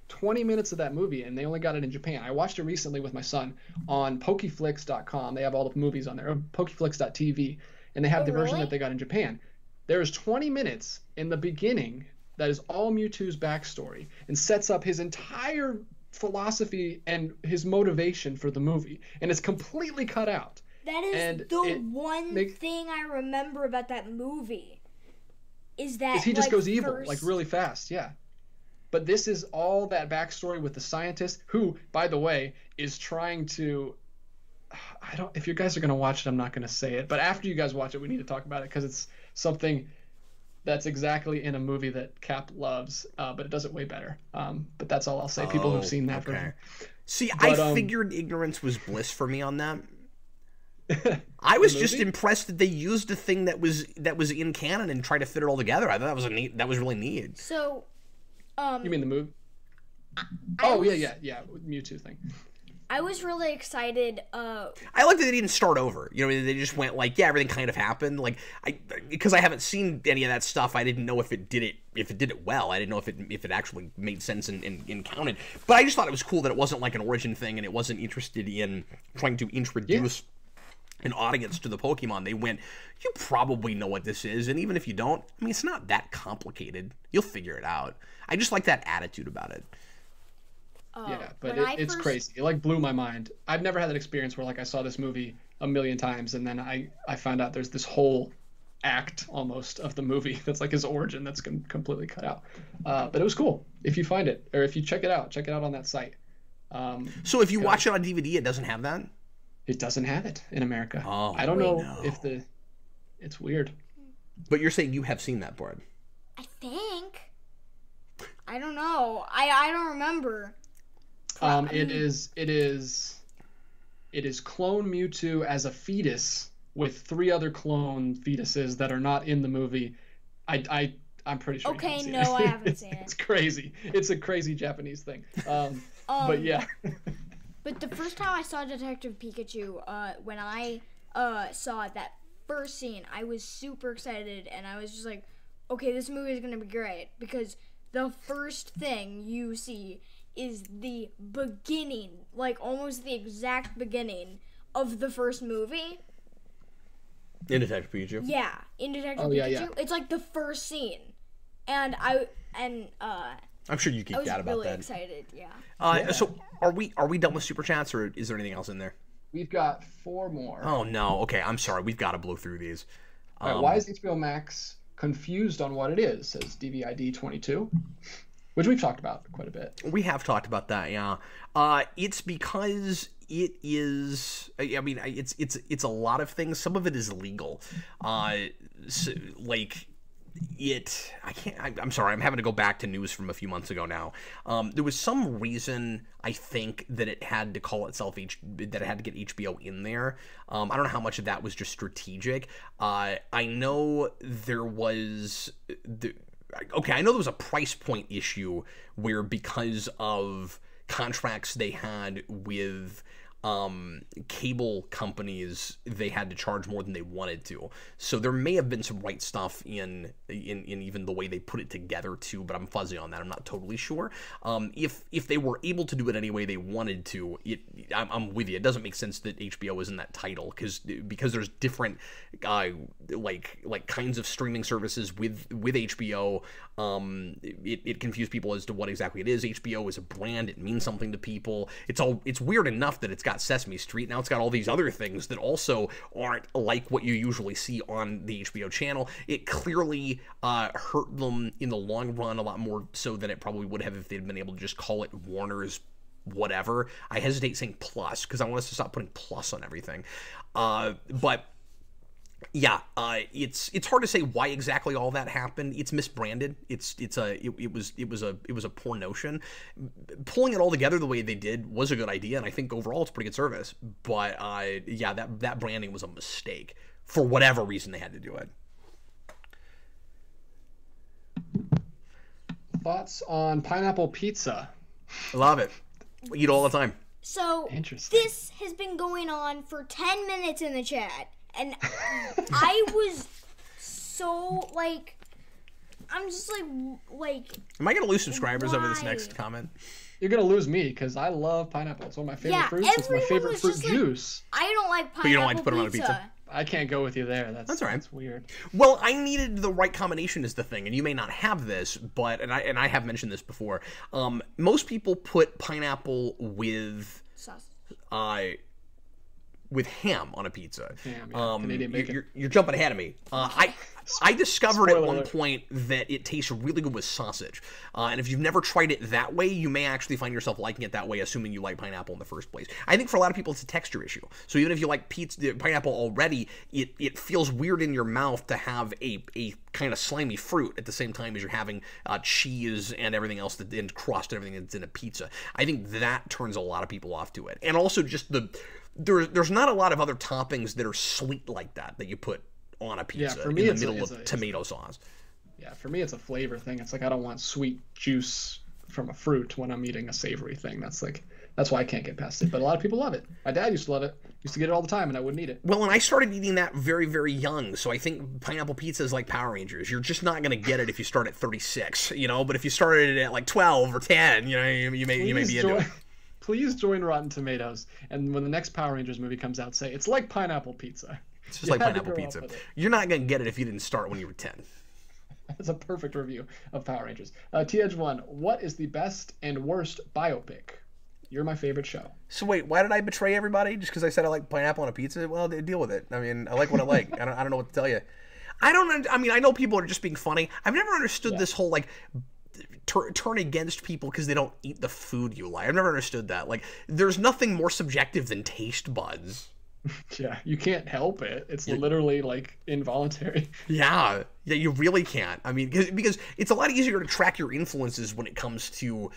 20 minutes of that movie, and they only got it in Japan. I watched it recently with my son on pokeflix.com. They have all the movies on there, or pokeflix.tv, and they have the version that they got in Japan. There is 20 minutes in the beginning that is all Mewtwo's backstory and sets up his entire philosophy and his motivation for the movie, and it's completely cut out. That is the one thing I remember about that movie. Is that he just goes evil, like really fast, yeah. But this is all that backstory with the scientist, who, by the way, is trying to. If you guys are gonna watch it, I'm not gonna say it. But after you guys watch it, we need to talk about it because it's something that's exactly in a movie that Cap loves, but it does it way better. But that's all I'll say. People who've seen that version. See, I figured ignorance was bliss for me on that. I was just impressed that they used a thing that was in canon and tried to fit it all together. I thought that was really neat. So, you mean the movie? Yeah, Mewtwo thing. I was really excited. I like that they didn't start over. You know, they just went like, yeah, everything kind of happened. Like, because I haven't seen any of that stuff, I didn't know if it did it well. I didn't know if it actually made sense and counted. But I just thought it was cool that it wasn't like an origin thing, and it wasn't interested in trying to introduce an audience to the Pokemon. They went, you probably know what this is, and even if you don't, I mean, it's not that complicated. You'll figure it out. I just like that attitude about it. Yeah, but it's crazy. It like blew my mind. I've never had that experience where like I saw this movie a million times and then I found out there's this whole act almost of the movie that's like his origin that's completely cut out. But it was cool. If you find it, or if you check it out on that site. So if you watch it on DVD, it doesn't have that? It doesn't have it in America. Oh, I don't know if it's weird. But you're saying you have seen that board? I think. I don't know. I don't remember. It is clone Mewtwo as a fetus with 3 other clone fetuses that are not in the movie. I'm pretty sure. Okay, no, I haven't seen it. It's crazy. It's a crazy Japanese thing. But yeah. But the first time I saw Detective Pikachu, when I saw that first scene, I was super excited, and I was just like, okay, this movie is gonna be great, because the first thing you see is the beginning, like almost the exact beginning of the first movie. In Detective Pikachu? Yeah, in Detective Pikachu. Yeah. It's like the first scene. And I'm sure you geeked out about really that. Excited, yeah. So are we done with Super Chats, or is there anything else in there? We've got 4 more. Oh no, okay, I'm sorry. We've got to blow through these. All right, why is HBO Max confused on what it is, says DVID22. Which we've talked about quite a bit. We have talked about that, yeah. It's because it is. I mean, it's a lot of things. Some of it is legal. So, like it. I can't. I'm sorry. I'm having to go back to news from a few months ago now. There was some reason I think that it had to call itself that it had to get HBO in there. I don't know how much of that was just strategic. I know there was okay, I know there was a price point issue where because of contracts they had with cable companies, they had to charge more than they wanted to. So there may have been some right stuff in even the way they put it together too, but I'm fuzzy on that. I'm not totally sure. If they were able to do it any way they wanted to, I'm with you. It doesn't make sense that HBO is in that title because there's different like kinds of streaming services with HBO. It confused people as to what exactly it is. HBO is a brand. It means something to people. It's weird enough that it's got Sesame Street. Now it's got all these other things that also aren't like what you usually see on the HBO channel. It clearly hurt them in the long run a lot more so than it probably would have if they'd been able to just call it Warner's whatever. I hesitate saying plus because I want us to stop putting plus on everything. But yeah, it's hard to say why exactly all that happened. It's misbranded. It was a poor notion. Pulling it all together the way they did was a good idea, and I think overall it's a pretty good service. But yeah, that branding was a mistake for whatever reason they had to do it. Thoughts on pineapple pizza? I love it. I eat all the time. So Interesting. this has been going on for 10 minutes in the chat, and I was so like, I'm just like. Am I gonna lose subscribers over this Why? next comment? You're gonna lose me because I love pineapple. It's one of my favorite fruits. It's my everyone favorite was fruit just like, juice. I don't like pineapple But you don't like to put them on a pizza? I can't go with you there. That's all right. That's weird. Well, I needed the right combination is the thing, and you may not have this, but and I have mentioned this before. Most people put pineapple with Sauce. With ham on a pizza. Ham, yeah. Canadian bacon. You're jumping ahead of me. I discovered at Spoiler one alert. point that it tastes really good with sausage. And if you've never tried it that way, you may actually find yourself liking it that way, assuming you like pineapple in the first place. I think for a lot of people, it's a texture issue. So even if you like pineapple already, it feels weird in your mouth to have a kind of slimy fruit at the same time as you're having cheese and everything else and crust and everything that's in a pizza. I think that turns a lot of people off to it. And also just there's not a lot of other toppings that are sweet like that you put on a pizza for me, in the middle of tomato sauce. Yeah, for me, it's a flavor thing. It's like I don't want sweet juice from a fruit when I'm eating a savory thing. That's why I can't get past it. But a lot of people love it. My dad used to love it. Used to get it all the time, and I wouldn't eat it. Well, and I started eating that very, very young, so I think pineapple pizza is like Power Rangers. You're just not going to get it if you start at 36, But if you started at like 12 or 10, you may be into it. Please join Rotten Tomatoes, and when the next Power Rangers movie comes out, say it's like pineapple pizza. It's just like pineapple pizza. You're not going to get it if you didn't start when you were 10. That's a perfect review of Power Rangers. T-Edge1, what is the best and worst biopic? You're my favorite show. So wait, why did I betray everybody? Just because I said I like pineapple on a pizza? Well, deal with it. I mean, I like what I like. I don't know what to tell you. I know people are just being funny. I've never understood this whole like turn against people because they don't eat the food you like. I've never understood that. Like, there's nothing more subjective than taste buds. Yeah, you can't help it. It's literally like involuntary. Yeah, you really can't. I mean, because it's a lot easier to track your influences when it comes to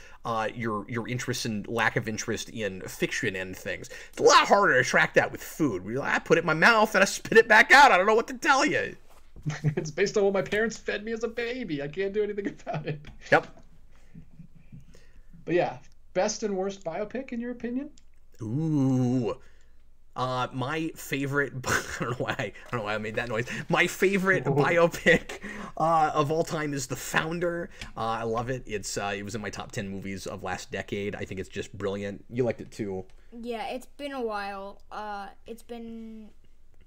your interest and lack of interest in fiction and things. It's a lot harder to track that with food. Where you're like, I put it in my mouth and I spit it back out. I don't know what to tell you. It's based on what my parents fed me as a baby. I can't do anything about it. Yep. But yeah, best and worst biopic in your opinion? Ooh. My favorite, I don't know why I made that noise. My favorite biopic of all time is The Founder. I love it. It was in my top 10 movies of last decade. I think it's just brilliant. You liked it too. Yeah, it's been a while. It's been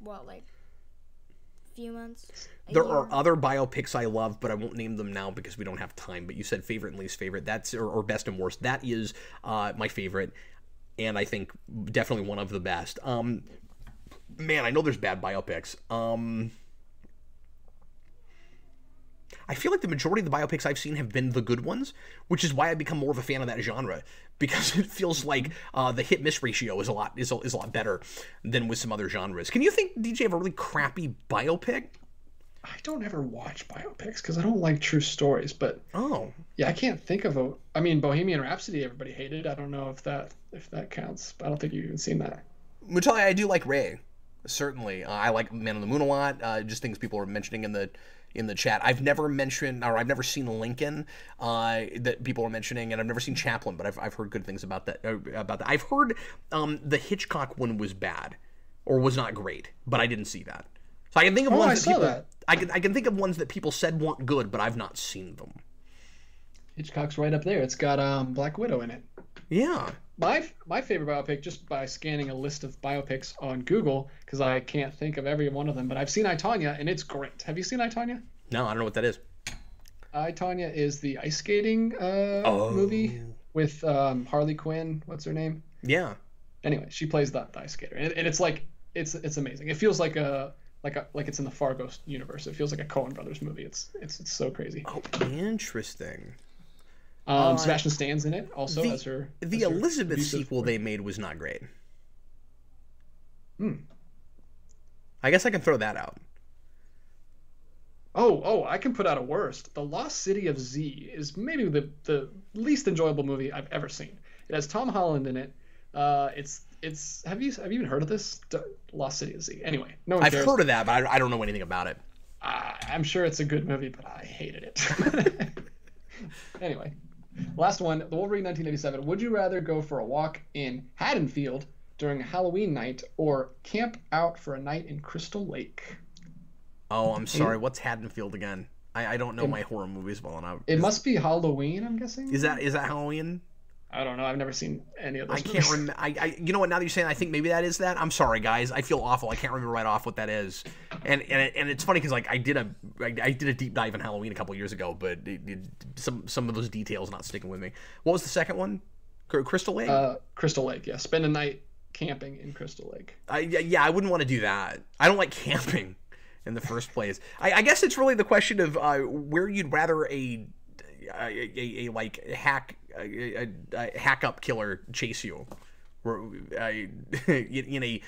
like a few months. There are other biopics I love, but I won't name them now because we don't have time. But you said favorite and least favorite. That's or best and worst. That is my favorite. And I think definitely one of the best. Man, I know there's bad biopics. I feel like the majority of the biopics I've seen have been the good ones, which is why I've become more of a fan of that genre, because it feels like the hit-miss ratio is a lot better than with some other genres. Can you think DJ of a really crappy biopic? I don't ever watch biopics because I don't like true stories, but yeah, I can't think of a. I mean, Bohemian Rhapsody, everybody hated. I don't know if that counts. I don't think you've even seen that. Mutai, I do like Ray, certainly. I like Man on the Moon a lot. Just things people are mentioning in the chat. I've never seen Lincoln that people are mentioning, and I've never seen Chaplin, but I've heard good things about that. I've heard the Hitchcock one was bad or was not great, but I didn't see that. So I can think of ones that people. I can think of ones that people said weren't good, but I've not seen them. Hitchcock's right up there. It's got Black Widow in it. Yeah. My favorite biopic, just by scanning a list of biopics on Google, because I can't think of every one of them, but I've seen I, Tonya, and it's great. Have you seen I, Tonya? No, I don't know what that is. I, Tonya is the ice skating movie with Harley Quinn. What's her name? Yeah. Anyway, she plays the ice skater, and it's like it's amazing. It feels like it's in the Fargo universe. It feels like a Coen Brothers movie. It's so crazy. Oh, interesting. Sebastian Stan's in it also as her. The Elizabeth sequel they made was not great. I guess I can throw that out. Oh, I can put out a worst. The Lost City of Z is maybe the least enjoyable movie I've ever seen. It has Tom Holland in it. It's have you even heard of this? Lost City of Z. Anyway, no one cares. I've heard of that, but I don't know anything about it. I'm sure it's a good movie, but I hated it. Anyway, Last one, the Wolverine 1987. Would you rather go for a walk in Haddonfield during a Halloween night or camp out for a night in Crystal Lake? Oh, I'm sorry. What's Haddonfield again? I don't know my horror movies well enough. It must be Halloween, I'm guessing. Is that Halloween? I don't know. I've never seen any of those. I can't remember. You know what? Now that you're saying, I think maybe that is that. I'm sorry, guys. I feel awful. I can't remember right off what that is. And it's funny because like I did a deep dive in Halloween a couple years ago, but some of those details not sticking with me. What was the second one? Crystal Lake. Crystal Lake. Yeah, spend a night camping in Crystal Lake. Yeah, I wouldn't want to do that. I don't like camping in the first place. I guess it's really the question of where you'd rather a like hack up killer chase you, in a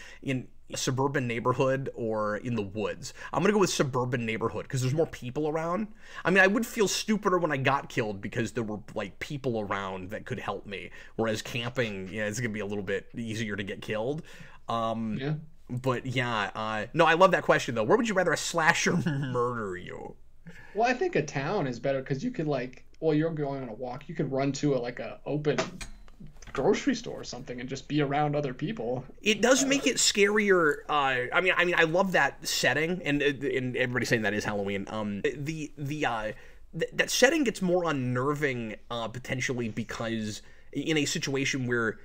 suburban neighborhood or in the woods. I'm gonna go with suburban neighborhood because there's more people around. I mean, I would feel stupider when I got killed because there were like people around that could help me. Whereas camping, it's gonna be a little bit easier to get killed. Yeah. But yeah, no, I love that question though. Where would you rather a slasher murder you? Well, I think a town is better because you could you're going on a walk. You could run to a open grocery store or something and just be around other people. It does make it scarier. I mean, I love that setting, and everybody's saying that is Halloween. That setting gets more unnerving potentially because in a situation where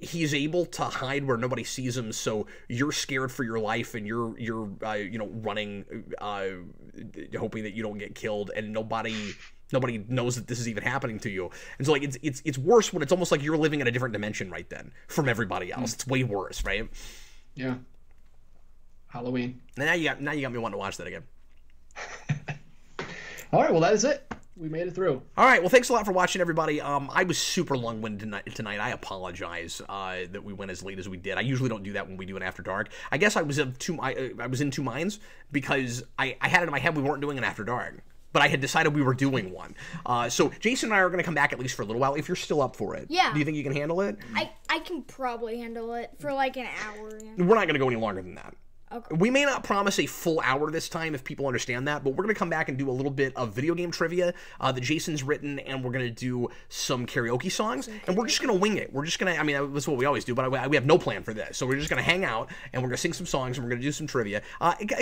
he's able to hide where nobody sees him, so you're scared for your life and you're running, hoping that you don't get killed, and nobody knows that this is even happening to you. And so like it's worse when it's almost like you're living in a different dimension right then from everybody else. It's way worse, right? Yeah. Halloween. And now you got me wanting to watch that again. All right, well that is it. We made it through. All right. Well, thanks a lot for watching, everybody. I was super long-winded tonight. I apologize that we went as late as we did. I usually don't do that when we do an After Dark. I guess I was in two minds because I had it in my head we weren't doing an After Dark, but I had decided we were doing one. So Jason and I are going to come back at least for a little while if you're still up for it. Yeah. Do you think you can handle it? I can probably handle it for like an hour. Yeah. We're not going to go any longer than that. Okay. We may not promise a full hour this time if people understand that, but we're going to come back and do a little bit of video game trivia that Jason's written, and we're going to do some karaoke songs, and we're just going to wing it. We're just going to, I mean, that's what we always do, but we have no plan for this. So we're just going to hang out, and we're going to sing some songs, and we're going to do some trivia.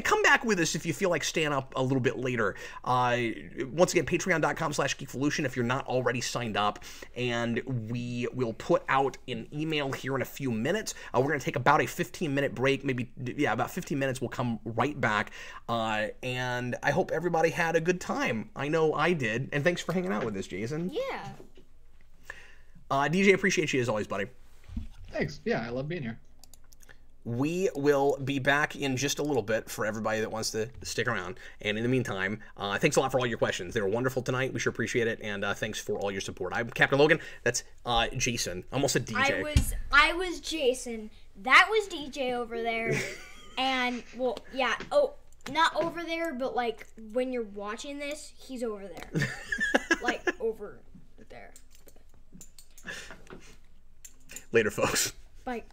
Come back with us if you feel like staying up a little bit later. Once again, patreon.com/geekvolution if you're not already signed up, and we will put out an email here in a few minutes. We're going to take about a 15-minute break, maybe, about 15 minutes. We'll come right back, and I hope everybody had a good time. I know I did, and thanks for hanging out with us, Jason. Yeah. DJ, appreciate you as always, buddy. Thanks. Yeah, I love being here. We will be back in just a little bit for everybody that wants to stick around. And in the meantime, thanks a lot for all your questions. They were wonderful tonight. We sure appreciate it. And thanks for all your support. I'm Captain Logan. That's Jason. I almost said DJ. I was Jason. That was DJ over there. And, well, yeah. Oh, not over there, but, like, when you're watching this, he's over there. Like, over there. Later, folks. Bye.